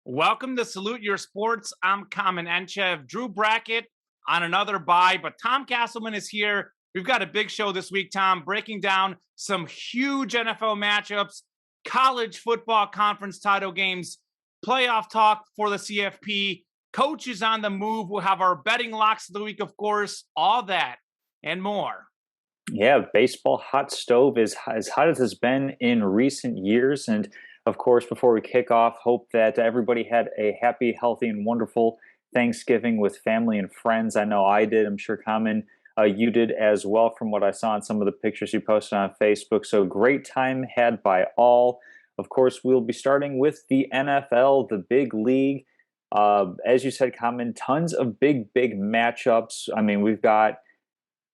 Welcome to Salute Your Sports. I'm Common Enchev. Drew Brackett on another bye, but Tom Castleman is here. We've got a big show this week, Tom, breaking down some huge NFL matchups, college football conference title games, playoff talk for the CFP, coaches on the move. We'll have our betting locks of the week, of course, all that and more. Yeah, baseball hot stove is as hot as it's been in recent years. And of course, before we kick off, hope that everybody had a happy, healthy, and wonderful Thanksgiving with family and friends. I know I did. I'm sure Common, you did as well from what I saw in some of the pictures you posted on Facebook. So great time had by all. Of course, we'll be starting with the NFL, the big league. As you said, Common, tons of big matchups. I mean, we've got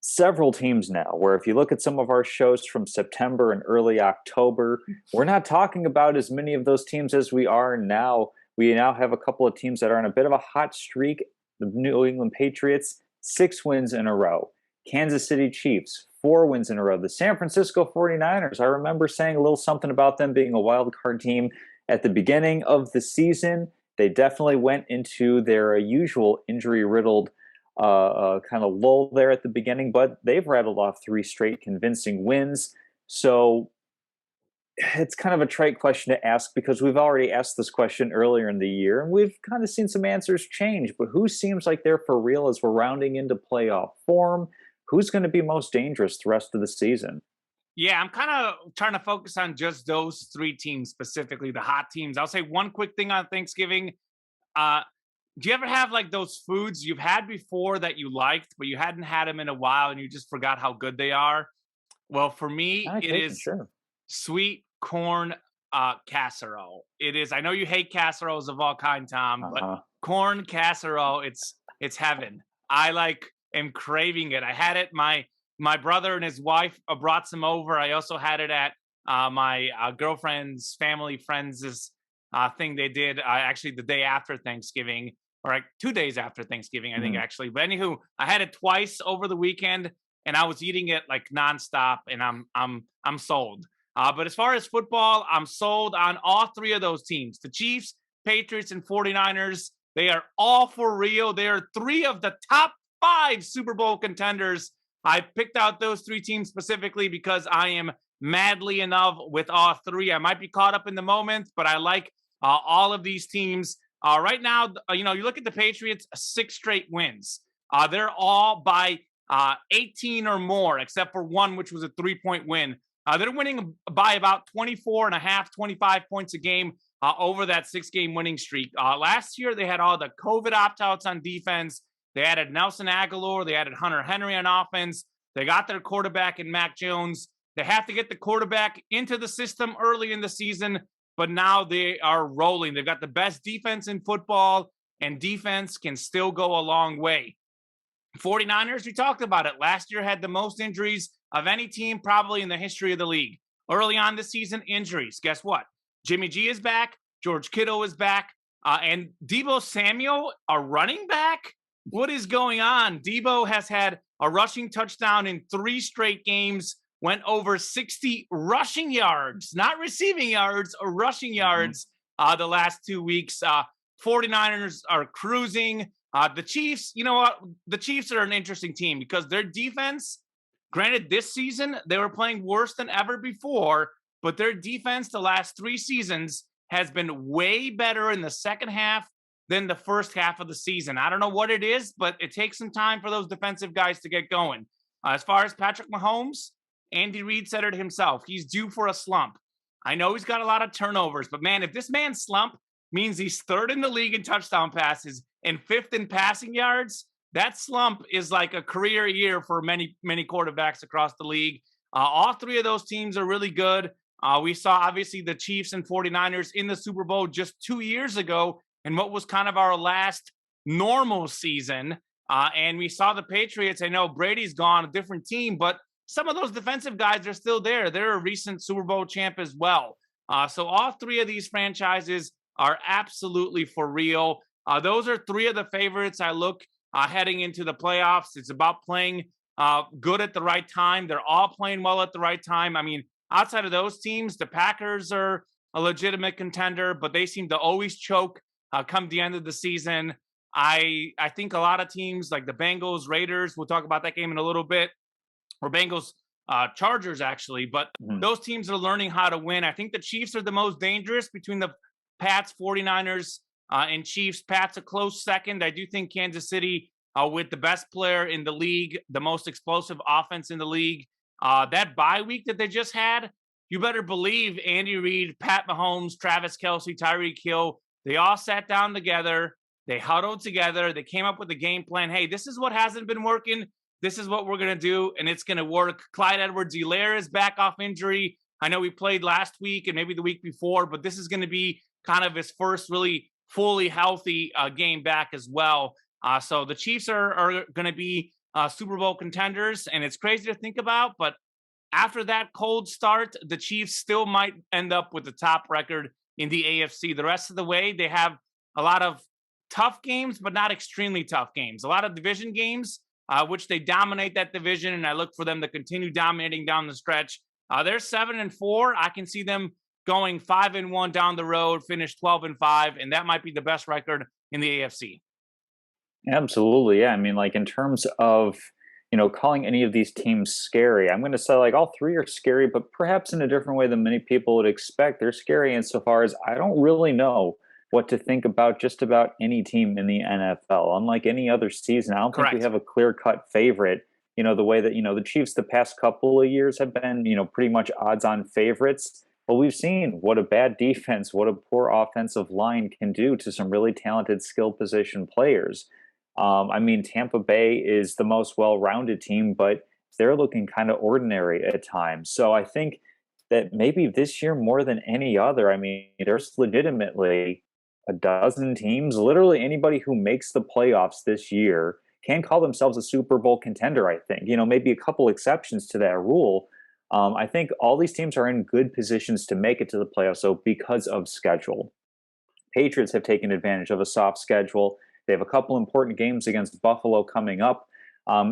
several teams now where if you look at some of our shows from September and early October, we're not talking about as many of those teams as we are now. We now have a couple of teams that are on a bit of a hot streak. The New England Patriots, 6 wins in a row. Kansas City Chiefs, 4 wins in a row. The San Francisco 49ers, I remember saying a little something about them being a wild card team at the beginning of the season. They definitely went into their usual injury-riddled kind of lull there at the beginning, but they've rattled off 3 straight convincing wins. So it's kind of a trite question to ask because we've already asked this question earlier in the year and we've kind of seen some answers change. But who seems like they're for real as we're rounding into playoff form? Who's going to be most dangerous the rest of the season? Yeah, I'm kind of trying to focus on just those 3 teams specifically, the hot teams. I'll say one quick thing on Thanksgiving. Uh, Do you ever have like those foods you've had before that you liked, but you hadn't had them in a while and you just forgot how good they are? Well, for me, On it occasion, is sure. sweet corn casserole. It is. I know you hate casseroles of all kind, Tom, but Uh-huh. corn casserole, it's heaven. I like am craving it. I had it. My brother and his wife brought some over. I also had it at my girlfriend's family friends' thing they did actually the day after Thanksgiving, or like 2 days after Thanksgiving, I think Mhm. actually. But anywho, I had it twice over the weekend, and I was eating it like nonstop, and I'm sold. But as far as football, I'm sold on all 3 of those teams: the Chiefs, Patriots, and 49ers. They are all for real. They are 3 of the top 5 Super Bowl contenders. I picked out those 3 teams specifically because I am madly in love with all 3. I might be caught up in the moment, but I like all of these teams. Right now, you look at the Patriots, 6 straight wins. They're all by 18 or more, except for one, which was a 3-point win. They're winning by about 24 and a half, 25 points a game over that 6-game winning streak. Last year, they had all the COVID opt-outs on defense. They added Nelson Aguilar. They added Hunter Henry on offense. They got their quarterback in Mac Jones. They have to get the quarterback into the system early in the season, but now they are rolling. They've got the best defense in football, and defense can still go a long way. 49ers, we talked about it. Last year had the most injuries of any team probably in the history of the league. Early on this season, injuries. Guess what? Jimmy G is back. George Kittle is back. And Deebo Samuel, a running back? What is going on? Deebo has had a rushing touchdown in 3 straight games, went over 60 rushing yards, not receiving yards, or rushing Mhm. yards the last 2 weeks. 49ers are cruising. The Chiefs, you know what? The Chiefs are an interesting team because their defense, granted, this season they were playing worse than ever before, but their defense the last 3 seasons has been way better in the second half than the first half of the season. I don't know what it is, but it takes some time for those defensive guys to get going. As far as Patrick Mahomes, Andy Reid said it himself. He's due for a slump. I know he's got a lot of turnovers, but man, if this man's slump means he's 3rd in the league in touchdown passes and 5th in passing yards, that slump is like a career year for many quarterbacks across the league. All 3 of those teams are really good. We saw obviously the Chiefs and 49ers in the Super Bowl just 2 years ago in what was kind of our last normal season. And we saw the Patriots. I know Brady's gone, a different team, but some of those defensive guys are still there. They're a recent Super Bowl champ as well. So all 3 of these franchises are absolutely for real. Those are 3 of the favorites I look heading into the playoffs. It's about playing good at the right time. They're all playing well at the right time. I mean, outside of those teams, the Packers are a legitimate contender, but they seem to always choke come the end of the season. I think a lot of teams like the Bengals, Raiders, we'll talk about that game in a little bit, or Bengals, Chargers actually, but Mhm. those teams are learning how to win. I think the Chiefs are the most dangerous between the Pats, 49ers, and Chiefs. Pats a close second. I do think Kansas City, with the best player in the league, the most explosive offense in the league, that bye week that they just had, you better believe Andy Reid, Pat Mahomes, Travis Kelce, Tyreek Hill, they all sat down together. They huddled together. They came up with a game plan. Hey, this is what hasn't been working. This is what we're going to do, and it's going to work. Clyde Edwards-Helaire is back off injury. I know he played last week and maybe the week before, but this is going to be kind of his first really fully healthy game back as well. So the Chiefs are going to be Super Bowl contenders, and it's crazy to think about, but after that cold start, the Chiefs still might end up with the top record in the AFC. The rest of the way, they have a lot of tough games, but not extremely tough games. A lot of division games, which they dominate that division, and I look for them to continue dominating down the stretch. They're 7-4. I can see them going 5-1 down the road, finish 12-5, and that might be the best record in the AFC. Absolutely. Yeah. I mean, like in terms of, calling any of these teams scary, I'm going to say like all three are scary, but perhaps in a different way than many people would expect. They're scary insofar as I don't really know what to think about just about any team in the NFL. Unlike any other season, I don't think we Correct. have a clear-cut favorite. The way that, the Chiefs the past couple of years have been, pretty much odds-on favorites. But we've seen what a bad defense, what a poor offensive line can do to some really talented skill position players. I mean, Tampa Bay is the most well-rounded team, but they're looking kind of ordinary at times. So I think that maybe this year more than any other, I mean, there's legitimately a dozen teams, literally anybody who makes the playoffs this year can call themselves a Super Bowl contender, I think. Maybe a couple exceptions to that rule. I think all these teams are in good positions to make it to the playoffs, so because of schedule. Patriots have taken advantage of a soft schedule. They have a couple important games against Buffalo coming up.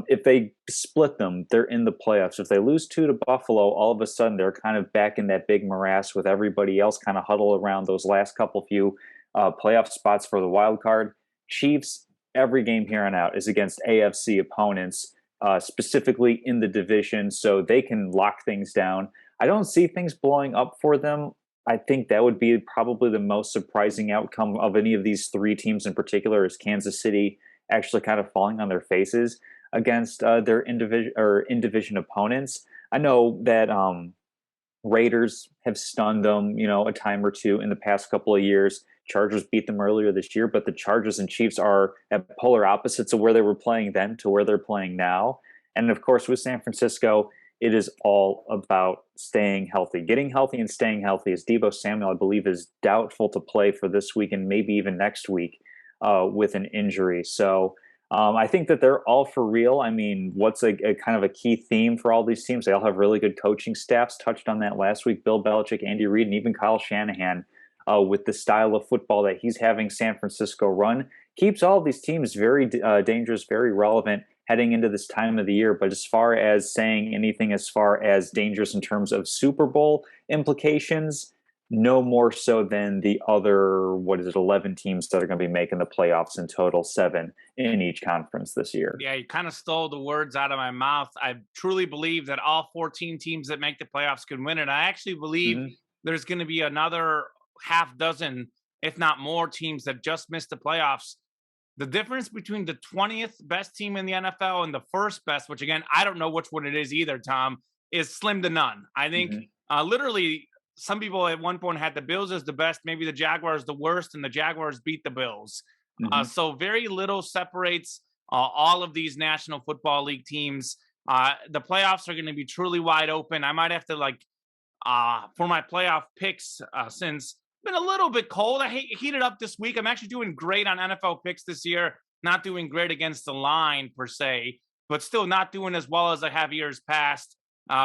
If they split them, they're in the playoffs. If they lose two to Buffalo, all of a sudden they're kind of back in that big morass with everybody else kind of huddled around those last couple few playoff spots for the wild card. Chiefs, every game here on out is against AFC opponents, specifically in the division, so they can lock things down. I don't see things blowing up for them. I think that would be probably the most surprising outcome of any of these three teams in particular, is Kansas City actually kind of falling on their faces against their in-division opponents. I know that Raiders have stunned them, a time or two in the past couple of years. Chargers beat them earlier this year, but the Chargers and Chiefs are at polar opposites of where they were playing then to where they're playing now. And of course, with San Francisco, it is all about staying healthy, getting healthy and staying healthy. As Deebo Samuel, I believe, is doubtful to play for this week and maybe even next week with an injury. So I think that they're all for real. I mean, what's a kind of a key theme for all these teams? They all have really good coaching staffs. Touched on that last week. Bill Belichick, Andy Reid, and even Kyle Shanahan, with the style of football that he's having San Francisco run, keeps all of these teams very dangerous, very relevant heading into this time of the year. But as far as saying anything as far as dangerous in terms of Super Bowl implications, no more so than the other, 11 teams that are going to be making the playoffs in total, 7 in each conference this year. Yeah, you kind of stole the words out of my mouth. I truly believe that all 14 teams that make the playoffs can win it. I actually believe there's going to be another half dozen, if not more, teams that just missed the playoffs. The difference between the 20th best team in the NFL and the first best, which again, I don't know which one it is either, Tom, is slim to none. I think literally some people at one point had the Bills as the best, maybe the Jaguars the worst, and the Jaguars beat the Bills. So very little separates all of these National Football League teams. The playoffs are going to be truly wide open. I might have to for my playoff picks, since been a little bit cold. I heated up this week. I'm actually doing great on NFL picks this year. Not doing great against the line per se, but still not doing as well as I have years past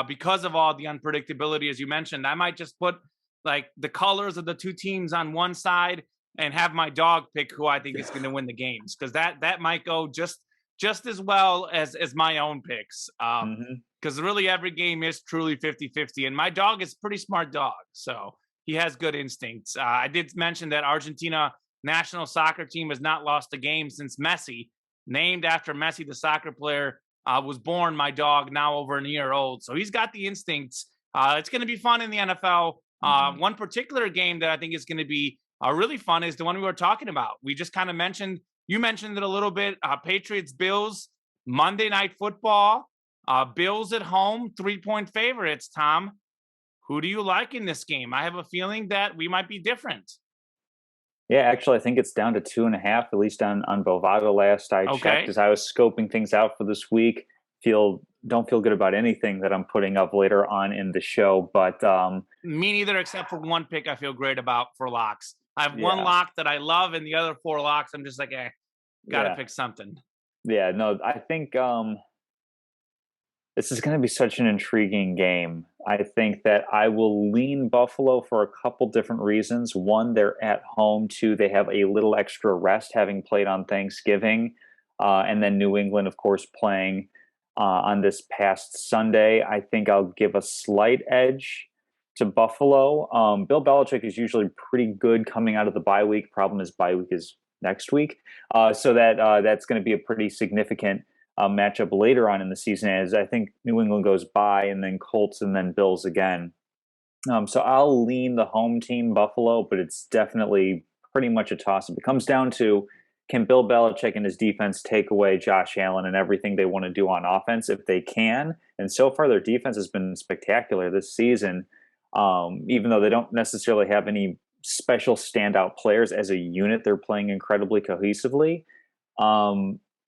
because of all the unpredictability, as you mentioned. I might just put like the colors of the two teams on one side and have my dog pick who I think is going to win the games, because that might go just as well as my own picks. Because really every game is truly 50-50, and my dog is a pretty smart dog, so he has good instincts. I did mention that Argentina national soccer team has not lost a game since Messi, named after Messi, the soccer player, was born. My dog, now over a year old. So he's got the instincts. It's going to be fun in the NFL. One particular game that I think is going to be really fun is the one we were talking about. We just kind of mentioned, you mentioned it a little bit, Patriots, Bills, Monday Night Football. Bills at home, 3-point favorites, Tom. Who do you like in this game? I have a feeling that we might be different. Yeah, actually, I think it's down to 2.5, at least on Bovado last I checked, as I was scoping things out for this week. Don't feel good about anything that I'm putting up later on in the show, but me neither, except for one pick I feel great about for locks. I have one lock that I love, and the other 4 locks I'm just like, gotta pick something. Yeah, no, I think this is going to be such an intriguing game. I think that I will lean Buffalo for a couple different reasons. One, they're at home. 2, they have a little extra rest having played on Thanksgiving. And then New England, of course, playing on this past Sunday. I think I'll give a slight edge to Buffalo. Bill Belichick is usually pretty good coming out of the bye week. Problem is bye week is next week. So that's going to be a pretty significant matchup later on in the season, as I think New England goes by and then Colts and then Bills again. So I'll lean the home team, Buffalo, but it's definitely pretty much a toss-up. It comes down to, can Bill Belichick and his defense take away Josh Allen and everything they want to do on offense? If they can, and so far their defense has been spectacular this season, even though they don't necessarily have any special standout players as a unit, they're playing incredibly cohesively.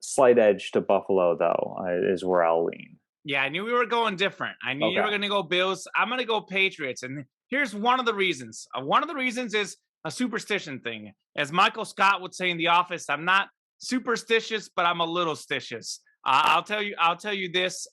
Slight edge to Buffalo, though, is where I'll lean. Yeah, I knew we were going different. I knew you were going to go Bills. I'm going to go Patriots. And here's one of the reasons. One of the reasons is a superstition thing. As Michael Scott would say in The Office, I'm not superstitious, but I'm a little stitious. I'll tell you this.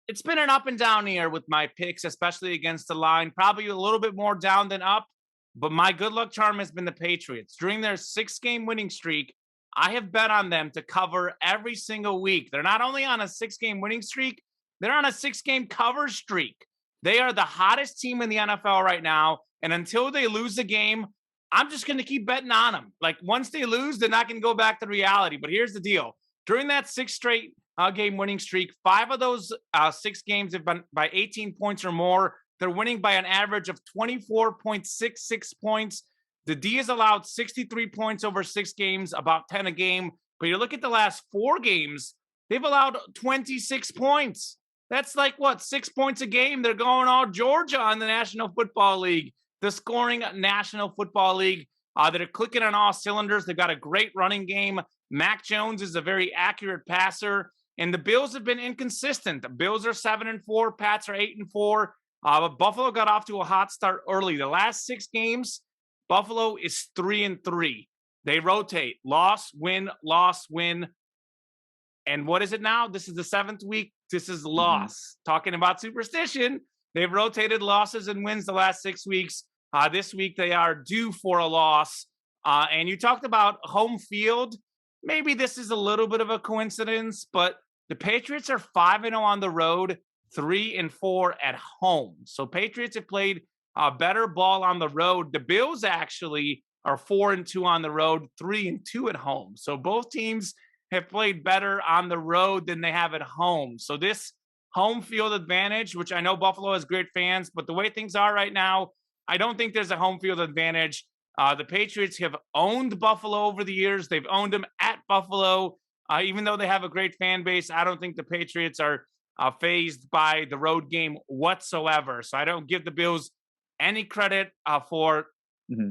It's been an up and down year with my picks, especially against the line. Probably a little bit more down than up. But my good luck charm has been the Patriots. During their 6-game winning streak, I have bet on them to cover every single week. They're not only on a 6-game winning streak, they're on a 6-game cover streak. They are the hottest team in the NFL right now. And until they lose a game, I'm just going to keep betting on them. Like, once they lose, they're not going to go back to reality. But here's the deal. During that 6 straight game winning streak, 5 of those 6 games have been by 18 points or more. They're winning by an average of 24.66 points. The D has allowed 63 points over 6 games, about 10 a game. But you look at the last 4 games, they've allowed 26 points. That's like, 6 points a game? They're going all Georgia in the National Football League, the scoring National Football League. They're clicking on all cylinders. They've got a great running game. Mac Jones is a very accurate passer. And the Bills have been inconsistent. The Bills are 7-4. Pats are 8-4. But Buffalo got off to a hot start early. The last 6 games, Buffalo is 3-3. They rotate. Loss, win, loss, win. And what is it now? This is the 7th week. This is loss. Talking about superstition, they've rotated losses and wins the last 6 weeks. This week they are due for a loss. And you talked about home field. Maybe this is a little bit of a coincidence, but the Patriots are 5-0 on the road, 3-4 at home. So Patriots have played better ball on the road. The Bills actually are 4-2 on the road, 3-2 at home. So both teams have played better on the road than they have at home. So this home field advantage, which I know Buffalo has great fans, but the way things are right now, I don't think there's a home field advantage. The Patriots have owned Buffalo over the years. They've owned them at Buffalo. Even though they have a great fan base, I don't think the Patriots are fazed by the road game whatsoever. So I don't give the Bills any credit for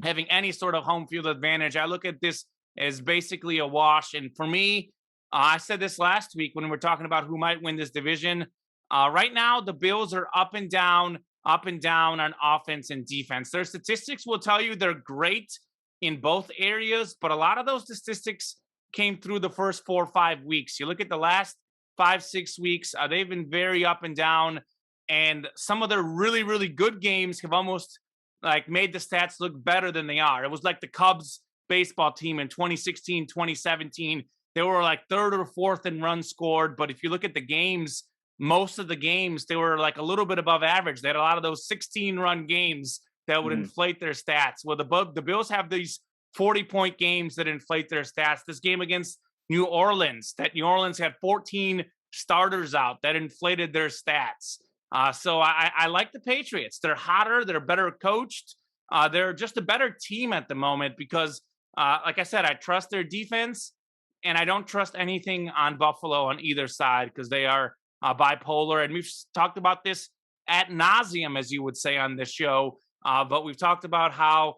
having any sort of home field advantage. I look at this as basically a wash. And for me, I said this last week when we were talking about who might win this division. Right now, the Bills are up and down on offense and defense. Their statistics will tell you they're great in both areas, but a lot of those statistics came through the first 4 or 5 weeks. You look at the last 5-6 weeks, they've been very up and down, and some of their really, really good games have almost like made the stats look better than they are. It was like the Cubs baseball team in 2016, 2017. They were like 3rd or 4th in runs scored, but if you look at the games, most of the games, they were like a little bit above average. They had a lot of those 16-run games that would inflate their stats. Well, the Bills have these 40-point games that inflate their stats. This game against New Orleans, that New Orleans had 14 starters out, that inflated their stats. So I like the Patriots. They're hotter. They're better coached. They're just a better team at the moment because, like I said, I trust their defense, and I don't trust anything on Buffalo on either side because they are bipolar. And we've talked about this ad nauseum, as you would say on this show. But we've talked about how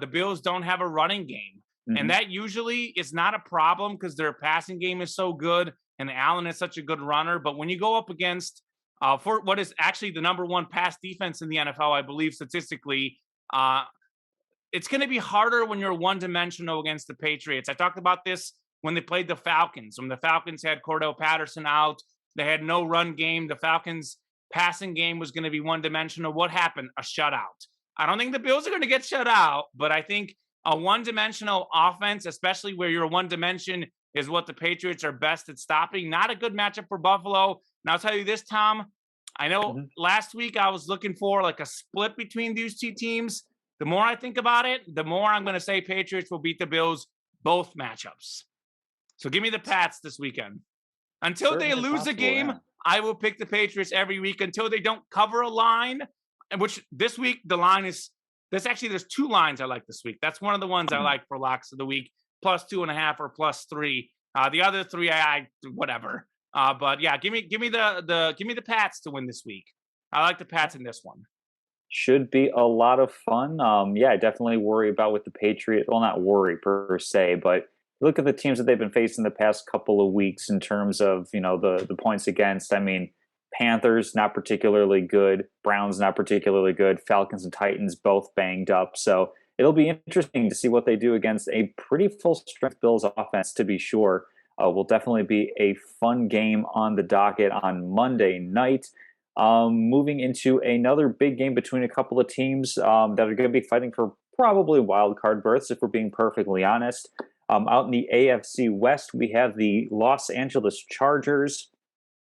the Bills don't have a running game. Mm-hmm. And that usually is not a problem because their passing game is so good and Allen is such a good runner. But when you go up against for what is actually the number one pass defense in the NFL, I believe statistically, it's going to be harder when you're one-dimensional against the Patriots. I talked about this when they played the Falcons. When the Falcons had Cordell Patterson out, they had no run game. The Falcons' passing game was going to be one-dimensional. What happened? A shutout. I don't think the Bills are going to get shut out, but I think a one-dimensional offense, especially where your one dimension is what the Patriots are best at stopping, not a good matchup for Buffalo. And I'll tell you this, Tom, I know last week I was looking for like a split between these two teams. The more I think about it, the more I'm going to say Patriots will beat the Bills both matchups. So give me the Pats this weekend. Until they lose a game, I will pick the Patriots every week until they don't cover a line, which this week the line is – there's two lines I like this week. That's one of the ones I like for locks of the week, +2.5 or +3. The other three, I whatever. But yeah, give me the Pats to win this week. I like the Pats in this one. Should be a lot of fun. Yeah, I definitely worry about with the Patriots. Well, not worry per se, but look at the teams that they've been facing the past couple of weeks in terms of, the points against. I mean, Panthers, not particularly good. Browns, not particularly good. Falcons and Titans, both banged up. So it'll be interesting to see what they do against a pretty full-strength Bills offense, to be sure. Will definitely be a fun game on the docket on Monday night. Moving into another big game between a couple of teams that are going to be fighting for probably wild card berths, if we're being perfectly honest. Out in the AFC West, we have the Los Angeles Chargers.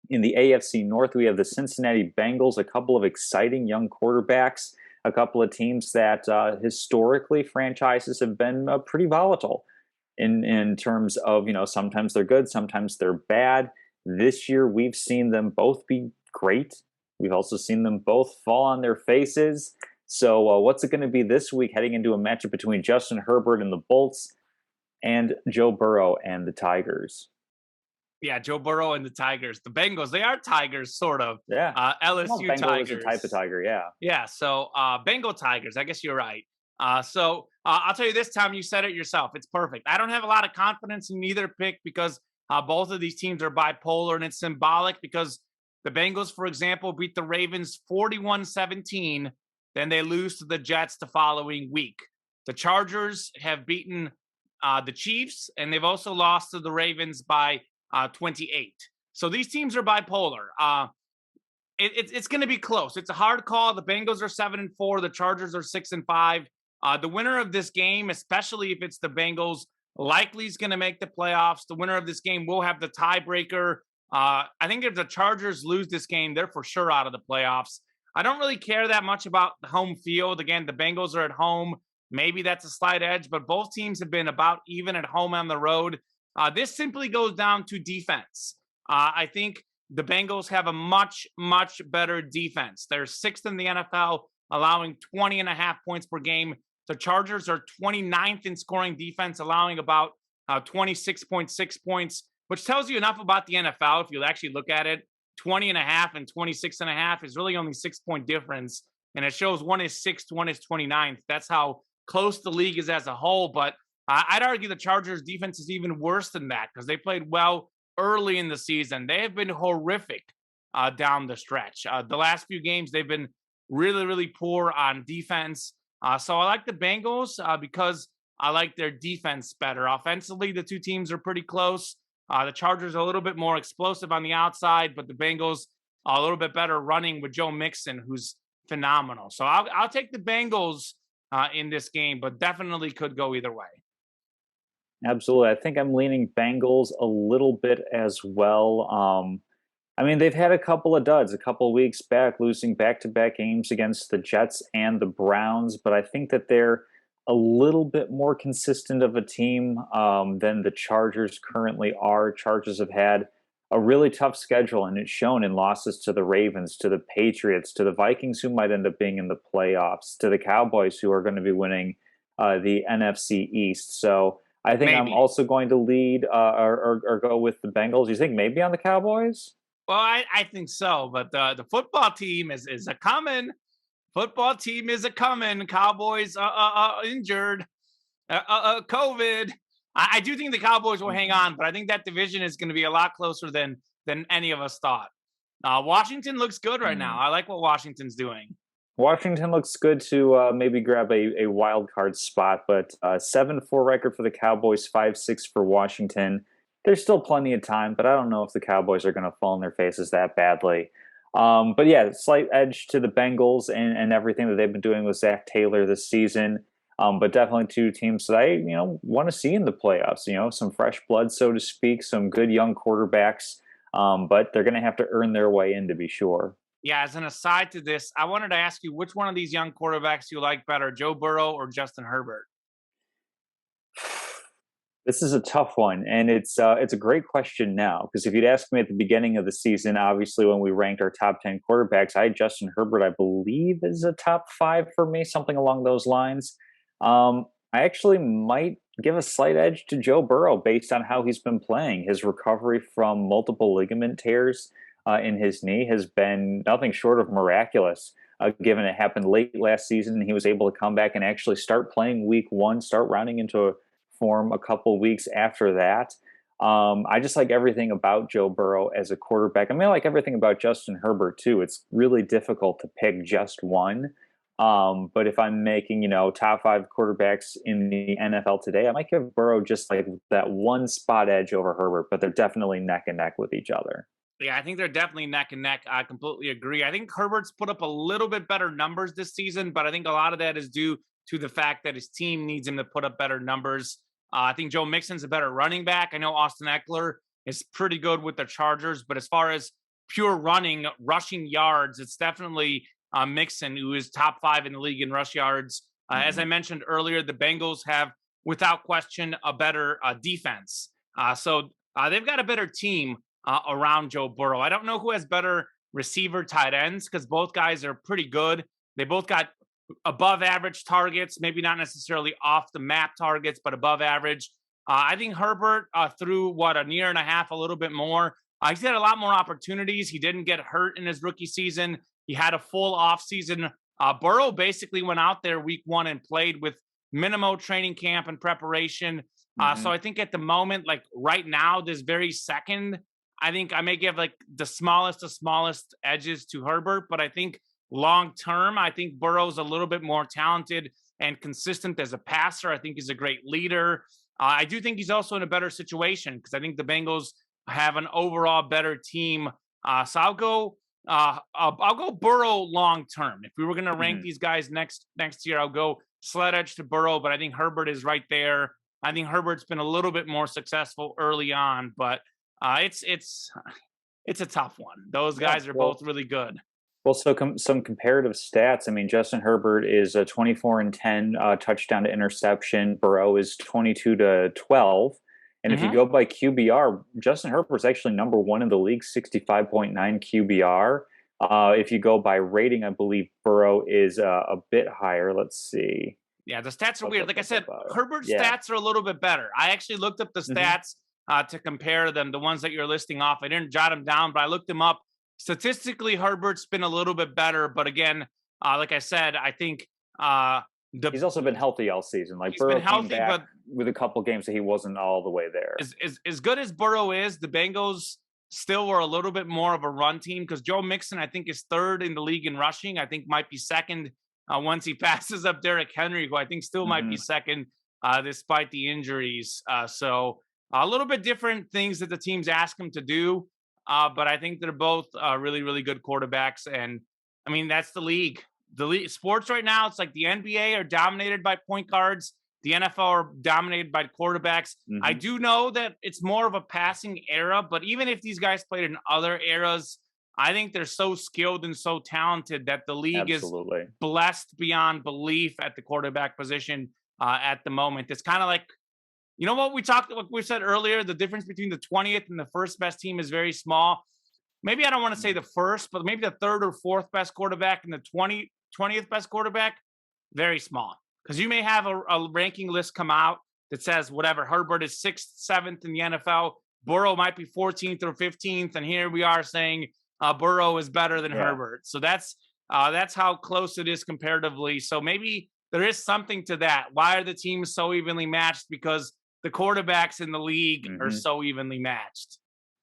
In the AFC North, we have the Cincinnati Bengals, a couple of exciting young quarterbacks, a couple of teams that historically franchises have been pretty volatile in terms of, sometimes they're good, sometimes they're bad. This year, we've seen them both be great. We've also seen them both fall on their faces. So what's it going to be this week heading into a matchup between Justin Herbert and the Bolts and Joe Burrow and the Tigers? Yeah, Joe Burrow and the Tigers. The Bengals, they are Tigers, sort of. Yeah. LSU Bengal Tigers. Is a type of tiger, yeah. Yeah, so Bengal Tigers. I guess you're right. So I'll tell you this, Tom, you said it yourself. It's perfect. I don't have a lot of confidence in either pick because both of these teams are bipolar, and it's symbolic because the Bengals, for example, beat the Ravens 41-17. Then they lose to the Jets the following week. The Chargers have beaten the Chiefs, and they've also lost to the Ravens by 28. So these teams are bipolar. It's going to be close. It's a hard call. The Bengals are 7-4. The Chargers are 6-5. The winner of this game, especially if it's the Bengals, likely is going to make the playoffs. The winner of this game will have the tiebreaker. I think if the Chargers lose this game, they're for sure out of the playoffs. I don't really care that much about the home field. Again, the Bengals are at home. Maybe that's a slight edge, but both teams have been about even at home on the road. This simply goes down to defense. I think the Bengals have a much, much better defense. They're sixth in the NFL, allowing 20.5 points per game. The Chargers are 29th in scoring defense, allowing about 26.6 points, which tells you enough about the NFL. If you actually look at it, 20.5 and 26.5 is really only 6-point difference. And it shows one is 6th, one is 29th. That's how close the league is as a whole. But I'd argue the Chargers defense is even worse than that because they played well early in the season. They have been horrific down the stretch. The last few games, they've been really, really poor on defense. So I like the Bengals because I like their defense better. Offensively, the two teams are pretty close. The Chargers are a little bit more explosive on the outside, but the Bengals are a little bit better running with Joe Mixon, who's phenomenal. So I'll take the Bengals in this game, but definitely could go either way. Absolutely. I think I'm leaning Bengals a little bit as well. I mean, they've had a couple of duds a couple of weeks back, losing back-to-back games against the Jets and the Browns, but I think that they're a little bit more consistent of a team than the Chargers currently are. Chargers have had a really tough schedule, and it's shown in losses to the Ravens, to the Patriots, to the Vikings, who might end up being in the playoffs, to the Cowboys, who are going to be winning the NFC East. So I think I'm Maybe. also going to lead or go with the Bengals. You think maybe on the Cowboys? Well, I think so, but the football team is a coming. Football team is a coming. Cowboys injured. COVID. I do think the Cowboys will hang on, but I think that division is going to be a lot closer than any of us thought. Washington looks good right now. I like what Washington's doing. Washington looks good to maybe grab a wild card spot, but 7-4 record for the Cowboys, 5-6 for Washington. There's still plenty of time, but I don't know if the Cowboys are going to fall in their faces that badly. But yeah, slight edge to the Bengals and everything that they've been doing with Zach Taylor this season. But definitely two teams that I want to see in the playoffs. Some fresh blood, so to speak, some good young quarterbacks. But they're going to have to earn their way in to be sure. Yeah, as an aside to this, I wanted to ask you which one of these young quarterbacks you like better, Joe Burrow or Justin Herbert? This is a tough one, and it's a great question now, because if you'd asked me at the beginning of the season, obviously when we ranked our top 10 quarterbacks, I had Justin Herbert, I believe, is a top 5 for me, something along those lines. I actually might give a slight edge to Joe Burrow based on how he's been playing. His recovery from multiple ligament tears in his knee has been nothing short of miraculous. Given it happened late last season, and he was able to come back and actually start playing week 1, start rounding into form a couple weeks after that. I just like everything about Joe Burrow as a quarterback. I mean, I like everything about Justin Herbert too. It's really difficult to pick just one. But if I'm making, top 5 quarterbacks in the NFL today, I might give Burrow just like that one spot edge over Herbert, but they're definitely neck and neck with each other. Yeah, I think they're definitely neck and neck. I completely agree. I think Herbert's put up a little bit better numbers this season, but I think a lot of that is due to the fact that his team needs him to put up better numbers. I think Joe Mixon's a better running back. I know Austin Eckler is pretty good with the Chargers, but as far as pure rushing yards, it's definitely Mixon, who is top 5 in the league in rush yards. As I mentioned earlier, the Bengals have, without question, a better defense. So they've got a better team around Joe Burrow. I don't know who has better receiver tight ends, because both guys are pretty good. They both got above average targets, maybe not necessarily off the map targets, but above average. I think Herbert threw a year and a half, a little bit more. He's had a lot more opportunities. He didn't get hurt in his rookie season. He had a full off season. Burrow basically went out there week 1 and played with minimal training camp and preparation. So I think at the moment, like right now, this very second, I think I may give like the smallest edges to Herbert, but I think long term, I think Burrow's a little bit more talented and consistent as a passer. I think he's a great leader. I do think he's also in a better situation because I think the Bengals have an overall better team. So I'll go Burrow long term. If we were going to rank these guys next year, I'll go slight edge to Burrow, but I think Herbert is right there. I think Herbert's been a little bit more successful early on, but it's a tough one. Those guys are both really good. Well, so some comparative stats. I mean, Justin Herbert is a 24-10 touchdown to interception. Burrow is 22-12. And if you go by QBR, Justin Herbert's actually number 1 in the league, 65.9 QBR. If you go by rating, I believe Burrow is a bit higher. Let's see. Yeah, the stats are weird. Like I said, Herbert's stats are a little bit better. I actually looked up the stats to compare them, the ones that you're listing off. I didn't jot them down, but I looked them up. Statistically, Herbert's been a little bit better, but again, like I said, I think he's also been healthy all season. Like Burrow came back with a couple games that he wasn't all the way there. As good as Burrow is, the Bengals still were a little bit more of a run team because Joe Mixon, I think, is 3rd in the league in rushing. I think might be 2nd once he passes up Derrick Henry, who I think still might be 2nd despite the injuries. So a little bit different things that the teams ask him to do. But I think they're both really, really good quarterbacks. And I mean, that's the league. The league sports right now, it's like the NBA are dominated by point guards. The NFL are dominated by quarterbacks. I do know that it's more of a passing era, but even if these guys played in other eras, I think they're so skilled and so talented that the league is blessed beyond belief at the quarterback position. at the moment. It's kind of like, you know what we said earlier, the difference between the 20th and the first best team is very small. Maybe I don't want to say the first, but maybe the third or fourth best quarterback and the 20th best quarterback, very small. Because you may have a ranking list come out that says whatever, Herbert is 6th, 7th in the NFL. Burrow might be 14th or 15th. And here we are saying Burrow is better than Herbert. So that's how close it is comparatively. So maybe there is something to that. Why are the teams so evenly matched? Because the quarterbacks in the league are so evenly matched.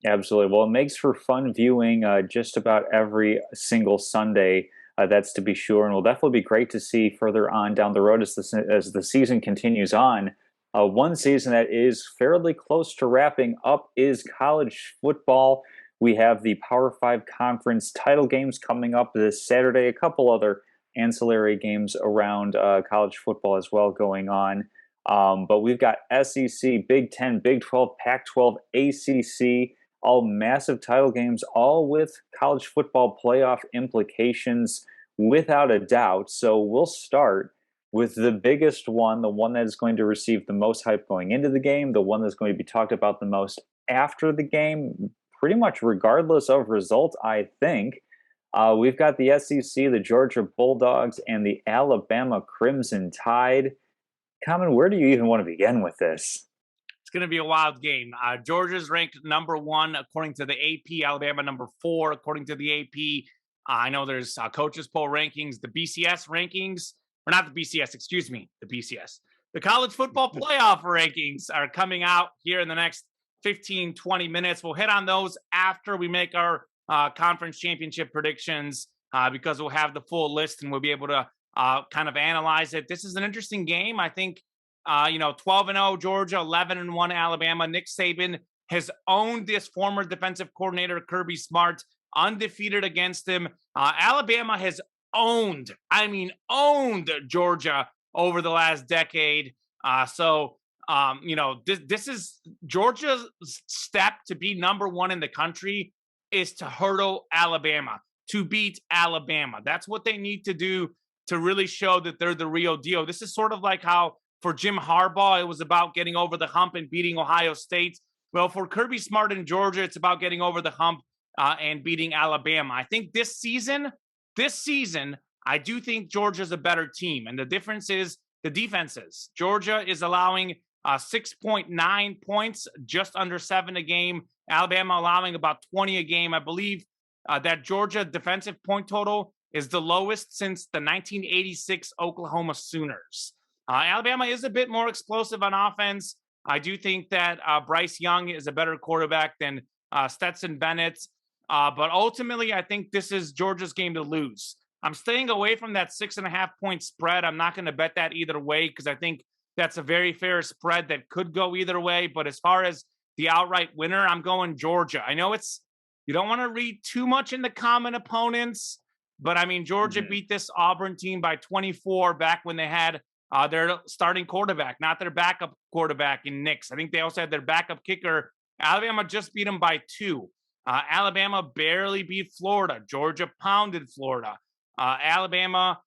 Absolutely. Well, it makes for fun viewing just about every single Sunday. That's to be sure, and will definitely be great to see further on down the road as the season continues on. One season that is fairly close to wrapping up is college football. We have the Power 5 conference title games coming up this Saturday, a couple other ancillary games around college football as well going on. But we've got SEC, Big 10, Big 12, Pac-12, ACC, all massive title games, all with college football playoff implications without a doubt. So we'll start with the biggest one, the one that is going to receive the most hype going into the game, the one that's going to be talked about the most after the game, pretty much regardless of result, I think. We've got the SEC, the Georgia Bulldogs, and the Alabama Crimson Tide. Colin, where do you even want to begin with this? It's going to be a wild game. Georgia's ranked number 1 according to the AP. Alabama number 4 according to the AP. I know there's coaches poll rankings, the BCS rankings, or not the BCS, excuse me, the BCS. The college football playoff rankings are coming out here in the next 15, 20 minutes. We'll hit on those after we make our conference championship predictions because we'll have the full list and we'll be able to kind of analyze it. This is an interesting game. I think, 12-0 Georgia, 11-1 Alabama. Nick Saban has owned this former defensive coordinator, Kirby Smart, undefeated against him. Alabama has owned Georgia over the last decade. This is Georgia's step to be number 1 in the country is to hurdle Alabama, to beat Alabama. That's what they need to do to really show that they're the real deal. This is sort of like how for Jim Harbaugh, it was about getting over the hump and beating Ohio State. Well, for Kirby Smart in Georgia, it's about getting over the hump and beating Alabama. I think this season, I do think Georgia's a better team. And the difference is the defenses. Georgia is allowing 6.9 points, just under 7 a game. Alabama allowing about 20 a game. I believe that Georgia defensive point total is the lowest since the 1986 Oklahoma Sooners. Alabama is a bit more explosive on offense. I do think that Bryce Young is a better quarterback than Stetson Bennett. But ultimately, I think this is Georgia's game to lose. I'm staying away from that 6.5 point spread. I'm not going to bet that either way because I think that's a very fair spread that could go either way. But as far as the outright winner, I'm going Georgia. I know you don't want to read too much in the common opponents, but I mean, Georgia beat this Auburn team by 24 back when they had their starting quarterback, not their backup quarterback in Nix. I think they also had their backup kicker. Alabama just beat them by 2. Alabama barely beat Florida. Georgia pounded Florida. Alabama,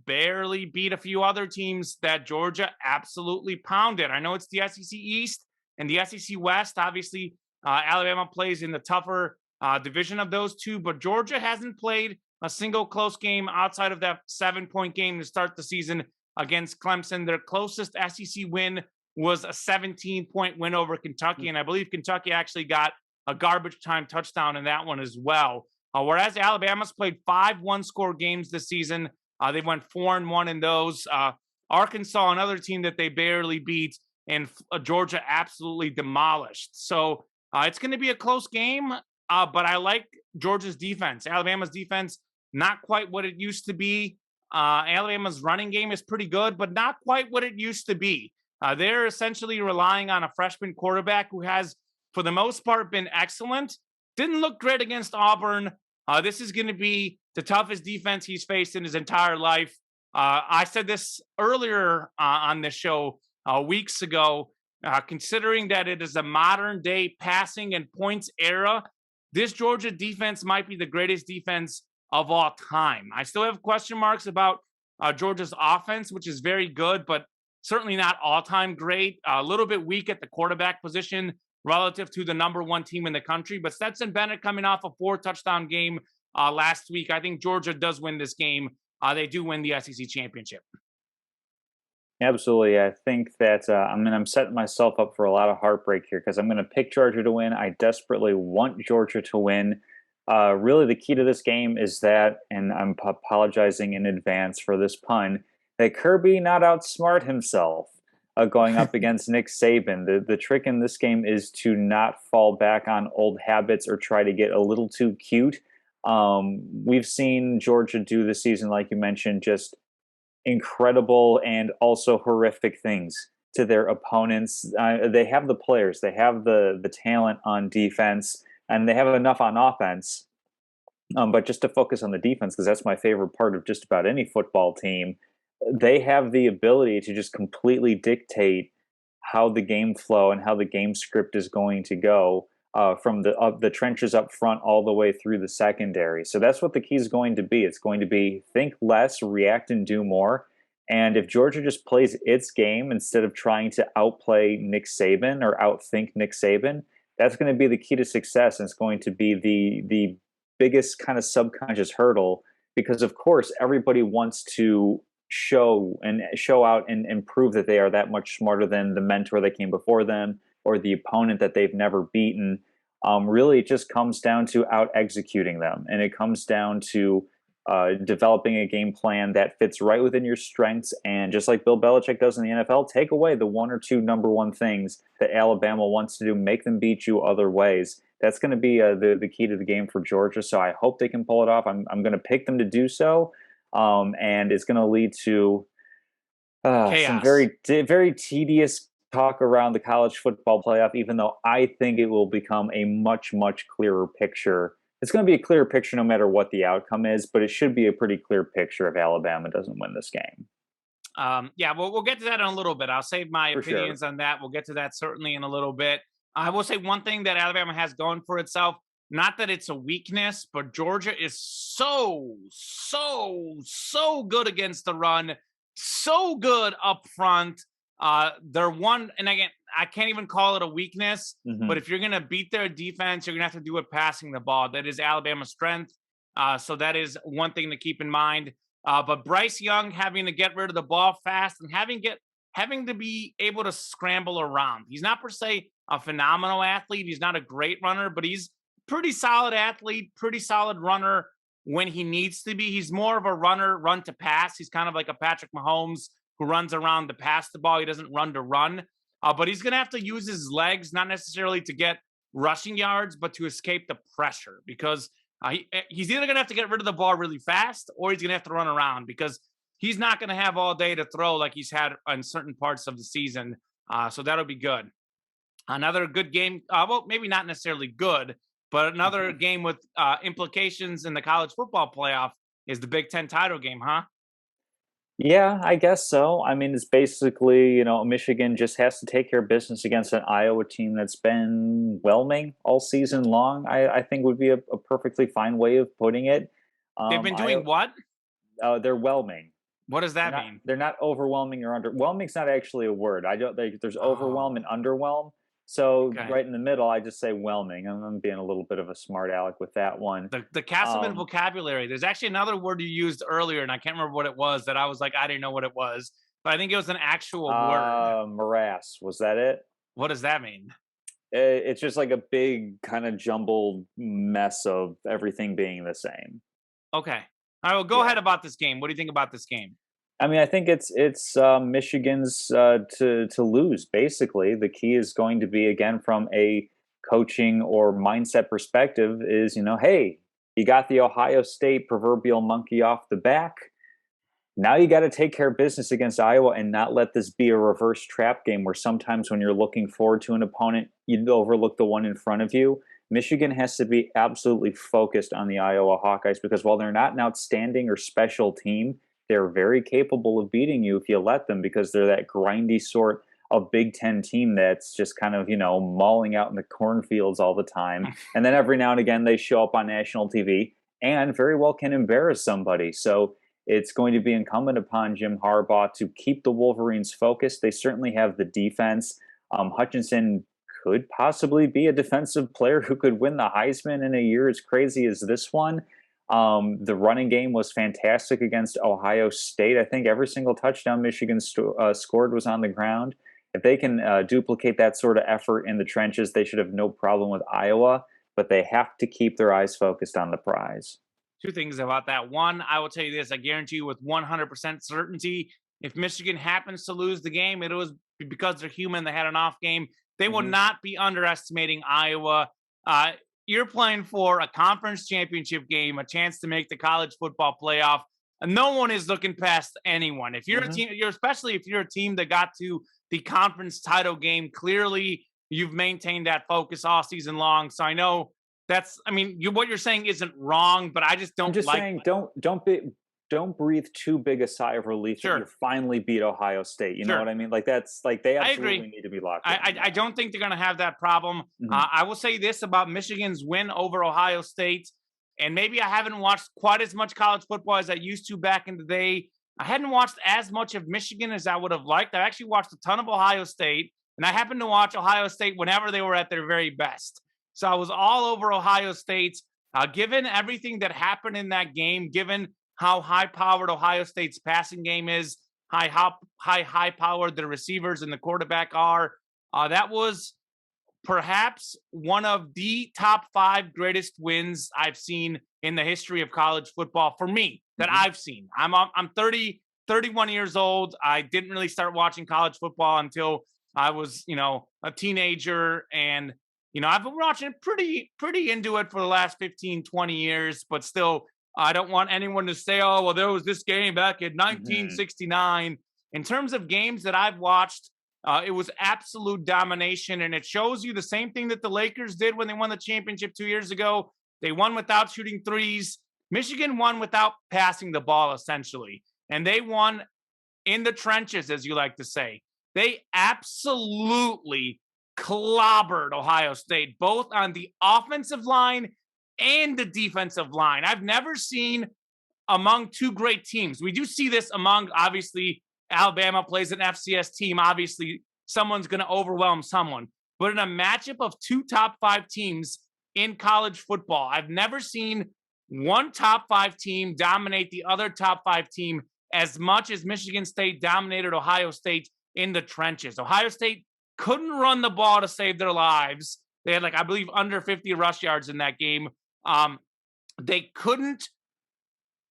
barely beat a few other teams that Georgia absolutely pounded. I know it's the SEC East and the SEC West. Obviously, Alabama plays in the tougher division of those two, but Georgia hasn't played a single close game outside of that 7-point game to start the season against Clemson. Their closest SEC win was a 17-point win over Kentucky, and I believe Kentucky actually got a garbage time touchdown in that one as well. Whereas Alabama's played 5 one-score games this season. They went 4-1 in those. Arkansas, another team that they barely beat, and Georgia absolutely demolished. So it's going to be a close game, but I like Georgia's defense. Alabama's defense, not quite what it used to be. Alabama's running game is pretty good, but not quite what it used to be. They're essentially relying on a freshman quarterback who has, for the most part, been excellent. Didn't look great against Auburn. This is going to be the toughest defense he's faced in his entire life. I said this earlier on this show weeks ago. Considering that it is a modern-day passing and points era, this Georgia defense might be the greatest defense of all time. I still have question marks about Georgia's offense, which is very good, but certainly not all-time great. A little bit weak at the quarterback position relative to the number one team in the country. But Stetson Bennett coming off a 4-touchdown game last week. I think Georgia does win this game. They do win the SEC championship. Absolutely. I think that I'm setting myself up for a lot of heartbreak here because I'm going to pick Georgia to win. I desperately want Georgia to win. Really, the key to this game is that, and I'm apologizing in advance for this pun, that Kirby not outsmart himself going up against Nick Saban. The trick in this game is to not fall back on old habits or try to get a little too cute. We've seen Georgia do this season, like you mentioned, just incredible and also horrific things to their opponents. They have the players, they have the talent on defense, and they have enough on offense. But just to focus on the defense, because that's my favorite part of just about any football team, they have the ability to just completely dictate how the game flow and how the game script is going to go from the trenches up front all the way through the secondary. So that's what the key is going to be. It's going to be think less, react, and do more. And if Georgia just plays its game instead of trying to outplay Nick Saban or outthink Nick Saban, that's going to be the key to success. And it's going to be the biggest kind of subconscious hurdle because, of course, everybody wants to show out and prove that they are that much smarter than the mentor that came before them or the opponent that they've never beaten. Really, it just comes down to out executing them, and it comes down to developing a game plan that fits right within your strengths. And just like Bill Belichick does in the NFL, take away the one or two number one things that Alabama wants to do, make them beat you other ways. That's going to be the key to the game for Georgia. So I hope they can pull it off. I'm going to pick them to do so, and it's going to lead to some very tedious talk around the college football playoff, even though I think it will become a much, much clearer picture. It's going to be a clear picture no matter what the outcome is, but it should be a pretty clear picture if Alabama doesn't win this game. Yeah, well, we'll get to that in a little bit. I'll save my opinions on that. We'll get to that certainly in a little bit. I will say one thing that Alabama has going for itself, not that it's a weakness, but Georgia is so good against the run, so good up front. They're one, and again, I can't even call it a weakness, but if you're going to beat their defense, you're going to have to do it passing the ball. That is Alabama's strength. So that is one thing to keep in mind. But Bryce Young having to get rid of the ball fast and having to be able to scramble around. He's not per se a phenomenal athlete. He's not a great runner, but he's pretty solid athlete, pretty solid runner when he needs to be. He's more of a runner, run to pass. He's kind of like a Patrick Mahomes who runs around to pass the ball. He doesn't run to run. But he's going to have to use his legs, not necessarily to get rushing yards, but to escape the pressure because he's either going to have to get rid of the ball really fast or he's going to have to run around because he's not going to have all day to throw like he's had in certain parts of the season. So that'll be good. Another good game. Well, maybe not necessarily good, but another game with implications in the college football playoff is the Big Ten title game, huh? Yeah, I guess so. I mean, it's basically, Michigan just has to take care of business against an Iowa team that's been whelming all season long. I think would be a perfectly fine way of putting it. They've been doing what? They're whelming. What does that mean? They're not overwhelming or whelming's not actually a word. There's overwhelm and underwhelm. So right in the middle, I just say whelming. I'm being a little bit of a smart aleck with that one. The Castleman vocabulary. There's actually another word you used earlier, and I can't remember what it was that I was like, I didn't know what it was. But I think it was an actual word. Morass. Was that it? What does that mean? It's just like a big kind of jumbled mess of everything being the same. Okay. All right, well, go ahead about this game. What do you think about this game? I mean, I think it's Michigan's to lose. Basically, the key is going to be again from a coaching or mindset perspective. Is hey, you got the Ohio State proverbial monkey off the back. Now you got to take care of business against Iowa and not let this be a reverse trap game where sometimes when you're looking forward to an opponent, you overlook the one in front of you. Michigan has to be absolutely focused on the Iowa Hawkeyes because while they're not an outstanding or special team, they're very capable of beating you if you let them because they're that grindy sort of Big Ten team that's just kind of, mauling out in the cornfields all the time. And then every now and again they show up on national TV and very well can embarrass somebody. So it's going to be incumbent upon Jim Harbaugh to keep the Wolverines focused. They certainly have the defense. Hutchinson could possibly be a defensive player who could win the Heisman in a year as crazy as this one. The running game was fantastic against Ohio State. I think every single touchdown Michigan scored was on the ground. If they can duplicate that sort of effort in the trenches, they should have no problem with Iowa, but they have to keep their eyes focused on the prize. Two things about that. One, I will tell you this, I guarantee you with 100% certainty, if Michigan happens to lose the game, it was because they're human. They had an off game. They will not be underestimating Iowa. You're playing for a conference championship game, a chance to make the college football playoff. And no one is looking past anyone. If you're a team, especially if you're a team that got to the conference title game, clearly you've maintained that focus all season long. So I know what you're saying isn't wrong, but I just don't. I'm just saying, don't breathe too big a sigh of relief that you finally beat Ohio State. You know what I mean? Like that's like they absolutely need to be locked in. I don't think they're going to have that problem. I will say this about Michigan's win over Ohio State, and maybe I haven't watched quite as much college football as I used to back in the day. I hadn't watched as much of Michigan as I would have liked. I actually watched a ton of Ohio State, and I happened to watch Ohio State whenever they were at their very best. So I was all over Ohio State. Given everything that happened in that game, given how high-powered Ohio State's passing game is, high-powered the receivers and the quarterback are, that was perhaps one of the top 5 greatest wins I've seen in the history of college football for me that I've seen. I'm 31 years old. I didn't really start watching college football until I was, a teenager, and I've been watching pretty into it for the last 15, 20 years, but still, I don't want anyone to say, oh, well, there was this game back in 1969. In terms of games that I've watched, it was absolute domination, and it shows you the same thing that the Lakers did when they won the championship 2 years ago. They won without shooting threes. Michigan won without passing the ball, essentially, and they won in the trenches, as you like to say. They absolutely clobbered Ohio State, both on the offensive line and the defensive line. I've never seen among two great teams. We do see this among, obviously, Alabama plays an FCS team. Obviously, someone's going to overwhelm someone. But in a matchup of two top 5 teams in college football, I've never seen one top 5 team dominate the other top 5 team as much as Michigan State dominated Ohio State in the trenches. Ohio State couldn't run the ball to save their lives. They had, I believe, under 50 rush yards in that game. They couldn't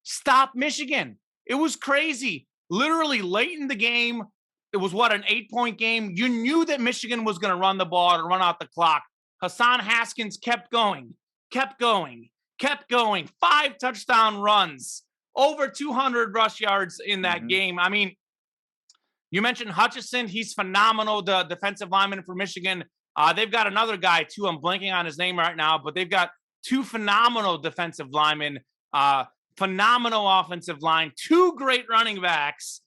stop Michigan. It was crazy. Literally late in the game, it was an 8-point game. You knew that Michigan was going to run the ball to run out the clock. Hassan Haskins kept going. 5 touchdown runs, over 200 rush yards in that game. I mean, you mentioned Hutchinson. He's phenomenal, the defensive lineman for Michigan. They've got another guy, too. I'm blanking on his name right now, but they've got 2 phenomenal defensive linemen, phenomenal offensive line, 2 great running backs.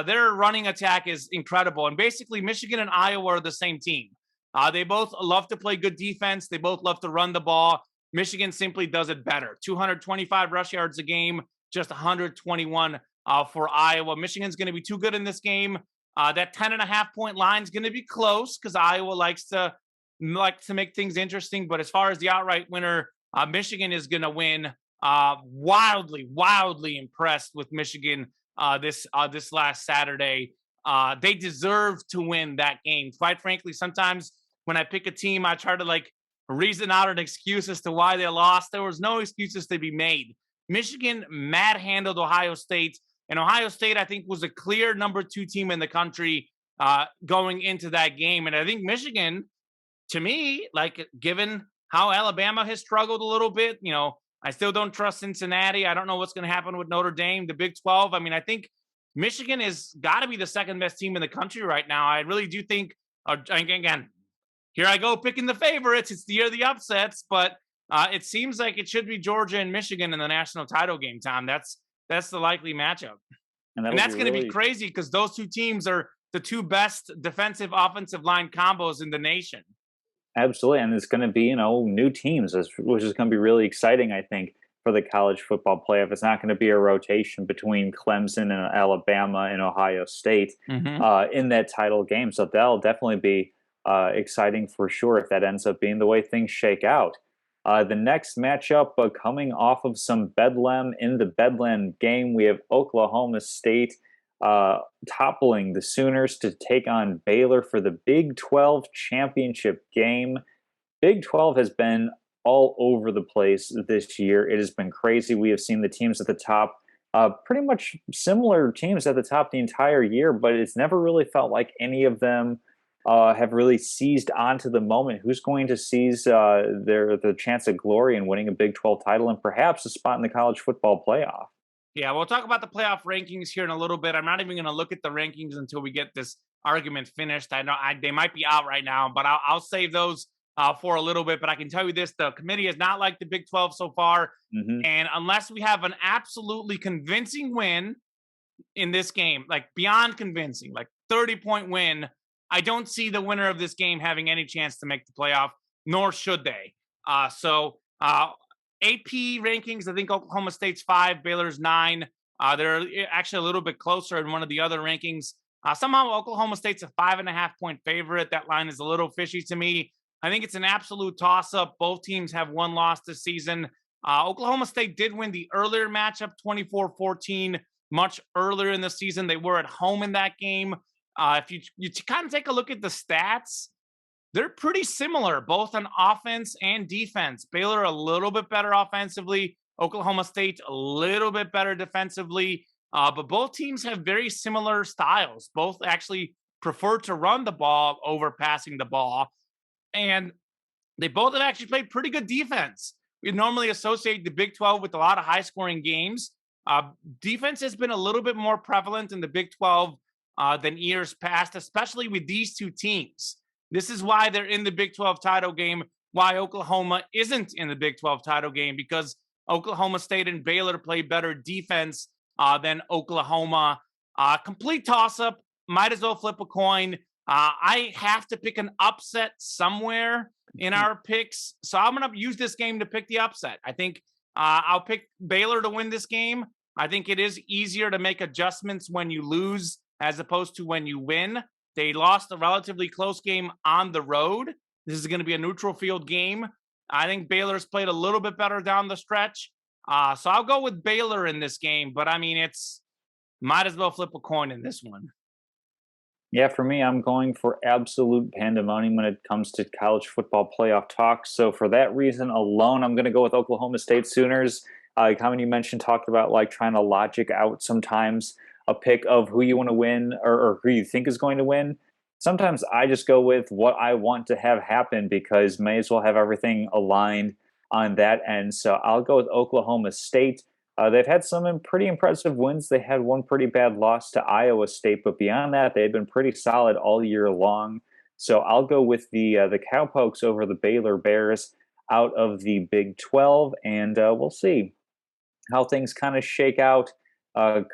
Their running attack is incredible. And basically, Michigan and Iowa are the same team. They both love to play good defense. They both love to run the ball. Michigan simply does it better. 225 rush yards a game, just 121 for Iowa. Michigan's going to be too good in this game. That 10.5-point line is going to be close because Iowa likes to make things interesting. But as far as the outright winner, Michigan is going to win. Wildly impressed with Michigan this last Saturday. They deserve to win that game. Quite frankly, sometimes when I pick a team, I try to reason out an excuse as to why they lost. There was no excuses to be made. Michigan mad-handled Ohio State, and Ohio State, I think, was a clear number 2 team in the country going into that game. And I think Michigan, to me, given how Alabama has struggled a little bit, I still don't trust Cincinnati. I don't know what's going to happen with Notre Dame, the Big 12. I mean, I think Michigan has got to be the second best team in the country right now. I really do think, again, here I go picking the favorites. It's the year of the upsets, but it seems like it should be Georgia and Michigan in the national title game, Tom. That's the likely matchup. And that's going to be crazy because those 2 teams are the 2 best defensive offensive line combos in the nation. Absolutely. And it's going to be, new teams, which is going to be really exciting, I think, for the college football playoff. It's not going to be a rotation between Clemson and Alabama and Ohio State Mm-hmm. in that title game. So that'll definitely be exciting for sure if that ends up being the way things shake out. The next matchup, coming off of some bedlam in the bedlam game, we have Oklahoma State toppling the Sooners to take on Baylor for the Big 12 championship game. Big 12 has been all over the place this year. It has been crazy. We have seen the teams at the top, pretty much similar teams at the top the entire year, but it's never really felt like any of them have really seized onto the moment. Who's going to seize the chance of glory in winning a Big 12 title and perhaps a spot in the college football playoff? Yeah, we'll talk about the playoff rankings here in a little bit. I'm not even going to look at the rankings until we get this argument finished. I know they might be out right now, but I'll save those for a little bit. But I can tell you this, the committee has not liked the Big 12 so far. Mm-hmm. And unless we have an absolutely convincing win in this game, like beyond convincing, like 30-point win, I don't see the winner of this game having any chance to make the playoff, nor should they. AP rankings, I think Oklahoma State's 5, Baylor's 9. They're actually a little bit closer in one of the other rankings. Somehow Oklahoma State's a 5.5-point favorite. That line is a little fishy to me. I think it's an absolute toss-up. Both teams have one loss this season. Oklahoma State did win the earlier matchup, 24-14, much earlier in the season. They were at home in that game. If you kind of take a look at the stats, they're pretty similar, both on offense and defense. Baylor a little bit better offensively. Oklahoma State a little bit better defensively. But both teams have very similar styles. Both actually prefer to run the ball over passing the ball. And they both have actually played pretty good defense. We normally associate the Big 12 with a lot of high-scoring games. Defense has been a little bit more prevalent in the Big 12 than years past, especially with these two teams. This is why they're in the Big 12 title game, why Oklahoma isn't in the Big 12 title game, because Oklahoma State and Baylor play better defense than Oklahoma. Complete toss-up. Might as well flip a coin. I have to pick an upset somewhere in our picks, so I'm going to use this game to pick the upset. I think I'll pick Baylor to win this game. I think it is easier to make adjustments when you lose as opposed to when you win. They lost a relatively close game on the road. This is going to be a neutral field game. I think Baylor's played a little bit better down the stretch. So I'll go with Baylor in this game, but I mean, might as well flip a coin in this one. Yeah, for me, I'm going for absolute pandemonium when it comes to college football playoff talk. So for that reason alone, I'm going to go with Oklahoma State Sooners. Colin, you mentioned, talked about like trying to logic out sometimes a pick of who you want to win or who you think is going to win. Sometimes I just go with what I want to have happen because may as well have everything aligned on that end. So I'll go with Oklahoma State. They've had some pretty impressive wins. They had one pretty bad loss to Iowa State, but beyond that, they've been pretty solid all year long. So I'll go with the Cowpokes over the Baylor Bears out of the Big 12, and we'll see how things kind of shake out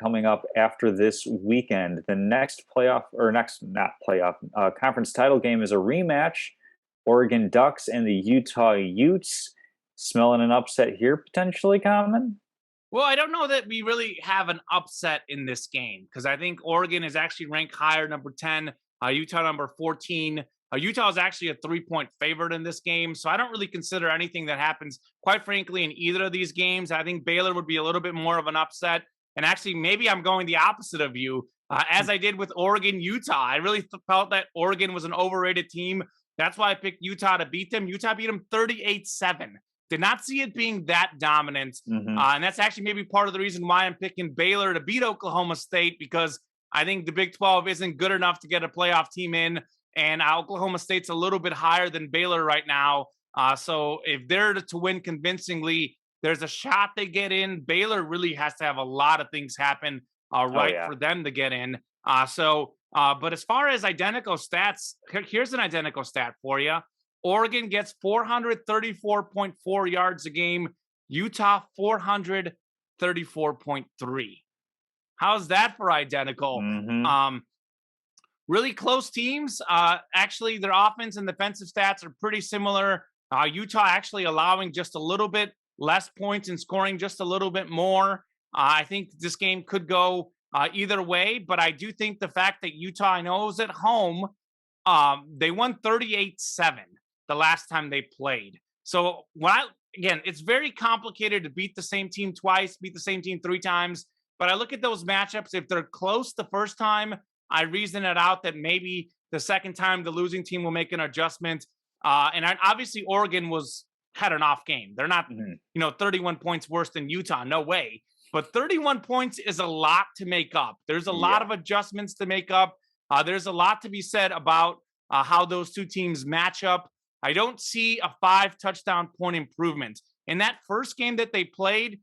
coming up after this weekend. The next conference title game is a rematch. Oregon Ducks and the Utah Utes. Smelling an upset here potentially, Common? Well, I don't know that we really have an upset in this game because I think Oregon is actually ranked higher, number 10, Utah number 14. Utah is actually a 3-point favorite in this game, so I don't really consider anything that happens, quite frankly, in either of these games. I think Baylor would be a little bit more of an upset, and actually maybe I'm going the opposite of you, as I did with Oregon-Utah. I really felt that Oregon was an overrated team. That's why I picked Utah to beat them. Utah beat them 38-7. Did not see it being that dominant. And that's actually maybe part of the reason why I'm picking Baylor to beat Oklahoma State, because I think the Big 12 isn't good enough to get a playoff team in. And Oklahoma State's a little bit higher than Baylor right now. So if they're to win convincingly, there's a shot they get in. Baylor really has to have a lot of things happen for them to get in. But as far as identical stats, here's an identical stat for you. Oregon gets 434.4 yards a game. Utah, 434.3. How's that for identical? Really close teams. Actually, their offense and defensive stats are pretty similar. Utah actually allowing just a little bit less points and scoring just a little bit more. I think this game could go either way, but I do think the fact that Utah, I know, is at home, they won 38-7 the last time they played. So again, it's very complicated to beat the same team twice, beat the same team 3 times. But I look at those matchups. If they're close the first time, I reason it out that maybe the second time the losing team will make an adjustment. Obviously Oregon had an off game. They're not, 31 points worse than Utah. No way. But 31 points is a lot to make up. There's a lot of adjustments to make up. There's a lot to be said about how those two teams match up. I don't see a 5-touchdown point improvement. In that first game that they played,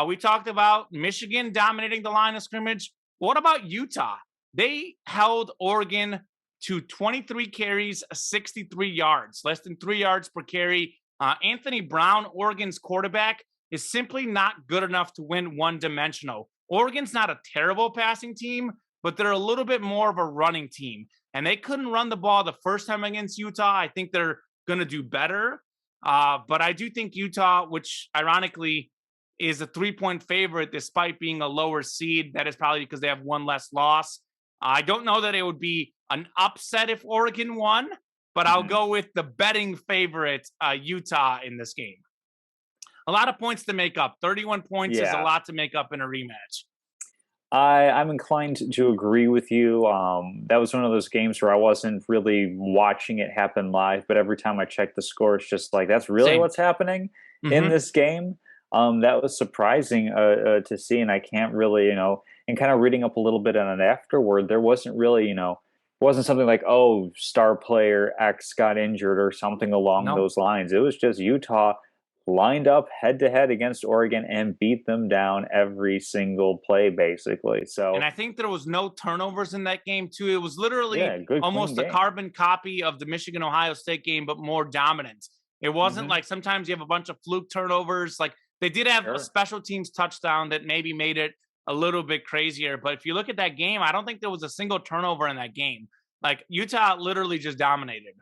we talked about Michigan dominating the line of scrimmage. What about Utah? They held Oregon to 23 carries, 63 yards, less than 3 yards per carry. Anthony Brown, Oregon's quarterback, is simply not good enough to win one-dimensional. Oregon's not a terrible passing team, but they're a little bit more of a running team. And they couldn't run the ball the first time against Utah. I think they're going to do better. But I do think Utah, which ironically is a 3-point favorite despite being a lower seed, that is probably because they have one less loss. I don't know that it would be an upset if Oregon won, but I'll go with the betting favorite, Utah, in this game. A lot of points to make up. 31 points is a lot to make up in a rematch. I'm inclined to agree with you. That was one of those games where I wasn't really watching it happen live, but every time I checked the score, it's just like, that's really what's happening in this game. That was surprising to see, and I can't really, and kind of reading up a little bit on it afterward, there wasn't really, wasn't something like, oh, star player X got injured or something along those lines. It was just Utah lined up head-to-head against Oregon and beat them down every single play, basically. So, and I think there was no turnovers in that game, too. It was literally almost a carbon copy of the Michigan-Ohio State game, but more dominant. It wasn't like sometimes you have a bunch of fluke turnovers. Like, they did have a special teams touchdown that maybe made it a little bit crazier. But if you look at that game, I don't think there was a single turnover in that game. Like, Utah literally just dominated.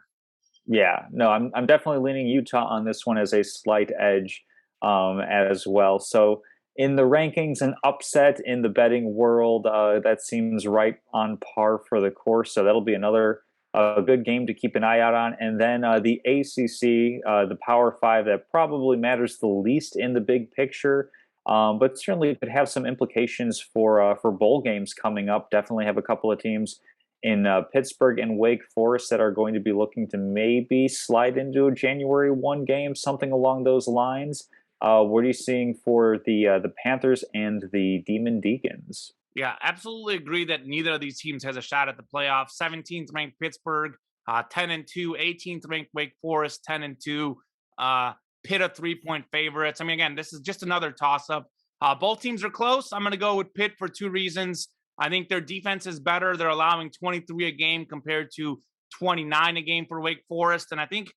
Yeah, no, I'm definitely leaning Utah on this one as a slight edge as well. So in the rankings, an upset in the betting world, that seems right on par for the course. So that'll be another good game to keep an eye out on. And then the ACC, the Power Five, that probably matters the least in the big picture, but certainly could have some implications for bowl games coming up. Definitely have a couple of teams in Pittsburgh and Wake Forest that are going to be looking to maybe slide into a January 1 game, something along those lines. What are you seeing for the Panthers and the Demon Deacons? Yeah, absolutely agree that neither of these teams has a shot at the playoffs. 17th ranked Pittsburgh, 10-2, 18th ranked Wake Forest, 10-2. Pitt, a 3-point favorites. I mean, again, this is just another toss-up. Both teams are close. I'm going to go with Pitt for 2 reasons. I think their defense is better. They're allowing 23 a game compared to 29 a game for Wake Forest. And I think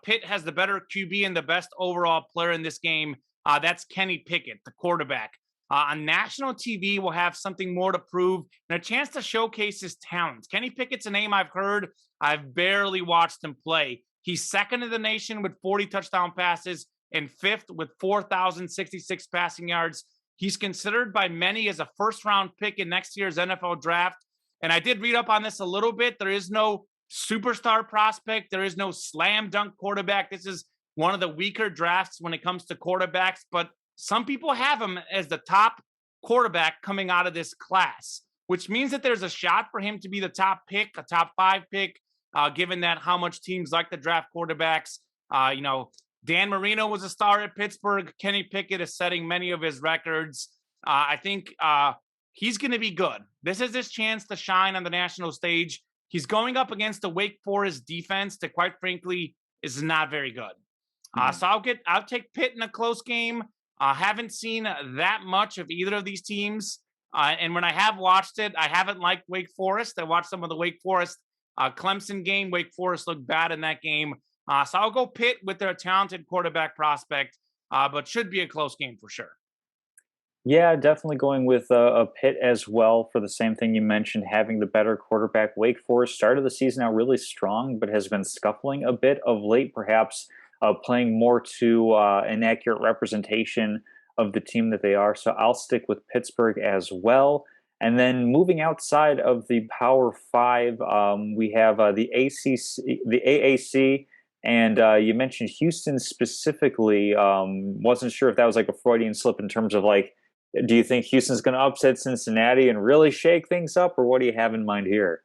Pitt has the better QB and the best overall player in this game. That's Kenny Pickett, the quarterback. On national TV, we'll have something more to prove and a chance to showcase his talents. Kenny Pickett's a name I've heard. I've barely watched him play. He's second in the nation with 40 touchdown passes and 5th with 4,066 passing yards. He's considered by many as a first-round pick in next year's NFL draft. And I did read up on this a little bit. There is no superstar prospect. There is no slam dunk quarterback. This is one of the weaker drafts when it comes to quarterbacks. But some people have him as the top quarterback coming out of this class, which means that there's a shot for him to be the top pick, a top 5 pick, given that how much teams like to draft quarterbacks. Dan Marino was a star at Pittsburgh. Kenny Pickett is setting many of his records. I think he's going to be good. This is his chance to shine on the national stage. He's going up against the Wake Forest defense that, quite frankly, is not very good. So I'll take Pitt in a close game. Haven't seen that much of either of these teams. And when I have watched it, I haven't liked Wake Forest. I watched some of the Wake Forest Clemson game. Wake Forest looked bad in that game. So I'll go Pitt with their talented quarterback prospect, but should be a close game for sure. Yeah, definitely going with a Pitt as well for the same thing you mentioned, having the better quarterback. Wake Forest started the season out really strong, but has been scuffling a bit of late, perhaps playing more to an accurate representation of the team that they are. So I'll stick with Pittsburgh as well. And then moving outside of the Power Five, we have the AAC, and you mentioned Houston specifically. Wasn't sure if that was like a Freudian slip in terms of like, do you think Houston's going to upset Cincinnati and really shake things up, or what do you have in mind here?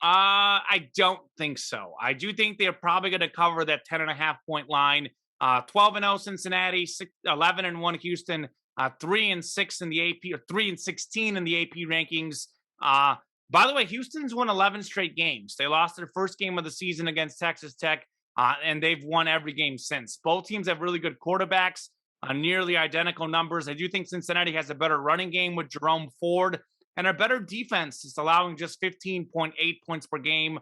I don't think so. I do think they're probably going to cover that 10.5 point line. 12-0 Cincinnati, 11-1 Houston, 3-6 in the AP, or 3-16 in the AP rankings. By the way, Houston's won 11 straight games. They lost their first game of the season against Texas Tech, and they've won every game since. Both teams have really good quarterbacks, nearly identical numbers. I do think Cincinnati has a better running game with Jerome Ford, and a better defense is allowing just 15.8 points per game.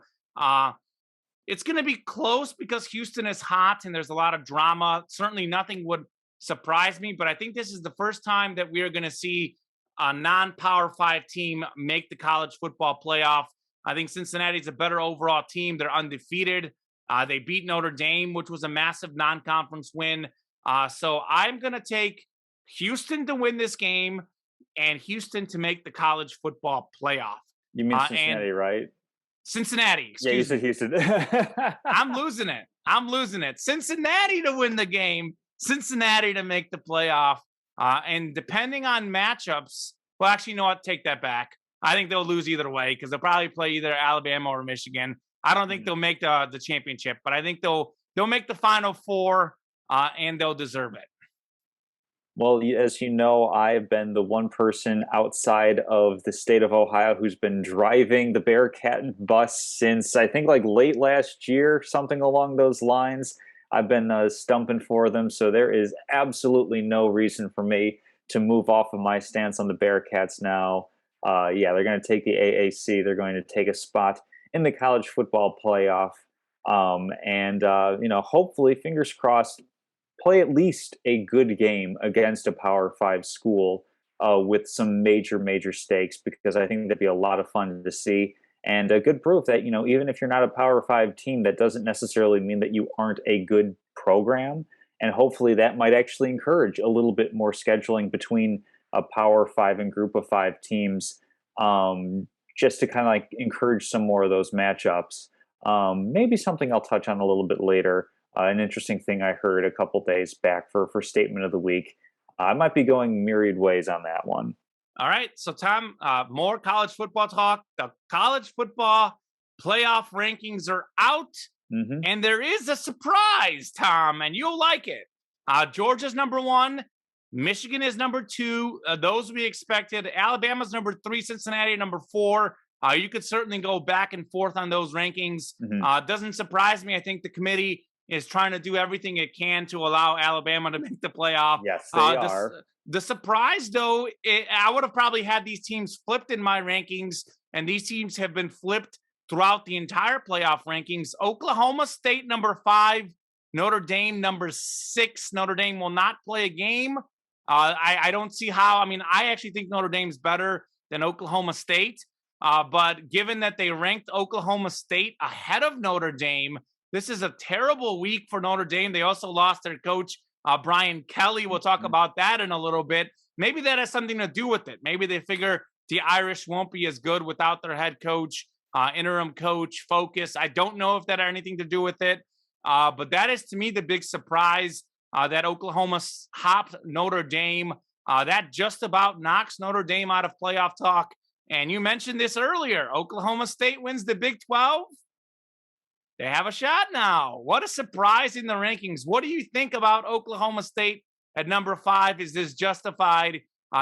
It's going to be close because Houston is hot and there's a lot of drama. Certainly nothing would surprise me, but I think this is the first time that we are going to see a non-Power 5 team make the college football playoff. I think Cincinnati's a better overall team. They're undefeated. They beat Notre Dame, which was a massive non-conference win. So I'm going to take Houston to win this game and Houston to make the college football playoff. You mean Cincinnati, right? Cincinnati, yeah, you said Houston. I'm losing it. Cincinnati to win the game, Cincinnati to make the playoff. And depending on matchups, well, actually, you know what? Take that back. I think they'll lose either way because they'll probably play either Alabama or Michigan. I don't think they'll make the championship, but I think they'll make the Final Four, and they'll deserve it. Well, as you know, I've been the one person outside of the state of Ohio who's been driving the Bearcat bus since I think like late last year, something along those lines. I've been stumping for them, so there is absolutely no reason for me to move off of my stance on the Bearcats now. Yeah, they're going to take the AAC. They're going to take a spot in the college football playoff. Hopefully, fingers crossed, play at least a good game against a Power 5 school with some major stakes, because I think that'd be a lot of fun to see. And a good proof that, even if you're not a Power 5 team, that doesn't necessarily mean that you aren't a good program. And hopefully that might actually encourage a little bit more scheduling between a Power 5 and Group of 5 teams, just to kind of like encourage some more of those matchups. Maybe something I'll touch on a little bit later. An interesting thing I heard a couple days back for Statement of the Week. I might be going myriad ways on that one. All right. So, Tom, more college football talk. The college football playoff rankings are out, and there is a surprise, Tom, and you'll like it. Georgia's number 1. Michigan is number 2. Those we expected. Alabama's number 3. Cincinnati number 4. You could certainly go back and forth on those rankings. Doesn't surprise me. I think the committee is trying to do everything it can to allow Alabama to make the playoff. Yes, they are. The surprise, though, I would have probably had these teams flipped in my rankings, and these teams have been flipped throughout the entire playoff rankings. Oklahoma State, number 5. Notre Dame, number 6. Notre Dame will not play a game. I don't see how. I mean, I actually think Notre Dame's better than Oklahoma State. But given that they ranked Oklahoma State ahead of Notre Dame, this is a terrible week for Notre Dame. They also lost their coach, Brian Kelly. We'll talk about that in a little bit. Maybe that has something to do with it. Maybe they figure the Irish won't be as good without their head coach, interim coach, focus. I don't know if that had anything to do with it. But that is, to me, the big surprise, that Oklahoma hopped Notre Dame. That just about knocks Notre Dame out of playoff talk. And you mentioned this earlier. Oklahoma State wins the Big 12. They have a shot now. What a surprise in the rankings. What do you think about Oklahoma State at number 5? Is this justified?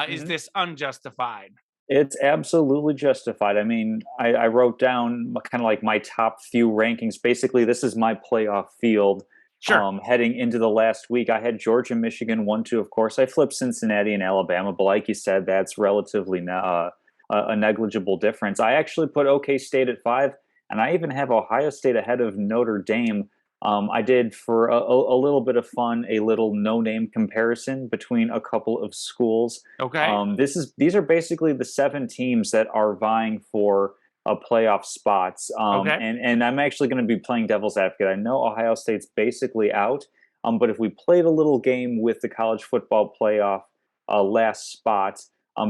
Is this unjustified? It's absolutely justified. I mean, I wrote down kind of like my top few rankings. Basically, this is my playoff field. Sure. Heading into the last week, I had Georgia, Michigan, 1, 2. Of course, I flipped Cincinnati and Alabama. But like you said, that's relatively a negligible difference. I actually put OK State at 5. And I even have Ohio State ahead of Notre Dame. I did, for a little bit of fun, a little no-name comparison between a couple of schools. Okay. These are basically the 7 teams that are vying for playoff spots. Okay. And I'm actually going to be playing devil's advocate. I know Ohio State's basically out, but if we played a little game with the college football playoff last spot,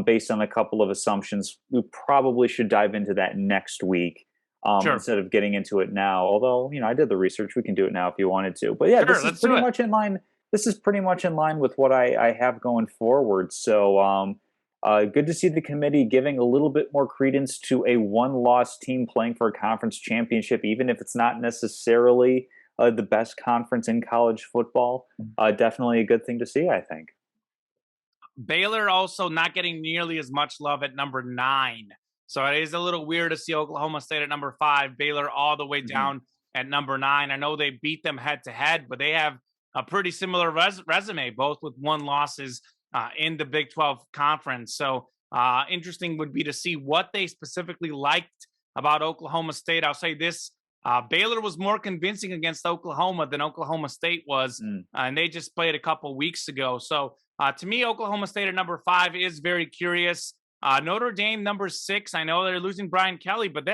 based on a couple of assumptions, we probably should dive into that next week. Sure. Instead of getting into it now, although I did the research, we can do it now if you wanted to. But yeah, Sure. Let's do it. This is pretty much in line with what I have going forward. So good to see the committee giving a little bit more credence to a one-loss team playing for a conference championship, even if it's not necessarily the best conference in college football. Definitely a good thing to see, I think. Baylor also not getting nearly as much love at number 9. So it is a little weird to see Oklahoma State at number 5, Baylor all the way down at number 9. I know they beat them head to head, but they have a pretty similar resume, both with 1 losses in the Big 12 conference. So interesting would be to see what they specifically liked about Oklahoma State. I'll say this. Baylor was more convincing against Oklahoma than Oklahoma State was, and they just played a couple weeks ago. So to me, Oklahoma State at number 5 is very curious. Notre Dame, number 6. I know they're losing Brian Kelly, but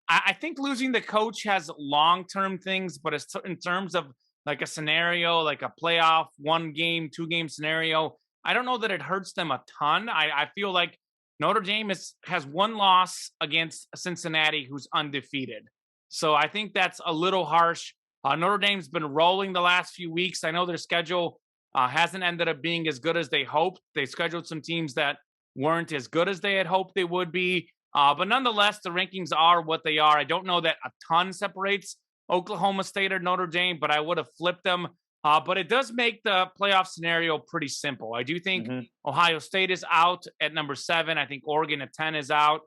I think losing the coach has long-term things, but in terms of like a scenario, like a playoff 1-game, 2-game scenario, I don't know that it hurts them a ton. I feel like Notre Dame has 1 loss against Cincinnati, who's undefeated. So I think that's a little harsh. Notre Dame's been rolling the last few weeks. I know their schedule hasn't ended up being as good as they hoped. They scheduled some teams that weren't as good as they had hoped they would be. But nonetheless, the rankings are what they are. I don't know that a ton separates Oklahoma State or Notre Dame, but I would have flipped them. But it does make the playoff scenario pretty simple. I do think Ohio State is out at number 7. I think Oregon at 10 is out.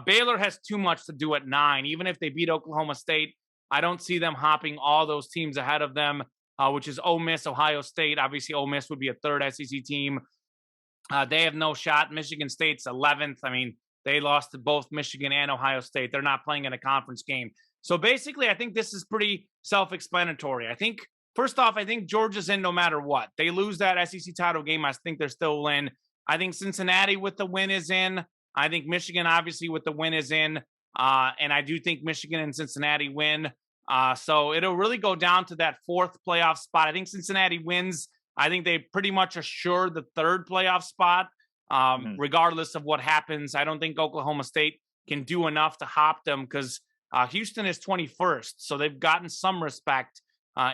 Baylor has too much to do at 9. Even if they beat Oklahoma State, I don't see them hopping all those teams ahead of them, which is Ole Miss, Ohio State. Obviously, Ole Miss would be a 3rd SEC team. They have no shot. Michigan State's 11th. I mean, they lost to both Michigan and Ohio State. They're not playing in a conference game. So basically, I think this is pretty self-explanatory. I think, first off, I think Georgia's in no matter what. They lose that SEC title game, I think they're still in. I think Cincinnati with the win is in. I think Michigan, obviously, with the win is in. And I do think Michigan and Cincinnati win. So it'll really go down to that 4th playoff spot. I think Cincinnati wins. I think they pretty much assure the 3rd playoff spot, regardless of what happens. I don't think Oklahoma State can do enough to hop them because Houston is 21st. So they've gotten some respect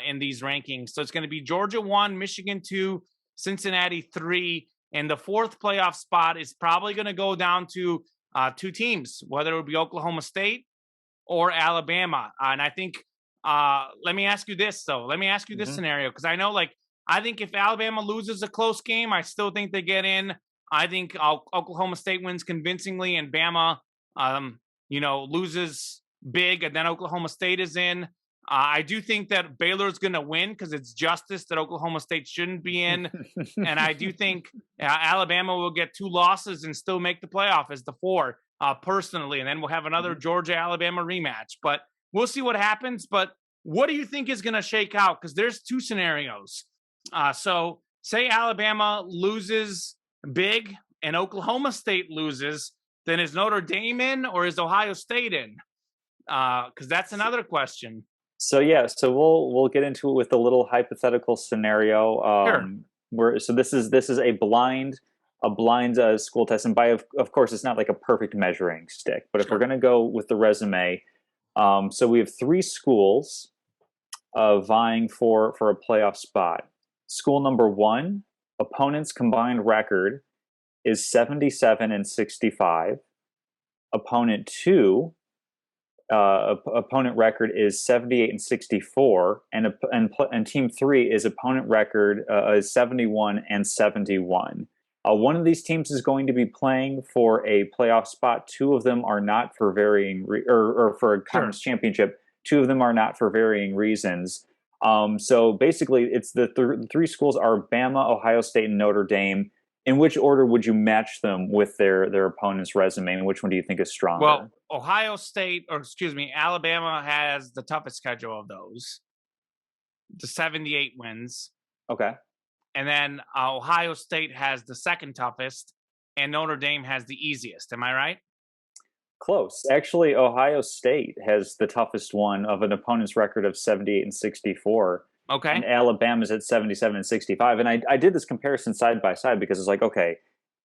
in these rankings. So it's going to be Georgia 1, Michigan 2, Cincinnati 3. And the 4th playoff spot is probably going to go down to 2 teams, whether it would be Oklahoma State or Alabama. And I think, let me ask you this, though. Let me ask you this scenario, because I know, I think if Alabama loses a close game, I still think they get in. I think Oklahoma State wins convincingly and Bama, loses big, and then Oklahoma State is in. I do think that Baylor's going to win because it's justice that Oklahoma State shouldn't be in. And I do think Alabama will get 2 losses and still make the playoff as the 4, personally. And then we'll have another Georgia-Alabama rematch. But we'll see what happens. But what do you think is going to shake out? Because there's 2 scenarios. So say Alabama loses big and Oklahoma State loses, then is Notre Dame in or is Ohio State in? Because that's another question. So we'll get into it with a little hypothetical scenario. Sure. This is a blind school test, and of course it's not like a perfect measuring stick. But if we're going to go with the resume, so we have 3 schools vying for a playoff spot. School number 1, opponent's combined record is 77-65. Opponent 2. Opponent record is 78-64, and team 3 is opponent record is 71-71. One of these teams is going to be playing for a playoff spot. 2 of them are not for varying or for a conference championship. 2 of them are not for varying reasons. So basically, it's the 3 schools are Bama, Ohio State, and Notre Dame. In which order would you match them with their opponent's resume, and which one do you think is stronger? Well, Alabama has the toughest schedule of those. The 78 wins. Okay. And then Ohio State has the second toughest, and Notre Dame has the easiest. Am I right? Close. Actually, Ohio State has the toughest one of an opponent's record of 78 and 64. And Okay. Alabama's at 77 and 65. And I did this comparison side by side because it's like, okay,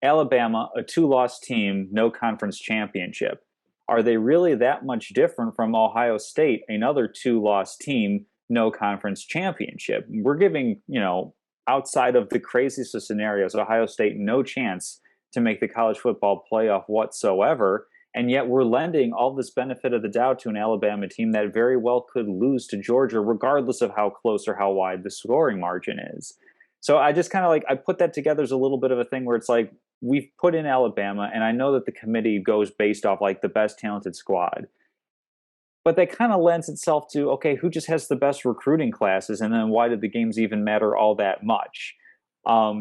Alabama, a two-loss team, no conference championship. Are they really that much different from Ohio State, another two-loss team, no conference championship? We're giving, outside of the craziest of scenarios, Ohio State no chance to make the college football playoff whatsoever. And yet we're lending all this benefit of the doubt to an Alabama team that very well could lose to Georgia, regardless of how close or how wide the scoring margin is. So I just kind of I put that together as a little bit of a thing where it's like, we've put in Alabama, and I know that the committee goes based off the best talented squad. But that kind of lends itself to, okay, who just has the best recruiting classes, and then why did the games even matter all that much?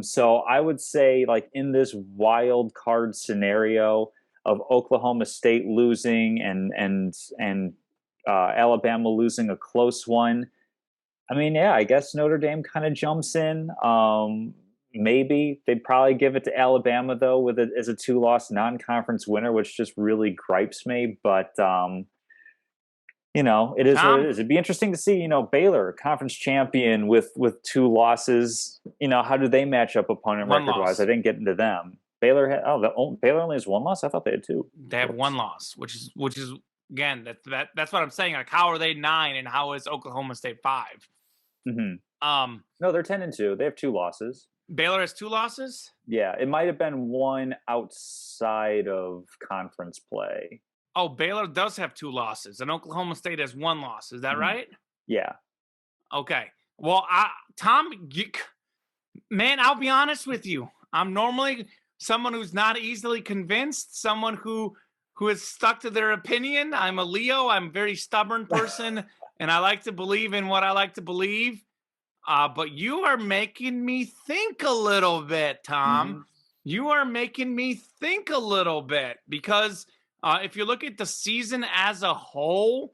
So I would say, in this wild card scenario of Oklahoma State losing and Alabama losing a close one, I mean, yeah, I guess Notre Dame kind of jumps in. Maybe they'd probably give it to Alabama though, with it as a two-loss non-conference winner, which just really gripes me. But it is what it is. It'd be interesting to see, Baylor, conference champion with two losses. How do they match up opponent record-wise? I didn't get into them. Baylor Baylor only has one loss. I thought they had two. They have one loss, which is again that's what I'm saying. Like, how are they 9 and how is Oklahoma State 5? Mm-hmm. No, they're 10-2. They have two losses. Baylor has two losses? Yeah, it might have been one outside of conference play. Oh, Baylor does have two losses, and Oklahoma State has one loss. Is that right? Yeah. Okay. Well, Tom, man, I'll be honest with you. I'm normally someone who's not easily convinced, someone who is stuck to their opinion. I'm a Leo. I'm a very stubborn person, and I like to believe in what I like to believe. But you are making me think a little bit, Tom. Mm-hmm. You are making me think a little bit because if you look at the season as a whole,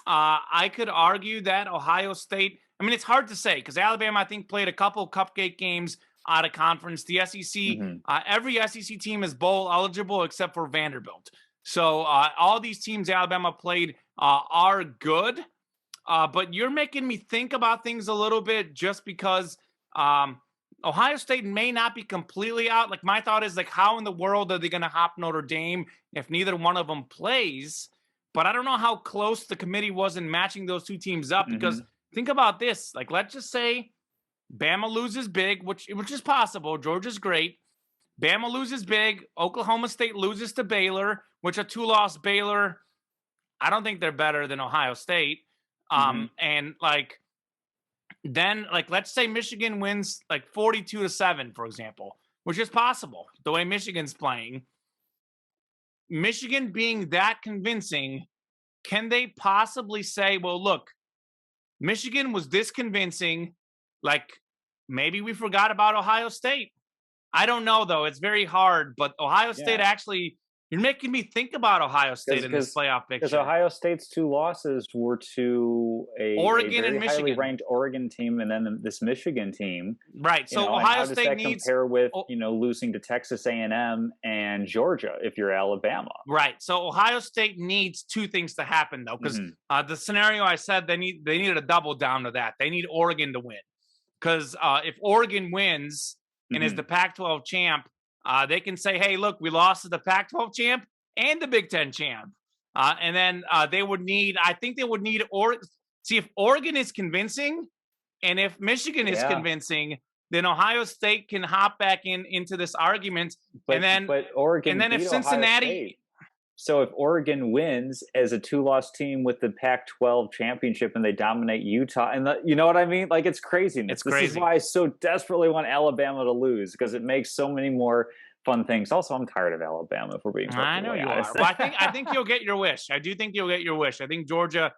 I could argue that Ohio State, I mean, it's hard to say because Alabama, I think, played a couple cupcake games out of conference. The SEC, every SEC team is bowl eligible except for Vanderbilt. So all these teams Alabama played are good. But you're making me think about things a little bit just because Ohio State may not be completely out. Like, my thought is, how in the world are they going to hop Notre Dame if neither one of them plays? But I don't know how close the committee was in matching those two teams up because think about this. Let's just say Bama loses big, which is possible. Georgia's great. Bama loses big. Oklahoma State loses to Baylor, which a two-loss Baylor, I don't think they're better than Ohio State. And then let's say Michigan wins 42-7, for example, which is possible the way Michigan's playing. Michigan being that convincing, can they possibly say, well, look, Michigan was this convincing, maybe we forgot about Ohio State? I don't know, though. It's very hard, but Ohio State actually, you're making me think about Ohio State in this playoff picture. Because Ohio State's two losses were to Oregon and Michigan, highly ranked Oregon team, and then this Michigan team. Right. So Ohio State needs compare with losing to Texas A&M and Georgia if you're Alabama. Right. So Ohio State needs two things to happen though, because the scenario I said they needed a double down to that. They need Oregon to win, because if Oregon wins and is the Pac-12 champ, they can say, hey, look, we lost to the Pac-12 champ and the Big Ten champ. And then they would need Oregon. See, if Oregon is convincing and if Michigan is convincing, then Ohio State can hop back into this argument. But Oregon, and then if Cincinnati. So if Oregon wins as a two-loss team with the Pac-12 championship and they dominate Utah, and you know what I mean? It's craziness. This is why I so desperately want Alabama to lose, because it makes so many more fun things. Also, I'm tired of Alabama, if we're being I know you honest. are. Well, I think you'll get your wish. I do think you'll get your wish. I think Georgia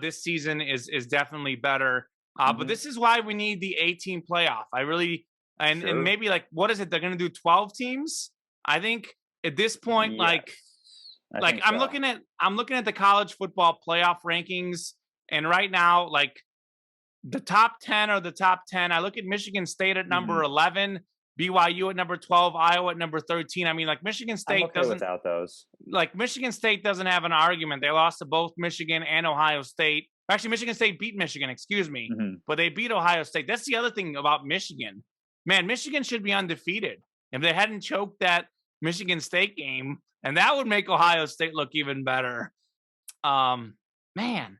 this season is definitely better. But this is why we need the 8-team playoff. I really and maybe what is it? They're going to do 12 teams. I think at this point, I'm looking at the college football playoff rankings, and right now, the top 10 are the top 10. I look at Michigan State at number 11 BYU at number 12, Iowa at number 13. I mean, like Michigan I'm State okay without those. Michigan State doesn't have an argument. They lost to both Michigan and Ohio State. Actually, Michigan State beat Michigan, excuse me, but they beat Ohio State. That's the other thing about Michigan. Man, Michigan should be undefeated if they hadn't choked that Michigan State game, and that would make Ohio State look even better. Man,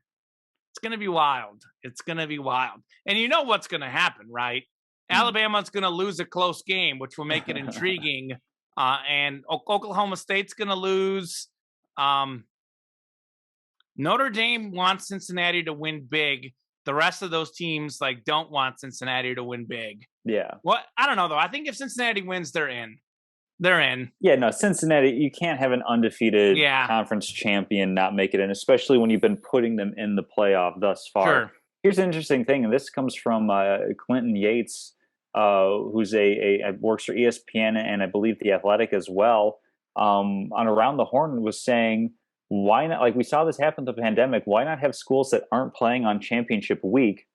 it's going to be wild. It's going to be wild. And you know what's going to happen, right? Alabama's going to lose a close game, which will make it intriguing. And Oklahoma State's going to lose. Notre Dame wants Cincinnati to win big. The rest of those teams don't want Cincinnati to win big. Yeah. Well, I don't know though. I think if Cincinnati wins, they're in. They're in. Yeah, no, Cincinnati, you can't have an undefeated conference champion not make it in, especially when you've been putting them in the playoff thus far. Sure. Here's an interesting thing, and this comes from Clinton Yates, who's works for ESPN and I believe The Athletic as well, on Around the Horn was saying, why not, like we saw this happen with the pandemic, why not have schools that aren't playing on championship week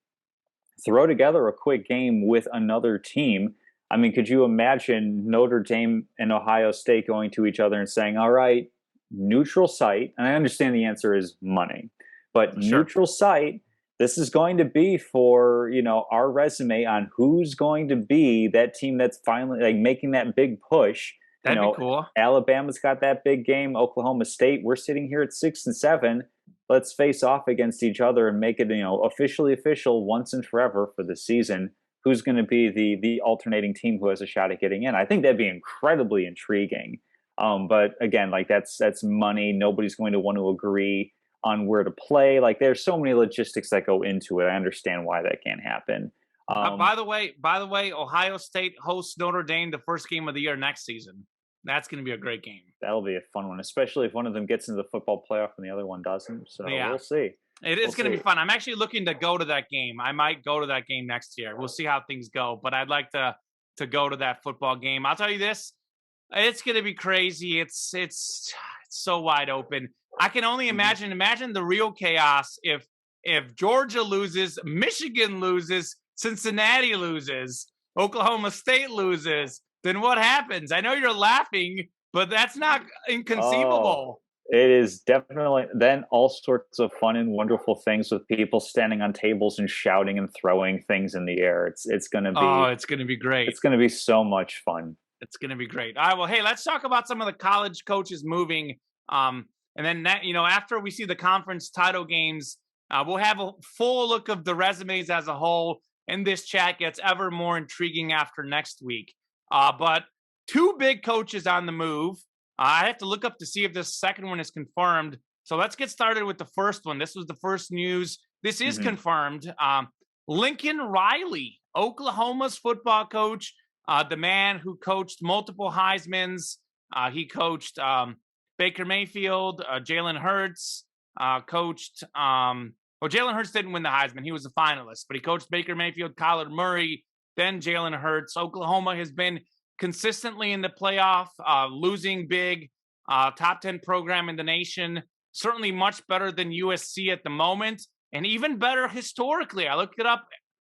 throw together a quick game with another team? I mean, could you imagine Notre Dame and Ohio State going to each other and saying, all right, neutral site, and I understand the answer is money, but neutral site, this is going to be for, our resume on who's going to be that team that's finally making that big push. That'd be cool. Alabama's got that big game. Oklahoma State, we're sitting here at 6-7. Let's face off against each other and make it, officially official once and forever for the season. Who's going to be the alternating team who has a shot at getting in? I think that'd be incredibly intriguing. But again, that's money. Nobody's going to want to agree on where to play. There's so many logistics that go into it. I understand why that can't happen. By the way, Ohio State hosts Notre Dame the first game of the year next season. That's going to be a great game. That'll be a fun one, especially if one of them gets into the football playoff and the other one doesn't. So we'll see. It's going to be fun. I'm actually looking to go to that game. I might go to that game next year. We'll see how things go, but I'd like to go to that football game. I'll tell you this, it's going to be crazy. It's so wide open. I can only imagine the real chaos if Georgia loses, Michigan loses, Cincinnati loses, Oklahoma State loses, then what happens? I know you're laughing, but that's not inconceivable. It is definitely then all sorts of fun and wonderful things with people standing on tables and shouting and throwing things in the air. It's going to be it's going to be great. It's going to be so much fun. It's going to be great. All right, well, hey, let's talk about some of the college coaches moving. And then after we see the conference title games, we'll have a full look of the resumes as a whole, and this chat gets ever more intriguing after next week. But two big coaches on the move. I have to look up to see if this second one is confirmed. So let's get started with the first one. This was the first news. This is confirmed. Lincoln Riley, Oklahoma's football coach, the man who coached multiple Heismans. He coached Baker Mayfield, Jalen Hurts, coached Jalen Hurts didn't win the Heisman. He was a finalist, but he coached Baker Mayfield, Kyler Murray, then Jalen Hurts. Oklahoma has been consistently in the playoff, losing big, top 10 program in the nation, certainly much better than USC at the moment, and even better historically. I looked it up.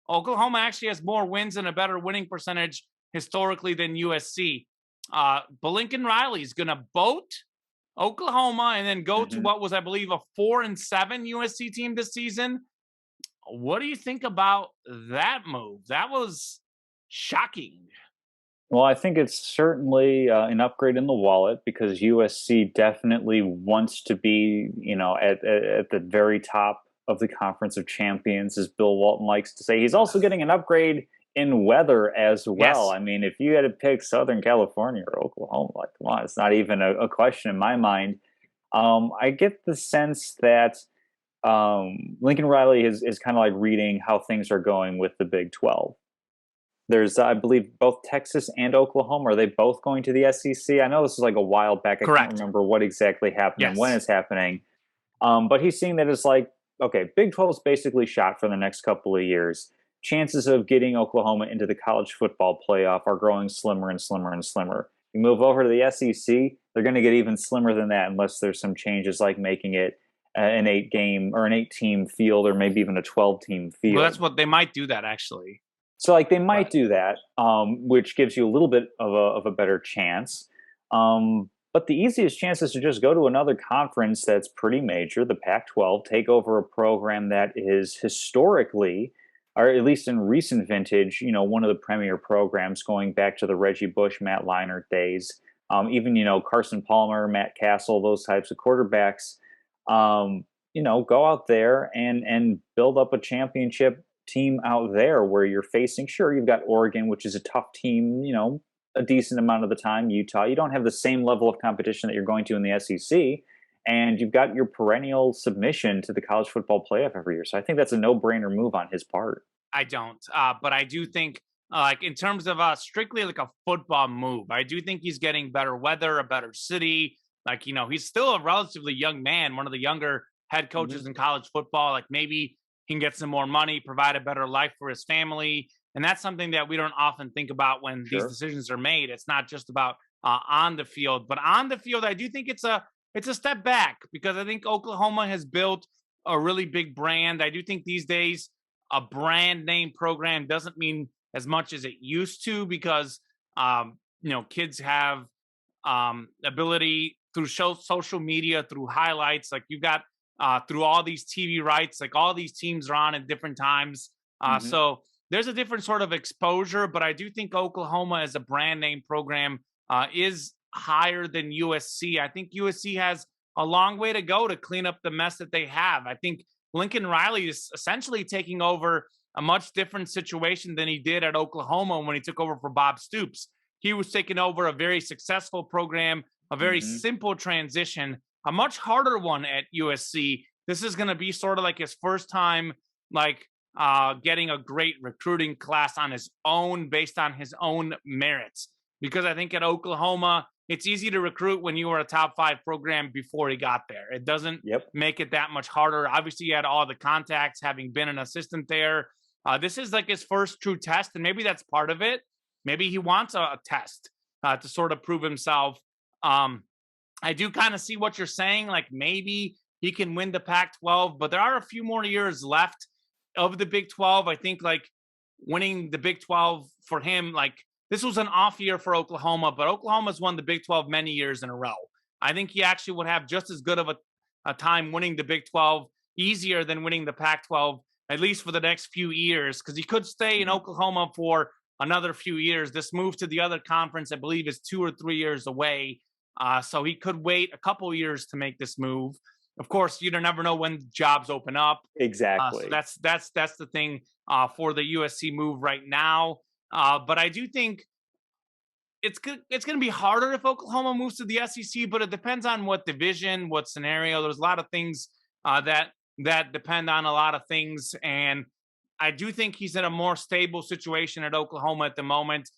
Oklahoma actually has more wins and a better winning percentage historically than USC. But Lincoln Riley is going to boat Oklahoma and then go to what was, I believe, a 4-7 USC team this season. What do you think about that move? That was shocking. Well, I think it's certainly an upgrade in the wallet because USC definitely wants to be, at the very top of the Conference of Champions, as Bill Walton likes to say. He's also getting an upgrade in weather as well. Yes. I mean, if you had to pick Southern California or Oklahoma, come on, it's not even a question in my mind. I get the sense that Lincoln Riley is kind of reading how things are going with the Big 12. There's, I believe, both Texas and Oklahoma. Are they both going to the SEC? I know this is a while back. I can't remember what exactly happened and when it's happening. But he's seeing that it's okay, Big 12 is basically shot for the next couple of years. Chances of getting Oklahoma into the college football playoff are growing slimmer and slimmer and slimmer. You move over to the SEC, they're going to get even slimmer than that unless there's some changes like making it an 8-game or an 8-team field or maybe even a 12-team field. Well, that's what they might do that actually. So like they might Right. do that, which gives you a little bit of a better chance. But the easiest chance is to just go to another conference that's pretty major, the Pac-12, take over a program that is historically, or at least in recent vintage, one of the premier programs going back to the Reggie Bush, Matt Leinart days. Even Carson Palmer, Matt Castle, those types of quarterbacks. Go out there and build up a championship team out there where you're facing. Sure, you've got Oregon, which is a tough team. A decent amount of the time. Utah, you don't have the same level of competition that you're going to in the SEC, and you've got your perennial submission to the college football playoff every year. So I think that's a no-brainer move on his part. I don't, but I do think, like in terms of strictly like a football move, I do think he's getting better weather, a better city. Like he's still a relatively young man, one of the younger head coaches in college football. Like maybe he can get some more money, provide a better life for his family. And that's something that we don't often think about when these decisions are made. It's not just about on the field, but on the field, I do think it's a step back because I think Oklahoma has built a really big brand. I do think these days a brand name program doesn't mean as much as it used to because kids have ability through social media, through highlights. Like you've got through all these TV rights, like all these teams are on at different times. So there's a different sort of exposure, but I do think Oklahoma as a brand name program is higher than USC. I think USC has a long way to go to clean up the mess that they have. I think Lincoln Riley is essentially taking over a much different situation than he did at Oklahoma when he took over for Bob Stoops. He was taking over a very successful program, a very simple transition, a much harder one at USC. This is going to be sort of like his first time, like getting a great recruiting class on his own based on his own merits. Because I think at Oklahoma, it's easy to recruit when you were a top 5 program before he got there. It doesn't make it that much harder. Obviously, he had all the contacts, having been an assistant there. This is like his first true test, and maybe that's part of it. Maybe he wants a test to sort of prove himself. I do kind of see what you're saying. Like maybe he can win the Pac-12, but there are a few more years left of the Big 12. I think like winning the Big 12 for him, like this was an off year for Oklahoma, but Oklahoma's won the Big 12 many years in a row. I think he actually would have just as good of a time winning the Big 12, easier than winning the Pac-12, at least for the next few years, because he could stay in Oklahoma for another few years. This move to the other conference, I believe, is 2 or 3 years away. So he could wait a couple years to make this move. Of course, you never know when jobs open up. Exactly. So that's the thing for the USC move right now. But I do think it's going to be harder if Oklahoma moves to the SEC, but it depends on what division, what scenario. There's a lot of things that depend on a lot of things. And I do think he's in a more stable situation at Oklahoma at the moment.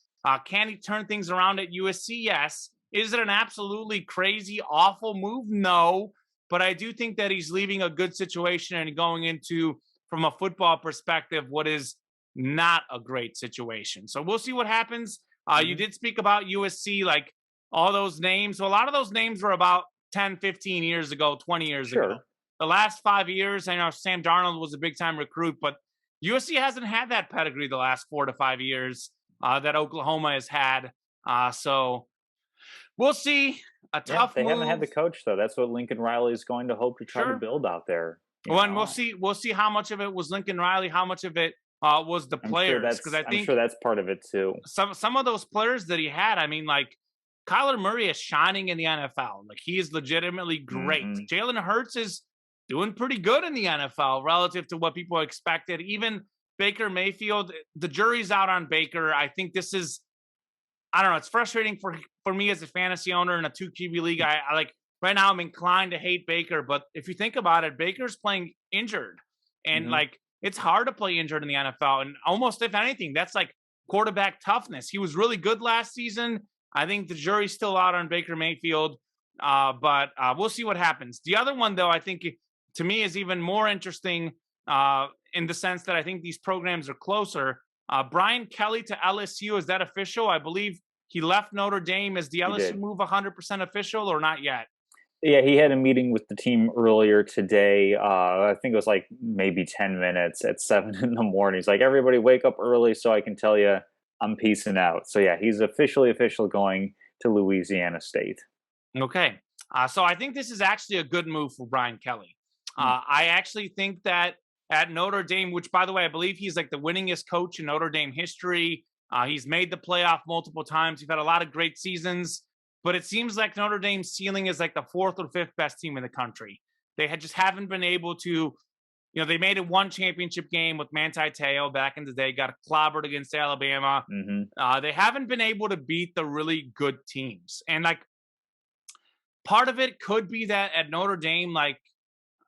Can he turn things around at USC? Yes. Is it an absolutely crazy, awful move? No. But I do think that he's leaving a good situation and going into, from a football perspective, what is not a great situation. So we'll see what happens. You did speak about USC, like all those names. So a lot of those names were about 10, 15 years ago, 20 years ago. The last 5 years, I know Sam Darnold was a big-time recruit, but USC hasn't had that pedigree the last 4 to 5 years that Oklahoma has had. So we'll see. A tough they move. haven't had the coach, though. That's what Lincoln Riley is going to hope to try to build out there. Well, and we'll see how much of it was Lincoln Riley, how much of it was the players. Because I'm sure that's part of it too. Some of those players that he had, I mean, like Kyler Murray is shining in the NFL. Like he is legitimately great. Jalen Hurts is doing pretty good in the NFL relative to what people expected. Even Baker Mayfield, the jury's out on Baker. I think this is, I don't know, it's frustrating for me as a fantasy owner in a 2 QB league. I like right now I'm inclined to hate Baker, but if you think about it, Baker's playing injured. And like it's hard to play injured in the NFL. And almost if anything, that's like quarterback toughness. He was really good last season. I think the jury's still out on Baker Mayfield. But we'll see what happens. The other one, though, I think to me is even more interesting in the sense that I think these programs are closer. Brian Kelly to LSU, is that official? I believe he left Notre Dame. Is the LSU move 100% official or not yet? Yeah, he had a meeting with the team earlier today. I think it was like maybe 10 minutes at 7 in the morning. He's like, everybody wake up early so I can tell you I'm peacing out. So yeah, he's officially going to Louisiana State. Okay. So I think this is actually a good move for Brian Kelly. I actually think that at Notre Dame, which by the way, I believe he's like the winningest coach in Notre Dame history. He's made the playoff multiple times. He's had a lot of great seasons, but it seems like Notre Dame's ceiling is like the fourth or fifth best team in the country. They just haven't been able to, they made it one championship game with Manti Te'o back in the day, got clobbered against Alabama. They haven't been able to beat the really good teams. And like, part of it could be that at Notre Dame, like,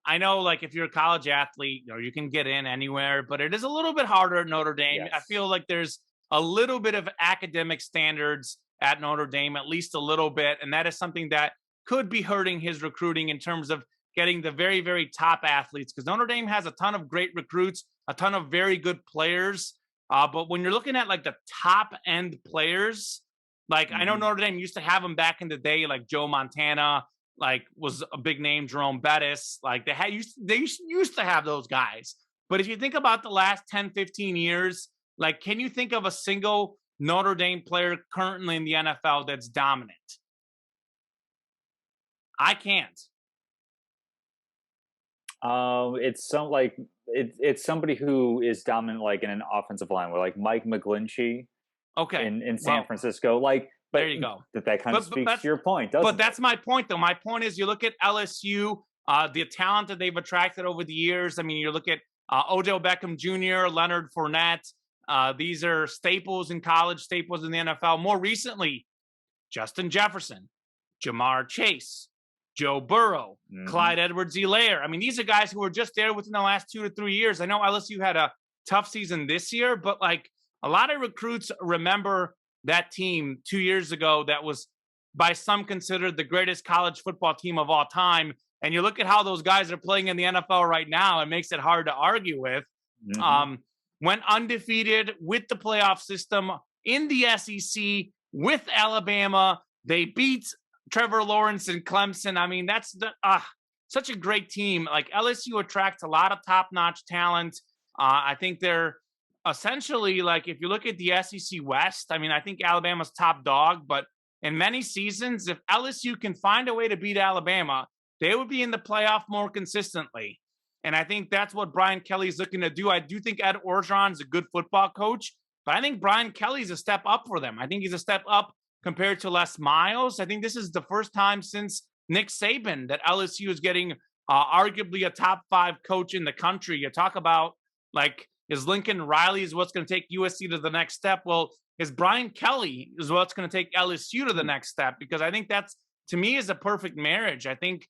I know, like, if you're a college athlete, you can get in anywhere, but it is a little bit harder at Notre Dame. Yes. I feel like there's a little bit of academic standards at Notre Dame, at least a little bit. And that is something that could be hurting his recruiting in terms of getting the very, very top athletes, because Notre Dame has a ton of great recruits, a ton of very good players. But when you're looking at like the top end players, like I know Notre Dame used to have them back in the day, like Joe Montana, like was a big name, Jerome Bettis. Like they used to have those guys. But if you think about the last 10, 15 years, like, can you think of a single Notre Dame player currently in the NFL that's dominant? I can't. It's somebody who is dominant, like in an offensive line, where like Mike McGlinchey, Okay, in San Francisco, like. But there you go. That kind of speaks to your point, doesn't it? But that's my point, though. My point is, you look at LSU, the talent that they've attracted over the years. I mean, you look at Odell Beckham Jr., Leonard Fournette. These are staples in college, staples in the NFL. More recently, Justin Jefferson, Jamar Chase, Joe Burrow, Clyde Edwards-Helaire. I mean, these are guys who were just there within the last 2 to 3 years. I know LSU had a tough season this year, but like a lot of recruits remember that team 2 years ago that was by some considered the greatest college football team of all time. And you look at how those guys are playing in the NFL right now, it makes it hard to argue with. Went undefeated with the playoff system in the SEC with Alabama. They beat Trevor Lawrence and Clemson. I mean, that's such a great team. Like LSU attracts a lot of top-notch talent. I think they're essentially, like, if you look at the SEC West, I mean, I think Alabama's top dog, but in many seasons, if LSU can find a way to beat Alabama, they would be in the playoff more consistently. And I think that's what Brian Kelly's looking to do. I do think Ed Orgeron's a good football coach, but I think Brian Kelly's a step up for them. I think he's a step up compared to Les Miles. I think this is the first time since Nick Saban that LSU is getting arguably a top 5 coach in the country. You talk about, like, is Lincoln Riley is what's going to take USC to the next step? Well, is Brian Kelly is what's going to take LSU to the next step? Because I think that's, to me, is a perfect marriage. I think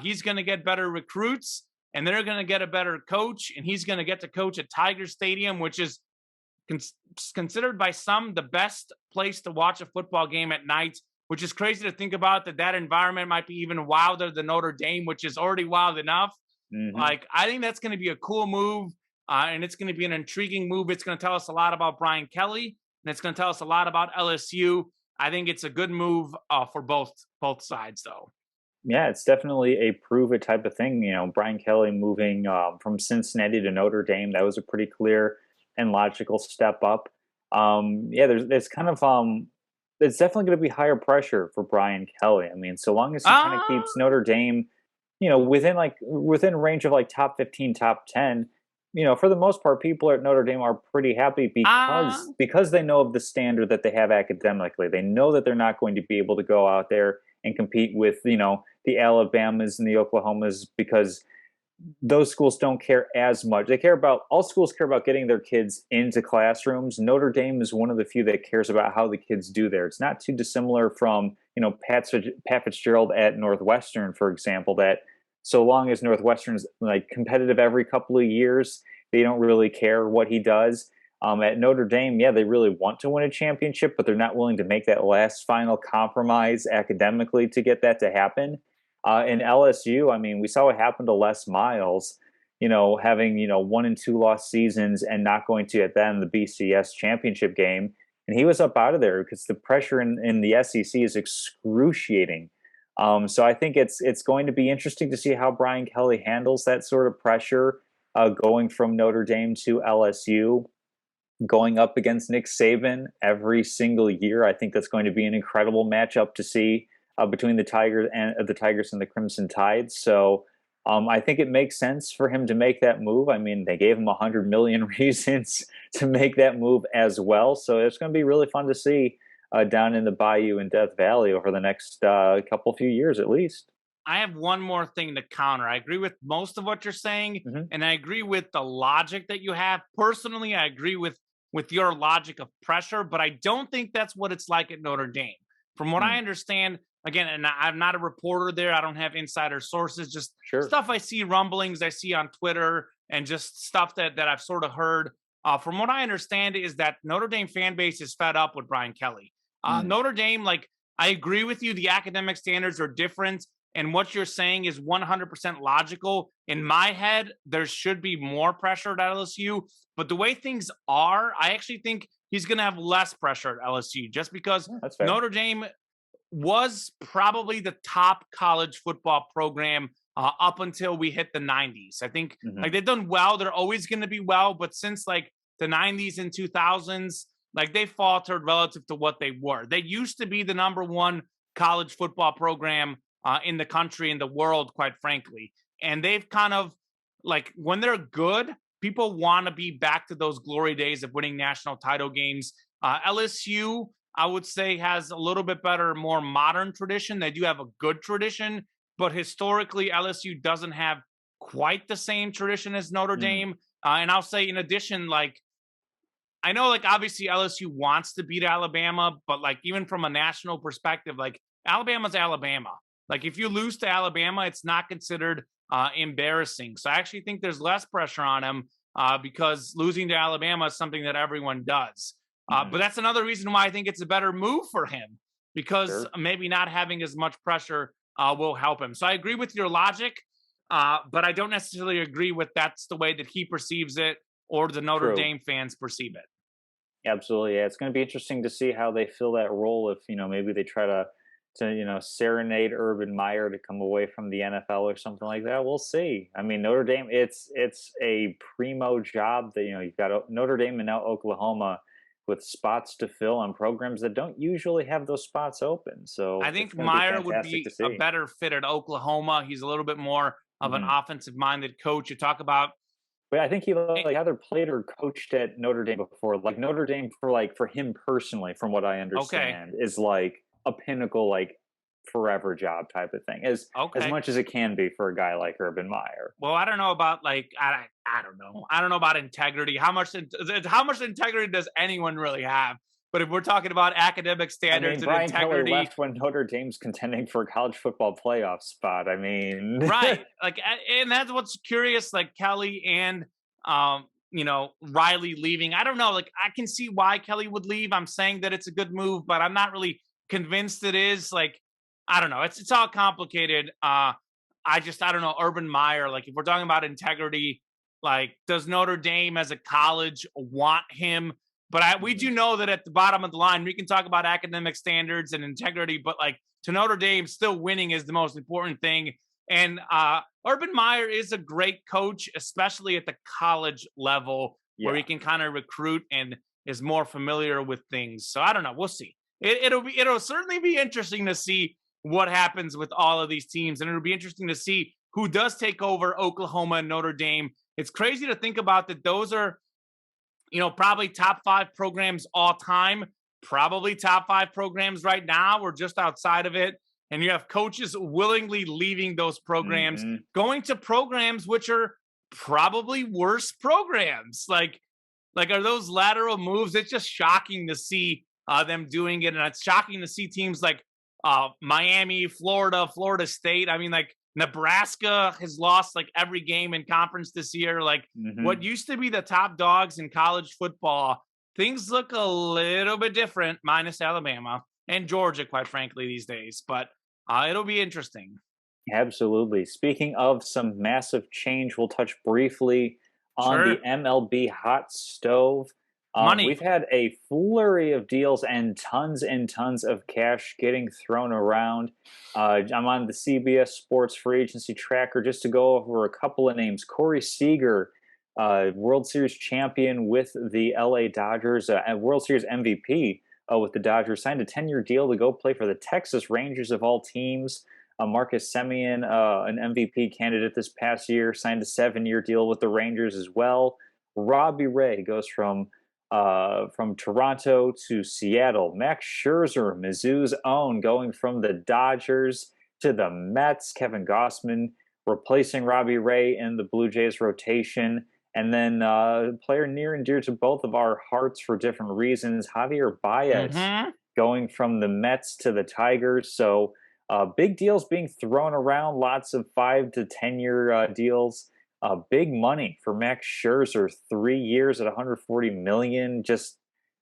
he's going to get better recruits, and they're going to get a better coach, and he's going to get to coach at Tiger Stadium, which is considered by some the best place to watch a football game at night, which is crazy to think about, that environment might be even wilder than Notre Dame, which is already wild enough. Like, I think that's going to be a cool move. And it's going to be an intriguing move. It's going to tell us a lot about Brian Kelly, and it's going to tell us a lot about LSU. I think it's a good move for both sides, though. Yeah, it's definitely a prove it type of thing. Brian Kelly moving from Cincinnati to Notre Dame, that was a pretty clear and logical step up. There's kind of it's definitely going to be higher pressure for Brian Kelly. I mean, so long as he kind of keeps Notre Dame, within range of like top 15, top 10. For the most part, people at Notre Dame are pretty happy because they know of the standard that they have academically. They know that they're not going to be able to go out there and compete with, the Alabamas and the Oklahomas, because those schools don't care as much. All schools care about getting their kids into classrooms. Notre Dame is one of the few that cares about how the kids do there. It's not too dissimilar from, Pat Fitzgerald at Northwestern, for example, that so long as Northwestern's like competitive every couple of years, they don't really care what he does. At Notre Dame, they really want to win a championship, but they're not willing to make that last final compromise academically to get that to happen. In LSU, I mean, we saw what happened to Les Miles, having, 1 and 2 lost seasons and not going to, at then, the BCS championship game. And he was up out of there because the pressure in the SEC is excruciating. So I think it's going to be interesting to see how Brian Kelly handles that sort of pressure, going from Notre Dame to LSU, going up against Nick Saban every single year. I think that's going to be an incredible matchup to see between the Tigers and the Crimson Tide. So I think it makes sense for him to make that move. I mean, they gave him 100 million reasons to make that move as well. So it's going to be really fun to see down in the Bayou and Death Valley over the next few years at least. I have one more thing to counter. I agree with most of what you're saying, and I agree with the logic that you have. Personally, I agree with your logic of pressure, but I don't think that's what it's like at Notre Dame. From what I understand, again, and I'm not a reporter there, I don't have insider sources, just stuff I see, rumblings I see on Twitter, and just stuff that I've sort of heard. From what I understand is that Notre Dame fan base is fed up with Brian Kelly. Notre Dame, like, I agree with you, the academic standards are different, and what you're saying is 100% logical. In my head, there should be more pressure at LSU, but the way things are, I actually think he's going to have less pressure at LSU just because Notre Dame was probably the top college football program up until we hit the 90s. I think like they've done well. They're always going to be well, but since like the 90s and 2000s, like they faltered relative to what they were. They used to be the number one college football program in the country, in the world, quite frankly. And they've kind of like, when they're good, people want to be back to those glory days of winning national title games. LSU, I would say, has a little bit better, more modern tradition. They do have a good tradition, but historically, LSU doesn't have quite the same tradition as Notre Dame. And I'll say, in addition, like, I know, like, obviously LSU wants to beat Alabama, but like, even from a national perspective, like, Alabama's Alabama. Like, if you lose to Alabama, it's not considered embarrassing. So I actually think there's less pressure on him because losing to Alabama is something that everyone does. But that's another reason why I think it's a better move for him, because maybe not having as much pressure will help him. So I agree with your logic, but I don't necessarily agree with that's the way that he perceives it or the Notre Dame fans perceive it. Absolutely. Yeah, it's going to be interesting to see how they fill that role. If, maybe they try to serenade Urban Meyer to come away from the NFL or something like that. We'll see. I mean, Notre Dame, it's a primo job that, you've got Notre Dame and now Oklahoma with spots to fill on programs that don't usually have those spots open. So I think Meyer would be a better fit at Oklahoma. He's a little bit more of an offensive minded coach. You talk about, but I think he either played or coached at Notre Dame before. Like Notre Dame for him personally, from what I understand, is like a pinnacle, like forever job type of thing, as much as it can be for a guy like Urban Meyer. Well, I don't know about like I don't know. I don't know about integrity. How much integrity does anyone really have? But if we're talking about academic standards and Brian integrity, Kelly left when Notre Dame's contending for a college football playoff spot. I mean, right? Like, and that's what's curious. Like Kelly and Riley leaving. I don't know. Like, I can see why Kelly would leave. I'm saying that it's a good move, but I'm not really convinced it is. Like, I don't know. It's all complicated. I don't know. Urban Meyer. Like, if we're talking about integrity, like, does Notre Dame as a college want him? But we do know that at the bottom of the line, we can talk about academic standards and integrity, but like to Notre Dame, still winning is the most important thing. And Urban Meyer is a great coach, especially at the college level, where he can kind of recruit and is more familiar with things. So I don't know. We'll see. It'll certainly be interesting to see what happens with all of these teams, and it'll be interesting to see who does take over Oklahoma and Notre Dame. It's crazy to think about that those are, probably top 5 programs all time, probably top 5 programs right now or just outside of it. And you have coaches willingly leaving those programs, going to programs which are probably worse programs. Like are those lateral moves? It's just shocking to see them doing it. And it's shocking to see teams like Miami, Florida State. I mean, like, Nebraska has lost like every game in conference this year. Like what used to be the top dogs in college football, things look a little bit different, minus Alabama and Georgia, quite frankly, these days. But it'll be interesting. Absolutely. Speaking of some massive change, we'll touch briefly on the MLB Hot Stove. Money. We've had a flurry of deals and tons of cash getting thrown around. I'm on the CBS Sports Free Agency Tracker just to go over a couple of names. Corey Seager, World Series champion with the LA Dodgers, and World Series MVP with the Dodgers, signed a 10-year deal to go play for the Texas Rangers of all teams. Marcus Semien, an MVP candidate this past year, signed a 7-year deal with the Rangers as well. Robbie Ray goes from Toronto to Seattle. Max Scherzer, Mizzou's own, going from the Dodgers to the Mets. Kevin Gossman replacing Robbie Ray in the Blue Jays rotation. And then a player near and dear to both of our hearts for different reasons, Javier Baez, going from the Mets to the Tigers. So big deals being thrown around, lots of 5 to 10-year deals. Big money for Max Scherzer, 3 years at $140 million, just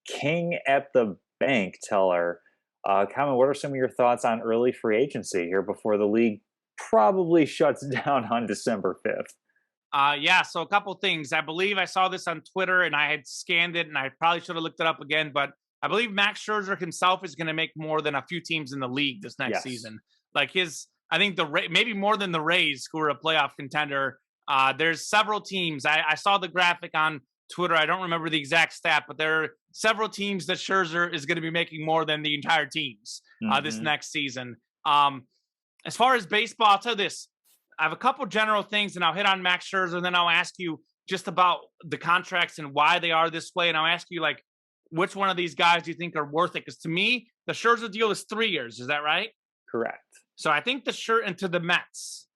king at the bank teller. Colin, what are some of your thoughts on early free agency here before the league probably shuts down on December 5th? Yeah, so a couple things. I believe I saw this on Twitter and I had scanned it and I probably should have looked it up again, but I believe Max Scherzer himself is going to make more than a few teams in the league this next season. Like I think maybe more than the Rays, who are a playoff contender. There's several teams. I saw the graphic on Twitter. I don't remember the exact stat, but there are several teams that Scherzer is going to be making more than the entire teams this next season. As far as baseball, I'll tell you this. I have a couple general things, and I'll hit on Max Scherzer, and then I'll ask you just about the contracts and why they are this way. And I'll ask you, like, which one of these guys do you think are worth it? Because to me, the Scherzer deal is 3 years. Is that right? Correct. So I think and to the Mets.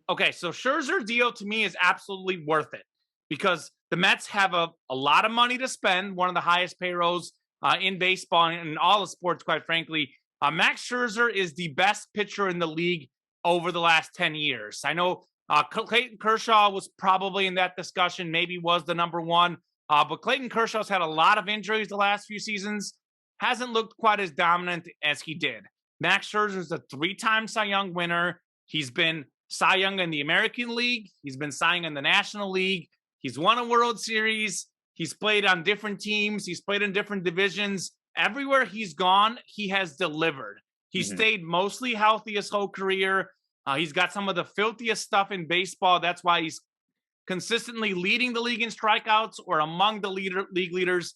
Okay, so Scherzer deal to me is absolutely worth it because the Mets have a lot of money to spend, one of the highest payrolls in baseball and in all the sports, quite frankly. Max Scherzer is the best pitcher in the league over the last 10 years. I know Clayton Kershaw was probably in that discussion, maybe was the number one, but Clayton Kershaw's had a lot of injuries the last few seasons, hasn't looked quite as dominant as he did. Max Scherzer is a 3-time Cy Young winner. He's been Cy Young in the American League. He's been Cy Young in the National League. He's won a World Series. He's played on different teams. He's played in different divisions. Everywhere he's gone, he has delivered. He stayed mostly healthy his whole career. He's got some of the filthiest stuff in baseball. That's why he's consistently leading the league in strikeouts or among the league leaders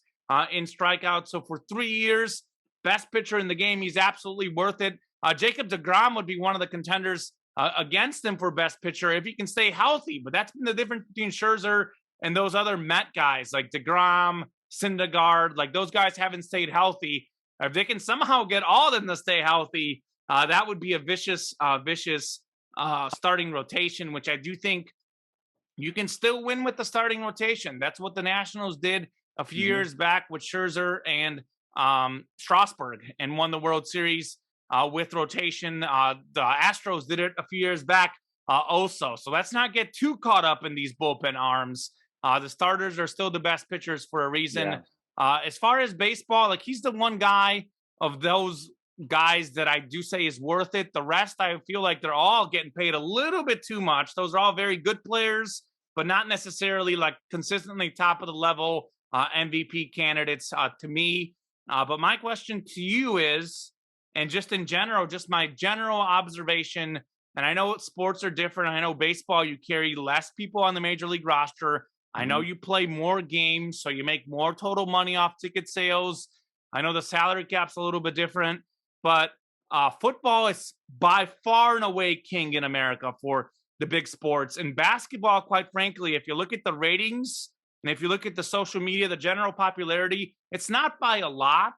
in strikeouts. So for 3 years, best pitcher in the game, he's absolutely worth it. Jacob deGrom would be one of the contenders against him for best pitcher if he can stay healthy. But that's been the difference between Scherzer and those other Met guys like deGrom, Syndergaard. Like those guys haven't stayed healthy. If they can somehow get all of them to stay healthy, that would be a vicious starting rotation, which I do think you can still win with the starting rotation. That's what the Nationals did a few years back with Scherzer and Strasburg and won the World Series with rotation. The Astros did it a few years back also. So let's not get too caught up in these bullpen arms. The starters are still the best pitchers for a reason. As far as baseball, like he's the one guy of those guys that I do say is worth it. The rest, I feel like they're all getting paid a little bit too much. Those are all very good players, but not necessarily like consistently top of the level MVP candidates to me. But my question to you is, and just in general, just my general observation, and I know sports are different. I know baseball, you carry less people on the major league roster. I know you play more games, so you make more total money off ticket sales. I know the salary cap's a little bit different, but football is by far and away king in America for the big sports. And basketball, quite frankly, if you look at the ratings and if you look at the social media, the general popularity, it's not by a lot,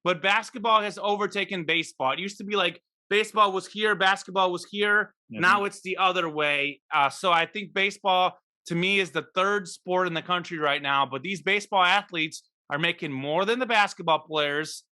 but basketball has overtaken baseball. It used to be like baseball was here, basketball was here. Now it's the other way. So I think baseball, to me, is the third sport in the country right now. But these baseball athletes are making more than the basketball players,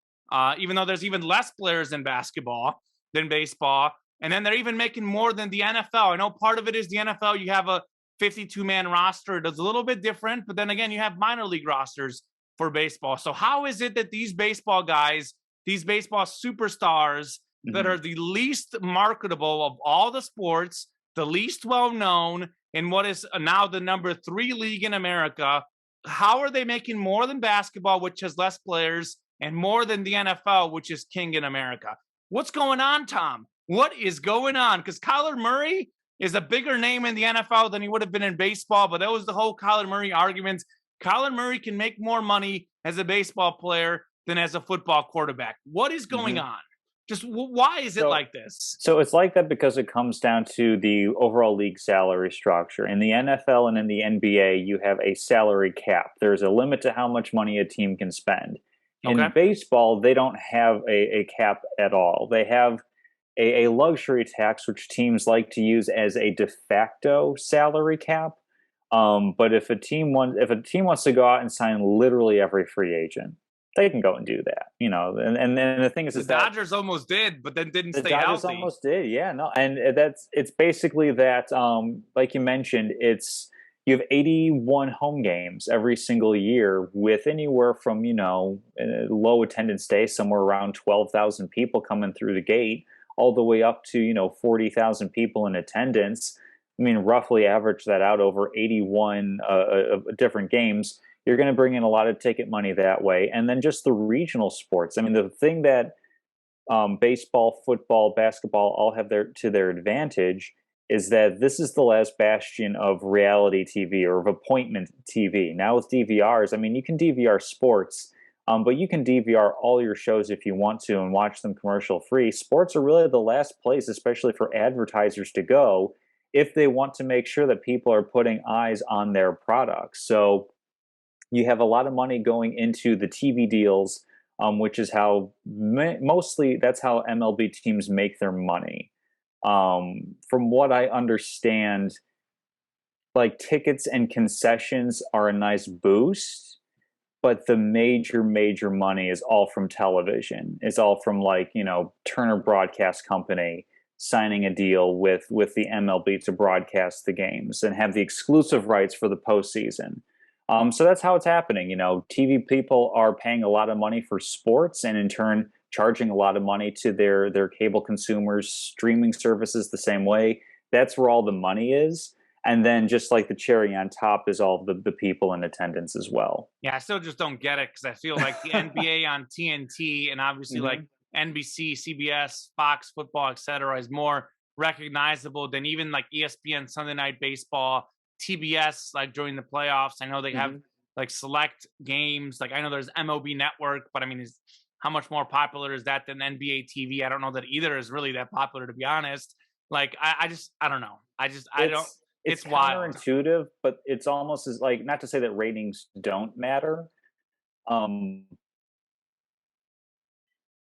even though there's even less players in basketball than baseball. And then they're even making more than the NFL. I know part of it is the NFL. You have a 52-man roster. It's a little bit different. But then again, you have minor league rosters for baseball. So how is it that these baseball guys, these baseball superstars that are the least marketable of all the sports, the least well-known in what is now the number 3 league in America, how are they making more than basketball, which has less players, and more than the NFL, which is king in America? What's going on, Tom? What is going on? Because Kyler Murray is a bigger name in the NFL than he would have been in baseball, but that was the whole Kyler Murray argument. Kyler Murray can make more money as a baseball player than as a football quarterback. What is going on? Just why is it like this? So it's like that because it comes down to the overall league salary structure. In the NFL and in the NBA, you have a salary cap. There's a limit to how much money a team can spend. In baseball, they don't have a cap at all. They have a luxury tax, which teams like to use as a de facto salary cap. But if a team wants to go out and sign literally every free agent, they can go and do that, And then the thing is, the Dodgers almost did, but then didn't stay healthy. The Dodgers almost did, yeah. No, and it's basically that. Like you mentioned, you have 81 home games every single year with anywhere from low attendance days, somewhere around 12,000 people coming through the gate, all the way up to 40,000 people in attendance. I mean, roughly average that out over 81 different games. You're going to bring in a lot of ticket money that way. And then just the regional sports. I mean, the thing that baseball, football, basketball all have to their advantage is that this is the last bastion of reality TV or of appointment TV. Now with DVRs, I mean, you can DVR sports, but you can DVR all your shows if you want to and watch them commercial free. Sports are really the last place, especially for advertisers, to go if they want to make sure that people are putting eyes on their products. So you have a lot of money going into the TV deals, which is how mostly that's how MLB teams make their money. From what I understand, like tickets and concessions are a nice boost, but the major money is all from television. It's all from Turner Broadcast Company signing a deal with the MLB to broadcast the games and have the exclusive rights for the postseason. So that's how it's happening. TV people are paying a lot of money for sports and in turn charging a lot of money to their cable consumers, streaming services the same way. That's where all the money is. And then just like the cherry on top is all the people in attendance as well. Yeah, I still just don't get it because I feel like the NBA on TNT and obviously like NBC, CBS, Fox Football, etc. is more recognizable than even like ESPN Sunday Night Baseball, TBS, like during the playoffs. I know they have like select games. Like I know there's MLB Network, but I mean, how much more popular is that than NBA TV? I don't know that either is really that popular, to be honest. Like I don't know. It's counterintuitive, but it's almost as like, not to say that ratings don't matter.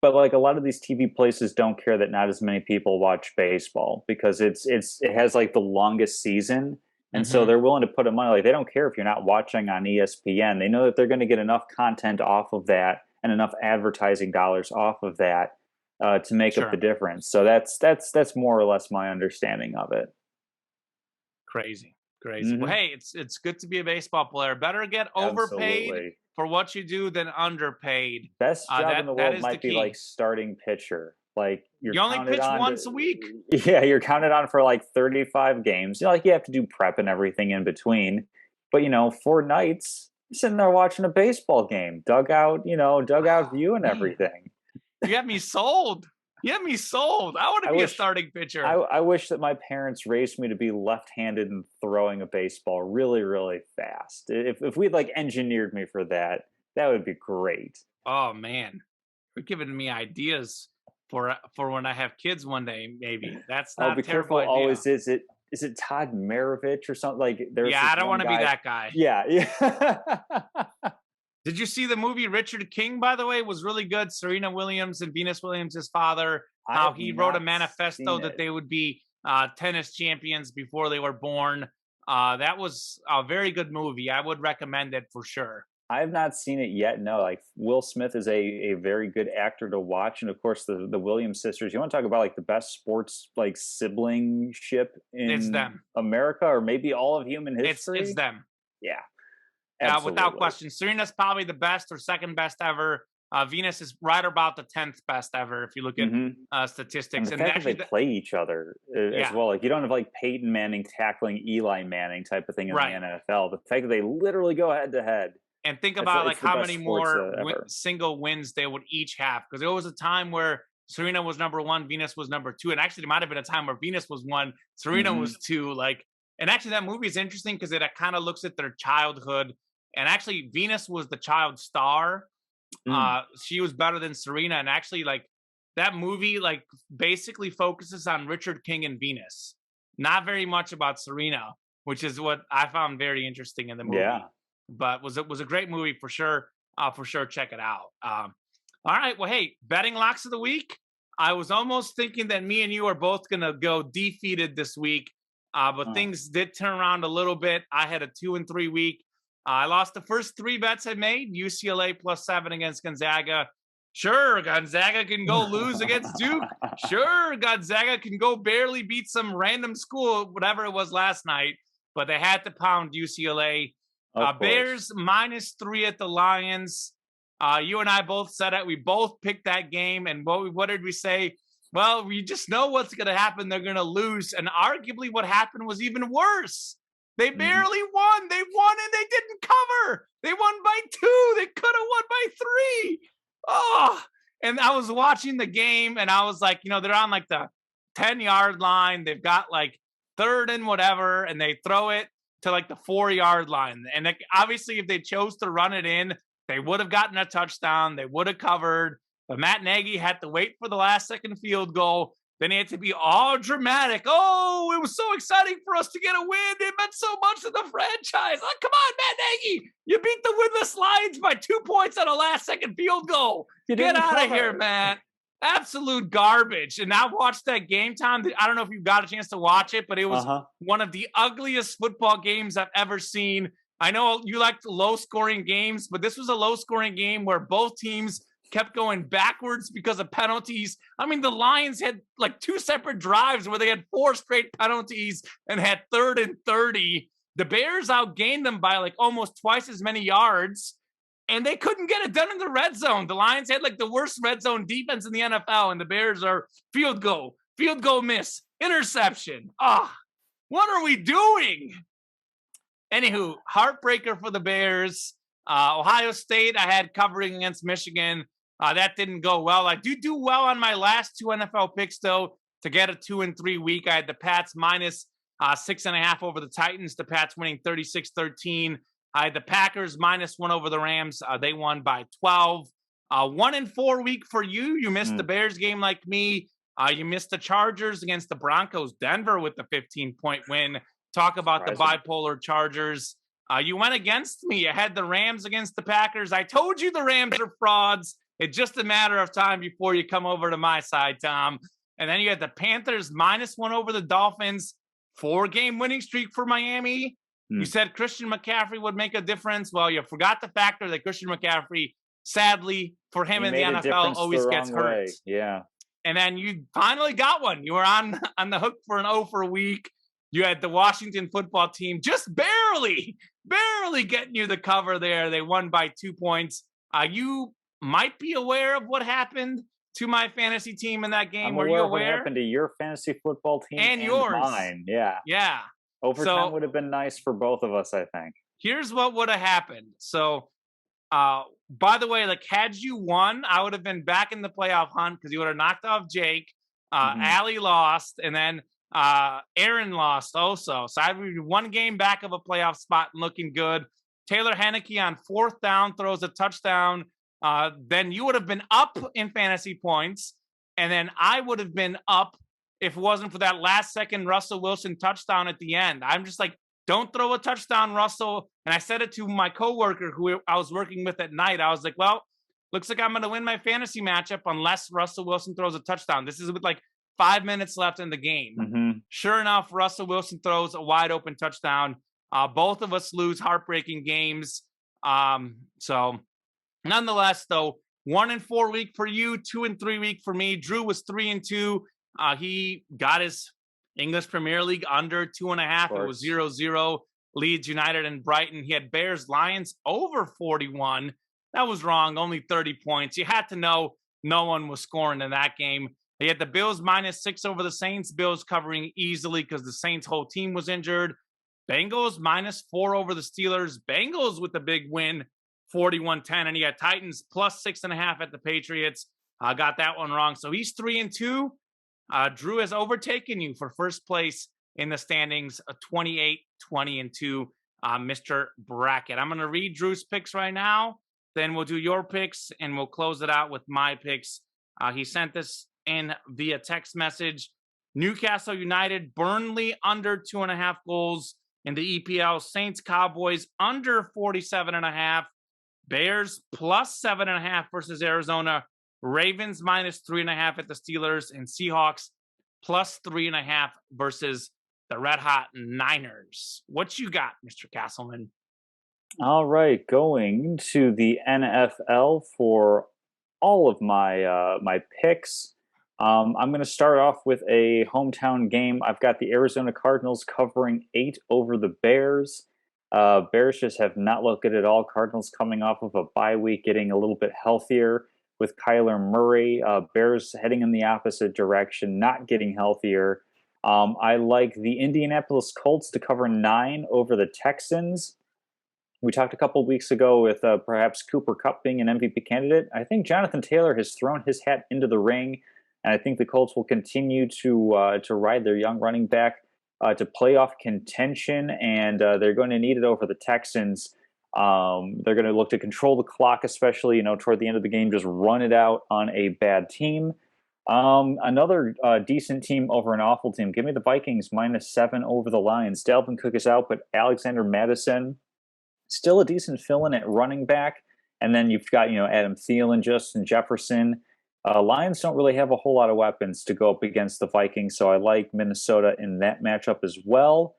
But like a lot of these TV places don't care that not as many people watch baseball because it has like the longest season. And so they're willing to put a money, like they don't care if you're not watching on ESPN. They know that they're going to get enough content off of that and enough advertising dollars off of that to make up the difference. So that's more or less my understanding of it. Crazy. Well, hey, it's good to be a baseball player. Better get overpaid for what you do than underpaid. Best job in the world might be like starting pitcher. Like you only pitch once a week. Yeah, you're counted on for like 35 games. You have to do prep and everything in between. But 4 nights, you're sitting there watching a baseball game, dugout view and everything. You have me sold. I want to be a starting pitcher. I wish that my parents raised me to be left-handed and throwing a baseball really, really fast. If we'd like engineered me for that, that would be great. Oh man, you're giving me ideas for when I have kids one day. Maybe that's not. Be careful. Idea. Always is it Todd Maravich or something like? I don't want to be that guy. Yeah. Did you see the movie Richard King, by the way? It was really good. Serena Williams and Venus Williams' father, how he wrote a manifesto that they would be tennis champions before they were born. That was a very good movie. I would recommend it for sure. I have not seen it yet. No, like Will Smith is a very good actor to watch. And of course, the Williams sisters. You want to talk about like the best sports like siblingship in America or maybe all of human history? It's them. Yeah. Without question. Serena's probably the best or second best ever. Venus is right about the 10th best ever if you look at statistics. And the fact that they play each other as well. Like, you don't have like Peyton Manning tackling Eli Manning type of thing in the NFL. The fact that they literally go head to head. And think about like how many more single wins they would each have. Because there was a time where Serena was number 1, Venus was number 2. And actually, there might have been a time where Venus was 1, Serena was 2. Like, and actually, that movie is interesting because it kind of looks at their childhood. And actually, Venus was the child star. She was better than Serena. And actually, like, that movie, like, basically focuses on Richard King and Venus. Not very much about Serena, which is what I found very interesting in the movie. Yeah. But was a great movie for sure. For sure, check it out. All right. Well, hey, betting locks of the week. I was almost thinking that me and you are both gonna go defeated this week, but things did turn around a little bit. I had a 2-3 week. I lost the first 3 bets I made. UCLA +7 against Gonzaga. Sure, Gonzaga can go lose against Duke. Sure, Gonzaga can go barely beat some random school, whatever it was last night. But they had to pound UCLA. Bears -3 at the Lions. You and I both said it. We both picked that game. And what did we say? Well, we just know what's going to happen. They're going to lose. And arguably what happened was even worse. They barely won. They won and they didn't cover. They won by 2. They could have won by 3. Oh, and I was watching the game and I was like, they're on like the 10-yard line. They've got like 3rd and whatever, and they throw it to like the 4-yard line. And obviously if they chose to run it in, they would have gotten a touchdown. They would have covered. But Matt Nagy had to wait for the last second field goal. Then he had to be all dramatic. Oh, it was so exciting for us to get a win. It meant so much to the franchise. Oh, come on, Matt Nagy. You beat the winless Lions by 2 points on a last-second field goal. Get out of here, Matt. Absolute garbage. And I've watched that game time. I don't know if you've got a chance to watch it, but it was one of the ugliest football games I've ever seen. I know you like low-scoring games, but this was a low-scoring game where both teams kept going backwards because of penalties. I mean, the Lions had like 2 separate drives where they had 4 straight penalties and had 3rd and 30. The Bears outgained them by like almost twice as many yards, and they couldn't get it done in the red zone. The Lions had like the worst red zone defense in the NFL, and the Bears are field goal miss, interception. What are we doing? Anywho, heartbreaker for the Bears. Ohio State, I had covering against Michigan. That didn't go well. I do well on my last 2 NFL picks, though, to get a 2-3 week. I had the Pats -6.5 over the Titans. The Pats winning 36-13. I had the Packers -1 over the Rams. They won by 12. 1-4 week for you. You missed the Bears game like me. You missed the Chargers against the Broncos. Denver with the 15-point win. Talk about the bipolar Chargers. You went against me. I had the Rams against the Packers. I told you the Rams are frauds. It's just a matter of time before you come over to my side, Tom. And then you had the Panthers -1 over the Dolphins. 4-game winning streak for Miami. You said Christian McCaffrey would make a difference. Well, you forgot the factor that Christian McCaffrey, sadly, for him in the NFL, always gets hurt. Yeah. And then you finally got one. You were on the hook for an 0 for a week. You had the Washington football team just barely getting you the cover there. They won by 2 points. You might be aware of what happened to my fantasy team in that game. Were you aware? Of what happened to your fantasy football team and yours? Mine, yeah. Yeah. Overtime would have been nice for both of us, I think. Here's what would have happened. So, by the way, like, had you won, I would have been back in the playoff hunt because you would have knocked off Jake. Allie lost, and then Aaron lost also. So I'd be 1 game back of a playoff spot and looking good. Taylor Heineke on 4th down throws a touchdown. Then you would have been up in fantasy points. And then I would have been up if it wasn't for that last second Russell Wilson touchdown at the end. I'm just like, don't throw a touchdown, Russell. And I said it to my coworker who I was working with at night. I was like, well, looks like I'm going to win my fantasy matchup unless Russell Wilson throws a touchdown. This is with like 5 minutes left in the game. Sure enough, Russell Wilson throws a wide open touchdown. Both of us lose heartbreaking games. So nonetheless, though, 1-4 week for you, 2-3 week for me. Drew was 3-2. He got his English Premier League under 2.5. It was 0-0. Leeds United and Brighton. He had Bears Lions over 41. That was wrong. Only 30 points. You had to know no one was scoring in that game. You had the Bills -6 over the Saints. Bills covering easily because the Saints' whole team was injured. Bengals -4 over the Steelers. Bengals with the big win, 41-10. And you got Titans +6.5 at the Patriots. I got that one wrong. So he's 3-2. Drew has overtaken you for first place in the standings, 28-20-2, Mr. Bracket. I'm going to read Drew's picks right now. Then we'll do your picks, and we'll close it out with my picks. He sent this in via text message. Newcastle United, Burnley under 2.5 goals in the EPL. Saints Cowboys under 47.5. Bears +7.5 versus Arizona. Ravens -3.5 at the Steelers, and Seahawks +3.5 versus the Red Hot Niners. What you got, Mr. Castleman? All right, going to the NFL for all of my my picks. I'm going to start off with a hometown game. I've got the Arizona Cardinals covering 8 over the Bears. Bears just have not looked good at all. Cardinals coming off of a bye week, getting a little bit healthier with Kyler Murray. Bears heading in the opposite direction, not getting healthier. I like the Indianapolis Colts to cover 9 over the Texans. We talked a couple weeks ago with perhaps Cooper Kupp being an MVP candidate. I think Jonathan Taylor has thrown his hat into the ring, and I think the Colts will continue to ride their young running back to playoff contention, and they're going to need it over the Texans. They're going to look to control the clock, especially toward the end of the game, just run it out on a bad team. Another decent team over an awful team. Give me the Vikings -7 over the Lions. Dalvin Cook is out, but Alexander Mattison still a decent fill-in at running back. And then you've got, Adam Thielen, Justin Jefferson. Lions don't really have a whole lot of weapons to go up against the Vikings, so I like Minnesota in that matchup as well.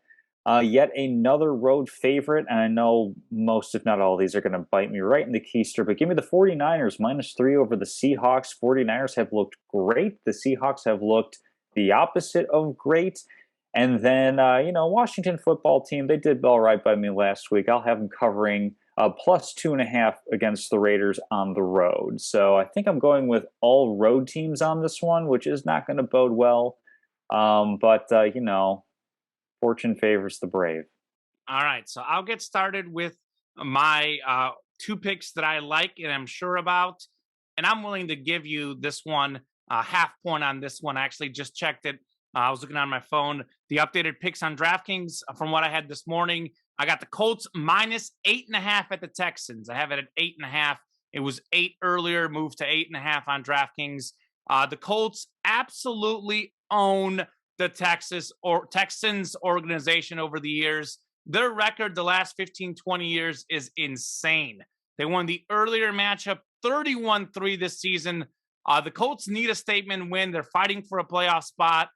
Yet another road favorite, and I know most, if not all, of these are going to bite me right in the keister, but give me the 49ers -3 over the Seahawks. 49ers have looked great. The Seahawks have looked the opposite of great. And then, Washington football team, they did all right by me last week. I'll have them covering +2.5 against the Raiders on the road. So I think I'm going with all road teams on this one, which is not going to bode well. But fortune favors the brave. All right, so I'll get started with my 2 picks that I like and I'm sure about. And I'm willing to give you this one, half point on this one. I actually just checked it. I was looking on my phone. The updated picks on DraftKings from what I had this morning. I got the Colts -8.5 at the Texans. I have it at 8.5. It was 8 earlier, moved to 8.5 on DraftKings. The Colts absolutely own the Texans organization over the years. Their record the last 15, 20 years is insane. They won the earlier matchup 31-3 this season. The Colts need a statement win. They're fighting for a playoff spot.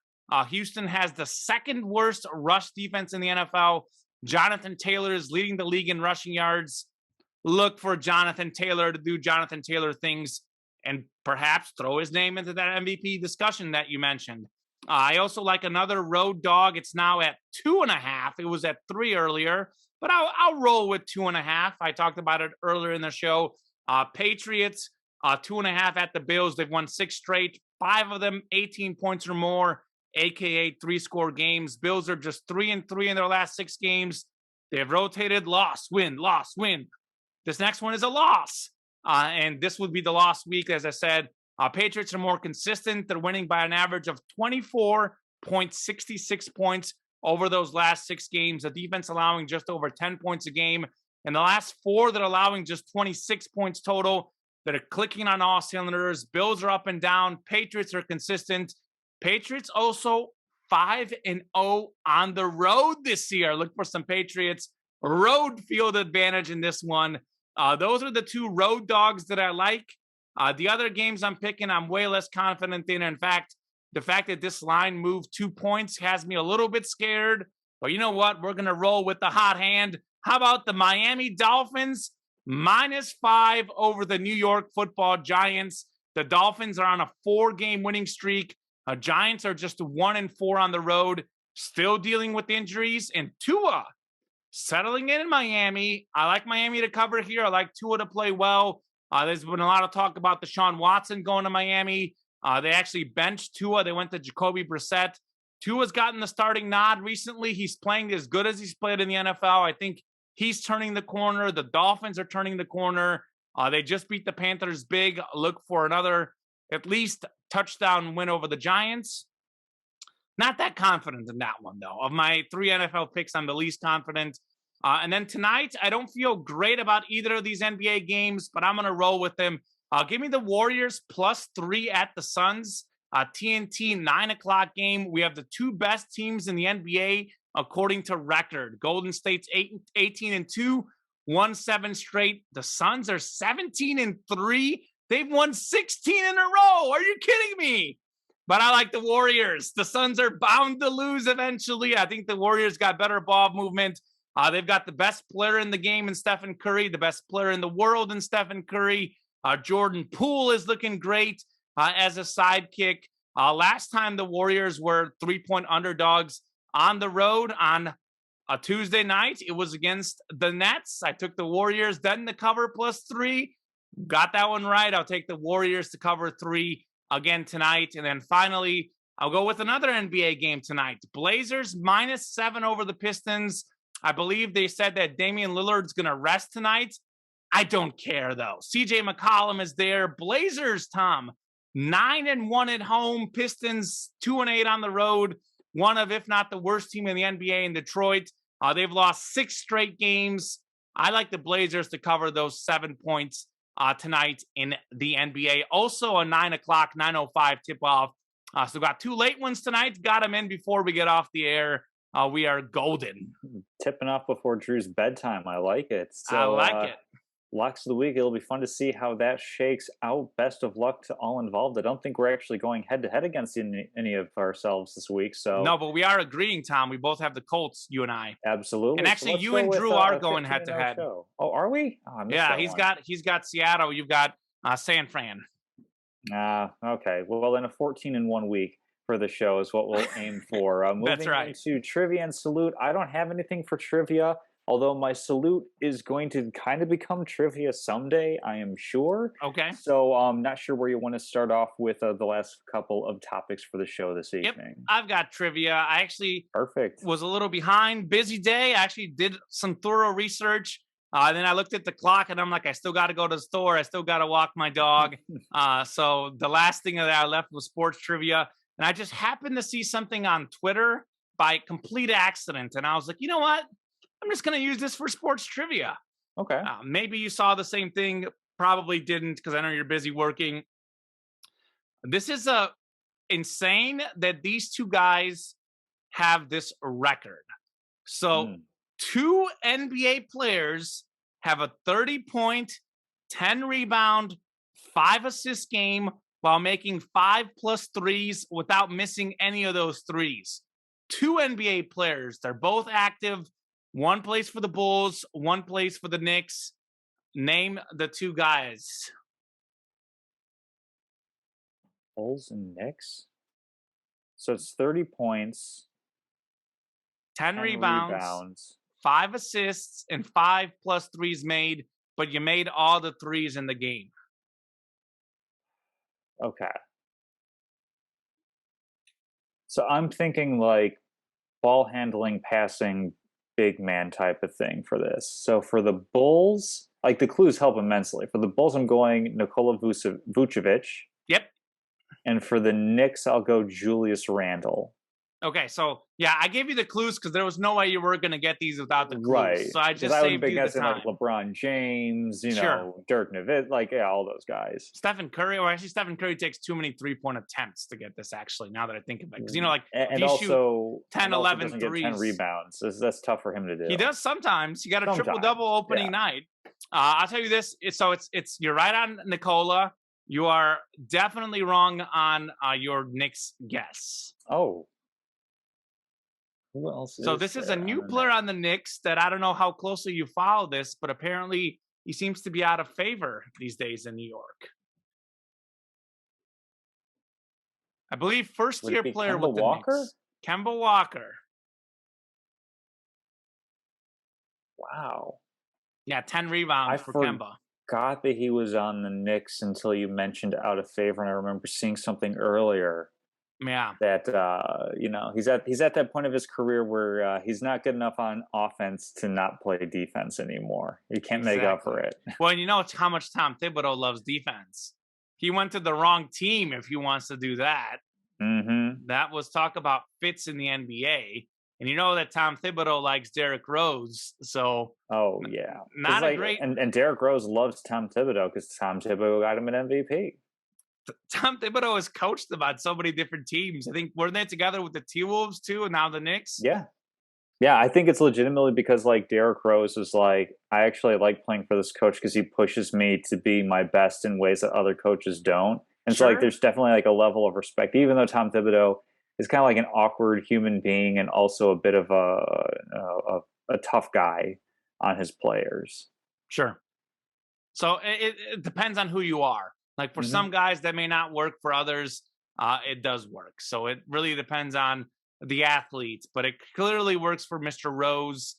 Houston has the second worst rush defense in the NFL. Jonathan Taylor is leading the league in rushing yards. Look for Jonathan Taylor to do Jonathan Taylor things and perhaps throw his name into that MVP discussion that you mentioned. I also like another road dog. It's now at 2.5. It was at 3 earlier, but I'll roll with 2.5. I talked about it earlier in the show. Patriots, 2.5 at the Bills. They've won 6 straight, 5 of them 18 points or more, aka 3-score games. Bills are just 3-3 in their last 6 games. They've rotated loss, win, loss, win. This next one is a loss. And this would be the lost week, as I said. Patriots are more consistent. They're winning by an average of 24.66 points over those last 6 games. The defense allowing just over 10 points a game. In the last 4, they're allowing just 26 points total. They're clicking on all cylinders. Bills are up and down. Patriots are consistent. Patriots also 5-0 on the road this year. Look for some Patriots road field advantage in this one. Those are the 2 road dogs that I like. The other games I'm picking, I'm way less confident in. In fact, the fact that this line moved 2 points has me a little bit scared. But you know what? We're going to roll with the hot hand. How about the Miami Dolphins? -5 over the New York Football Giants. The Dolphins are on a 4-game winning streak. Giants are just 1-4 on the road, still dealing with injuries. And Tua settling in Miami. I like Miami to cover here. I like Tua to play well. There's been a lot of talk about Deshaun Watson going to Miami. They actually benched Tua. They went to Jacoby Brissett. Tua's gotten the starting nod recently. He's playing as good as he's played in the NFL. I think he's turning the corner. The Dolphins are turning the corner. They just beat the Panthers big. Look for another at least touchdown win over the Giants. Not that confident in that one, though. Of my 3 NFL picks, I'm the least confident. And then tonight, I don't feel great about either of these NBA games, but I'm going to roll with them. Give me the Warriors +3 at the Suns. TNT 9 o'clock game. We have the 2 best teams in the NBA according to record. Golden State's 18-2, won 7 straight. The Suns are 17-3. They've won 16 in a row. Are you kidding me? But I like the Warriors. The Suns are bound to lose eventually. I think the Warriors got better ball movement. They've got the best player in the game in Stephen Curry, the best player in the world in Stephen Curry. Jordan Poole is looking great as a sidekick. Last time the Warriors were 3-point underdogs on the road on a Tuesday night, it was against the Nets. I took the Warriors, then the cover +3. Got that one right. I'll take the Warriors to cover 3 again tonight. And then finally, I'll go with another NBA game tonight. Blazers -7 over the Pistons. I believe they said that Damian Lillard's going to rest tonight. I don't care, though. CJ McCollum is there. Blazers, Tom, 9-1 at home. Pistons 2-8 on the road. One of, if not the worst team in the NBA in Detroit. They've lost 6 straight games. I like the Blazers to cover those 7 points tonight in the NBA. Also a 9 o'clock, 9:05 tip-off. So got 2 late ones tonight. Got them in before we get off the air. We are golden. Tipping off before Drew's bedtime. I like it. So, I like it. Locks of the week. It'll be fun to see how that shakes out. Best of luck to all involved. I don't think we're actually going head-to-head against any of ourselves this week. So no, but we are agreeing, Tom. We both have the Colts, you and I. Absolutely. And actually, you and Drew are going head-to-head. Oh, are we? Oh, yeah, he's got Seattle. You've got San Fran. Okay. Well, then a 14-1 week for the show is what we'll aim for. That's right. Moving into trivia and salute. I don't have anything for trivia, although my salute is going to kind of become trivia someday, I am sure. Okay. So I'm not sure where you want to start off with the last couple of topics for the show this evening. Yep, I've got trivia. I actually Perfect. Was a little behind. Busy day. I actually did some thorough research. Then I looked at the clock and I'm like, I still got to go to the store. I still got to walk my dog. So the last thing that I left was sports trivia. And I just happened to see something on Twitter by complete accident. And I was like, you know what? I'm just going to use this for sports trivia. Okay. Maybe you saw the same thing. Probably didn't, because I know you're busy working. This is insane that these 2 guys have this record. So 2 NBA players have a 30-point, 10-rebound, 5-assist game while making 5+ threes without missing any of those threes. 2 NBA players. They're both active. One plays for the Bulls. One plays for the Knicks. Name the 2 guys. Bulls and Knicks? So it's 30 points. 10 rebounds. 5 assists, and 5+ threes made, but you made all the threes in the game. Okay. So I'm thinking like ball handling, passing, big man type of thing for this. So for the Bulls, like the clues help immensely. For the Bulls, I'm going Nikola Vucevic. Yep. And for the Knicks, I'll go Julius Randle. Okay, so yeah, I gave you the clues because there was no way you were going to get these without the clues. Right. So I just saved you the time. Like LeBron James, Dirk Nowitzki, like all those guys. Stephen Curry, or actually Stephen Curry takes too many 3-point attempts to get this. Actually, now that I think of it, because and also 10, 11 threes, 10 rebounds. That's tough for him to do. He does sometimes. He got a triple-double opening night. I'll tell you this. It's you're right on Nikola. You are definitely wrong on your Knicks guess. Oh. Who else so this is a new player on the Knicks that I don't know how closely you follow this, but apparently he seems to be out of favor these days in New York. I believe first-year player with the Knicks. Kemba Walker. Wow. Yeah, 10 rebounds for Kemba. forgot that he was on the Knicks until you mentioned out of favor, and I remember seeing something earlier Yeah, that he's at that point of his career where he's not good enough on offense to not play defense anymore. He can't make up for exactly. it. Well, and you know it's how much Tom Thibodeau loves defense. He went to the wrong team if he wants to do that. Hmm. That was talk about fits in the NBA. And you know that Tom Thibodeau likes Derrick Rose. So Oh yeah, because not a like, great and Derrick Rose loves Tom Thibodeau because Tom Thibodeau got him an MVP. Tom Thibodeau has coached them on so many different teams. I think weren't they together with the T Wolves too, and now the Knicks? Yeah, yeah, I think it's legitimately because like Derrick Rose is like, I actually like playing for this coach because he pushes me to be my best in ways that other coaches don't. And so like Sure. there's definitely like a level of respect, even though Tom Thibodeau is kind of like an awkward human being and also a bit of a tough guy on his players. Sure. So it depends on who you are. Like for Hmm. some guys that may not work, for others, it does work. So it really depends on the athletes, but it clearly works for Mr. Rose.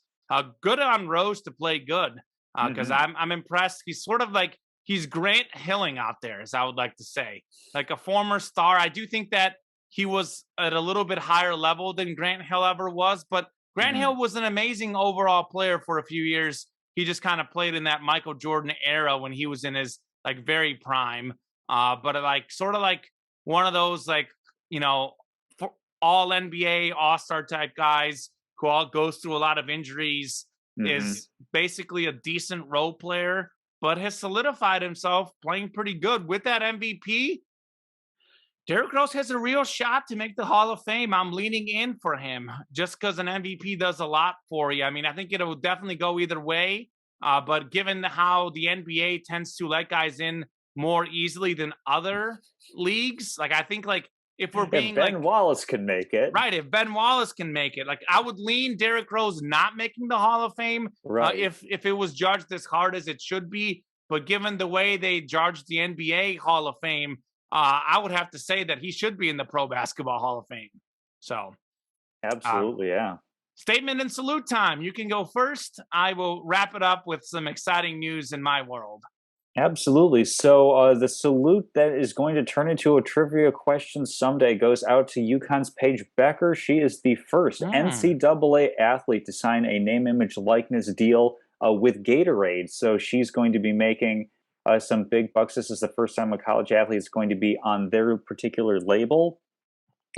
Good on Rose to play good because Hmm. I'm impressed. He's sort of like he's Grant Hilling out there, as I would like to say, like a former star. I do think that he was at a little bit higher level than Grant Hill ever was, but Grant Hmm. Hill was an amazing overall player for a few years. He just kind of played in that Michael Jordan era when he was in his like very prime. But like sort of like one of those like you know for all NBA All Star type guys who all goes through a lot of injuries Hmm. is basically a decent role player, but has solidified himself playing pretty good with that MVP. Derrick Rose has a real shot to make the Hall of Fame. I'm leaning in for him just because an MVP does a lot for you. I mean, I think it will definitely go either way. But given how the NBA tends to let guys in more easily than other leagues, like I think like if we're If being like Ben Wallace can make it, right, if Ben Wallace can make it, like I would lean Derrick Rose not making the Hall of Fame right? if it was judged as hard as it should be. But given the way they judged the NBA Hall of Fame, I would have to say that he should be in the Pro Basketball Hall of Fame. So, uh, Absolutely, yeah. statement and salute time. You can go first. I will wrap it up with some exciting news in my world. Absolutely. So the salute that is going to turn into a trivia question someday goes out to UConn's Paige Becker. She is the first Mm, NCAA athlete to sign a name, image, likeness deal with Gatorade. So she's going to be making some big bucks. This is the first time a college athlete is going to be on their particular label.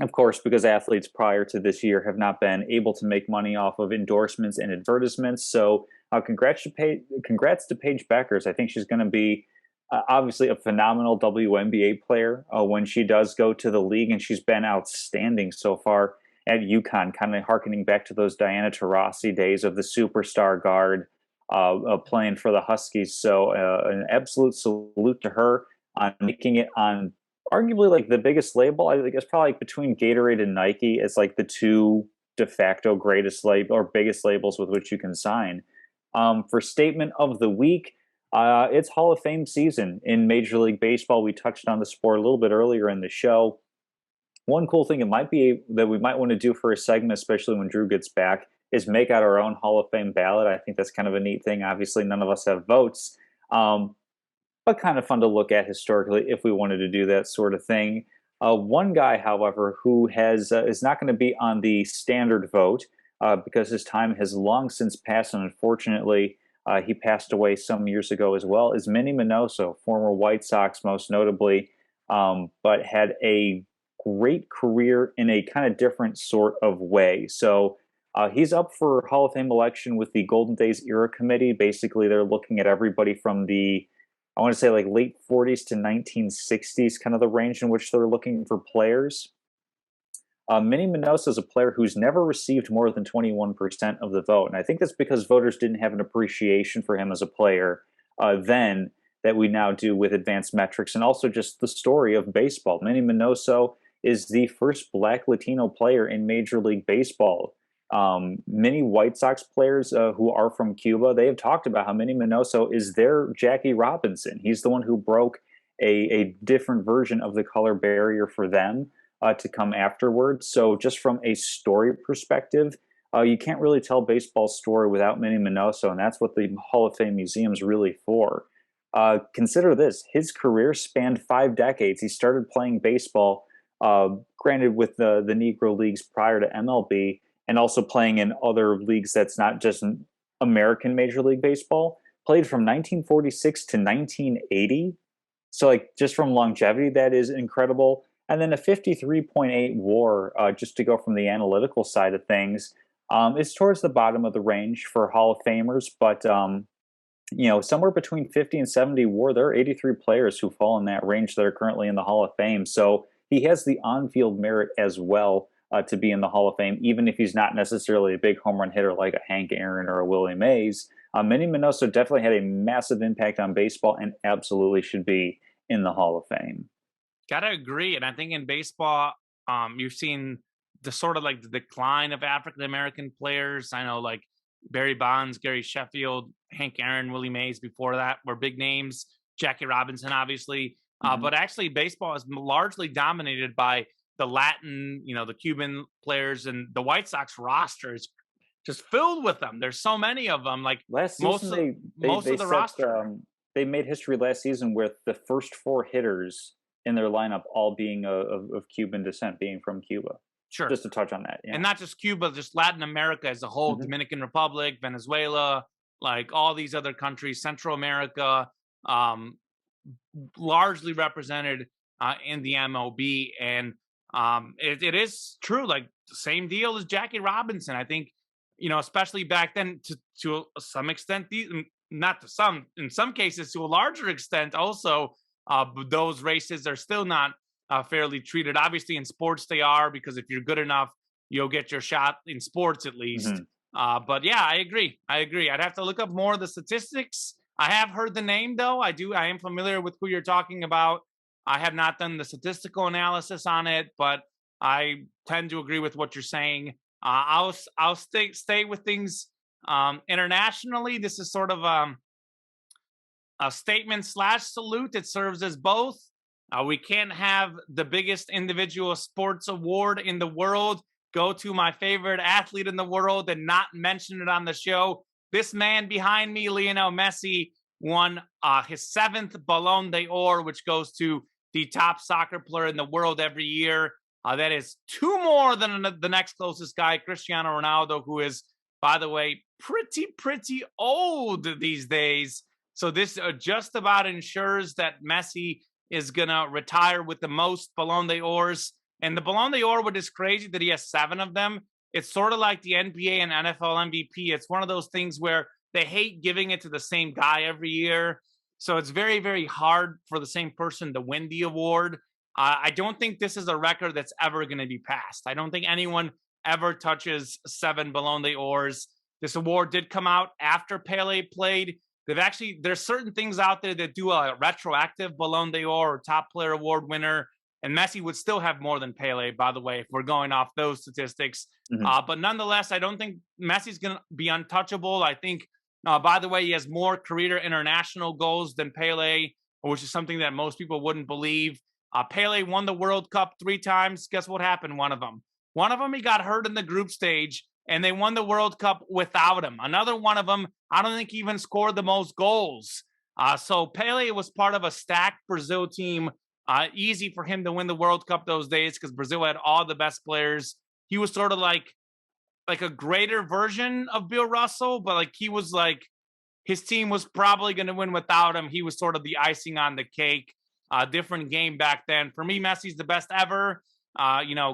Of course, because athletes prior to this year have not been able to make money off of endorsements and advertisements. So, congrats to Paige Beckers. I think she's going to be obviously a phenomenal WNBA player when she does go to the league, and she's been outstanding so far at UConn, kind of harkening back to those Diana Taurasi days of the superstar guard playing for the Huskies. So, an absolute salute to her on making it on arguably like the biggest label. I think it's probably like between Gatorade and Nike is like the two de facto greatest label or biggest labels with which you can sign. For statement of the week, it's Hall of Fame season in Major League Baseball. We touched on the sport a little bit earlier in the show. One cool thing it might be that we might want to do for a segment, especially when Drew gets back, is make out our own Hall of Fame ballot. I think that's kind of a neat thing. Obviously, none of us have votes. But kind of fun to look at historically if we wanted to do that sort of thing. One guy, however, who has is not going to be on the standard vote because his time has long since passed, and unfortunately, he passed away some years ago as well, is Minnie Minoso, former White Sox, most notably, but had a great career in a kind of different sort of way. So he's up for Hall of Fame election with the Golden Days Era Committee. Basically, they're looking at everybody from the I want to say like late 40s to 1960s, kind of the range in which they're looking for players. Minnie Minoso is a player who's never received more than 21% of the vote. And I think that's because voters didn't have an appreciation for him as a player then that we now do with advanced metrics and also just the story of baseball. Minnie Minoso is the first Black Latino player in Major League Baseball. Many White Sox players who are from Cuba, they have talked about how Minnie Minoso is their Jackie Robinson. He's the one who broke a different version of the color barrier for them to come afterwards. So, just from a story perspective, you can't really tell baseball's story without Minnie Minoso, and that's what the Hall of Fame Museum is really for. Consider this: his career spanned 5 decades. He started playing baseball, granted with the Negro leagues prior to MLB, and also playing in other leagues that's not just American Major League Baseball. Played from 1946 to 1980. So, like, just from longevity, that is incredible. And then a 53.8 WAR, just to go from the analytical side of things, is towards the bottom of the range for Hall of Famers, but somewhere between 50 and 70 WAR, there are 83 players who fall in that range that are currently in the Hall of Fame. So he has the on-field merit as well to be in the Hall of Fame, even if he's not necessarily a big home run hitter like a Hank Aaron or a Willie Mays. Manny Minoso definitely had a massive impact on baseball and absolutely should be in the Hall of Fame. Gotta agree. And I think in baseball, you've seen the sort of like the decline of African American players. I know like Barry Bonds, Gary Sheffield, Hank Aaron, Willie Mays before that were big names. Jackie Robinson, obviously. But actually, baseball is largely dominated by the Latin, the Cuban players, and the White Sox roster is just filled with them. There's so many of them. Like last season, most of the roster. They made history last season with the first 4 hitters in their lineup all being of Cuban descent, being from Cuba. Sure. Just to touch on that. Yeah. And not just Cuba, just Latin America as a whole, Dominican Republic, Venezuela, like all these other countries, Central America, largely represented in the MLB. And it is true, like the same deal as Jackie Robinson. I think, especially back then to some extent, not to some, in some cases, to a larger extent also, those races are still not fairly treated. Obviously, in sports they are, because if you're good enough, you'll get your shot in sports at least. But yeah, I agree. I'd have to look up more of the statistics. I have heard the name though. I am familiar with who you're talking about. I have not done the statistical analysis on it, but I tend to agree with what you're saying. I'll stay with things internationally. This is sort of a statement / salute. It serves as both. We can't have the biggest individual sports award in the world go to my favorite athlete in the world and not mention it on the show. This man behind me, Lionel Messi, won his 7th Ballon d'Or, which goes to the top soccer player in the world every year. That is 2 more than the next closest guy, Cristiano Ronaldo, who is, by the way, pretty old these days. So this just about ensures that Messi is going to retire with the most Ballon d'Ors. And the Ballon d'Or, what is crazy that he has 7 of them. It's sort of like the NBA and NFL MVP. It's one of those things where they hate giving it to the same guy every year. So it's very, very hard for the same person to win the award. I don't think this is a record that's ever going to be passed. I don't think anyone ever touches 7 Ballon d'Ors. This award did come out after Pele played. There's certain things out there that do a retroactive Ballon d'Or or top player award winner. And Messi would still have more than Pele, by the way, if we're going off those statistics. But nonetheless, I don't think Messi's going to be untouchable. I think, by the way, he has more career international goals than Pele, which is something that most people wouldn't believe. Pele won the World Cup 3 times. Guess what happened? One of them, he got hurt in the group stage, and they won the World Cup without him. Another one of them, I don't think he even scored the most goals. So Pele was part of a stacked Brazil team. Easy for him to win the World Cup those days because Brazil had all the best players. He was sort of like a greater version of Bill Russell, but like he was like, his team was probably going to win without him. He was sort of the icing on the cake. Different game back then. For me, Messi's the best ever.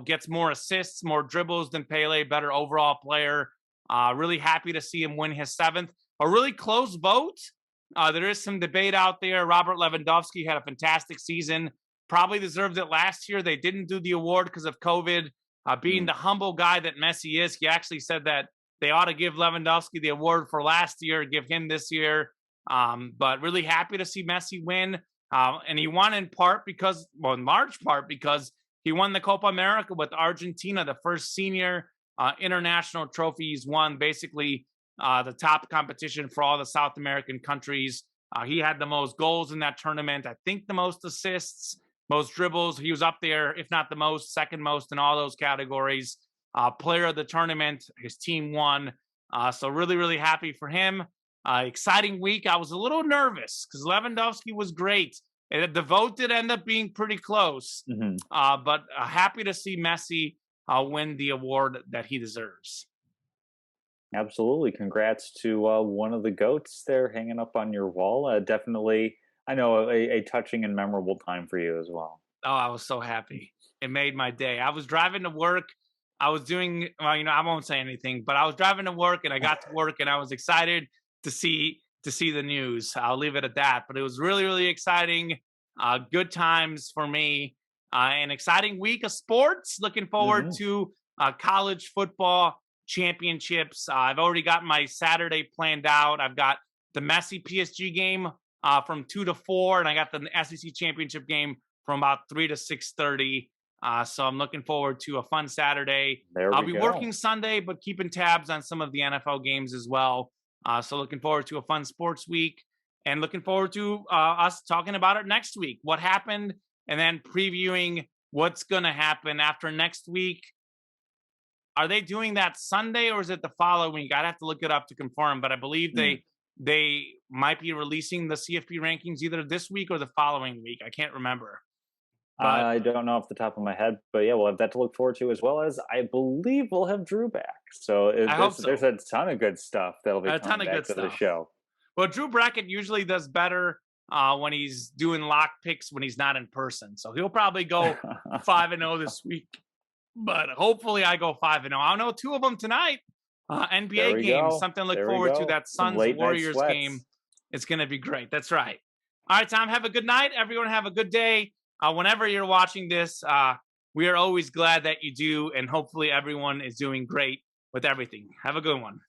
Gets more assists, more dribbles than Pele, better overall player. Really happy to see him win his 7th. A really close vote. There is some debate out there. Robert Lewandowski had a fantastic season. Probably deserved it last year. They didn't do the award because of COVID. Being the humble guy that Messi is, he actually said that they ought to give Lewandowski the award for last year, give him this year. But really happy to see Messi win. And he won in large part because he won the Copa America with Argentina, the first senior international trophy he's won, basically the top competition for all the South American countries. He had the most goals in that tournament. I think the most assists, most dribbles. He was up there, if not the most, second most in all those categories. Player of the tournament, his team won. So really, really happy for him. Exciting week. I was a little nervous because Lewandowski was great. The vote did end up being pretty close, Mhm. but happy to see Messi win the award that he deserves. Absolutely. Congrats to one of the goats there hanging up on your wall. Definitely, I know a touching and memorable time for you as well. Oh, I was so happy. It made my day. I was driving to work. I was doing, well, I won't say anything, but I was driving to work and I got to work and I was excited to see the news. I'll leave it at that. But it was really, really exciting. Good times for me. An exciting week of sports. Looking forward Hmm. to college football championships. I've already got my Saturday planned out. I've got the Messi PSG game from 2 to 4, and I got the SEC championship game from about 3 to 6:30. So I'm looking forward to a fun Saturday. There I'll we be go. working Sunday, but keeping tabs on some of the NFL games as well. So looking forward to a fun sports week, and looking forward to us talking about it next week. What happened, and then previewing what's going to happen after next week. Are they doing that Sunday or is it the following week? I'd have to look it up to confirm, but I believe Mm. they might be releasing the CFP rankings either this week or the following week. I can't remember. But I don't know off the top of my head, but yeah, we'll have that to look forward to, as well as I believe we'll have Drew back. So I hope there's so. a ton of good stuff that'll be A ton coming of back good to the stuff. show. Well, Drew Brackett usually does better when he's doing lock picks when he's not in person. So he'll probably go 5-0 this week. But hopefully I go 5-0. I'll know two of them tonight. There NBA we games, go. something to look There we forward to. go. That Some Suns late night Warriors game. sweats. It's going to be great. That's right. All right, Tom, have a good night. Everyone have a good day. Whenever you're watching this, we are always glad that you do. And hopefully everyone is doing great with everything. Have a good one.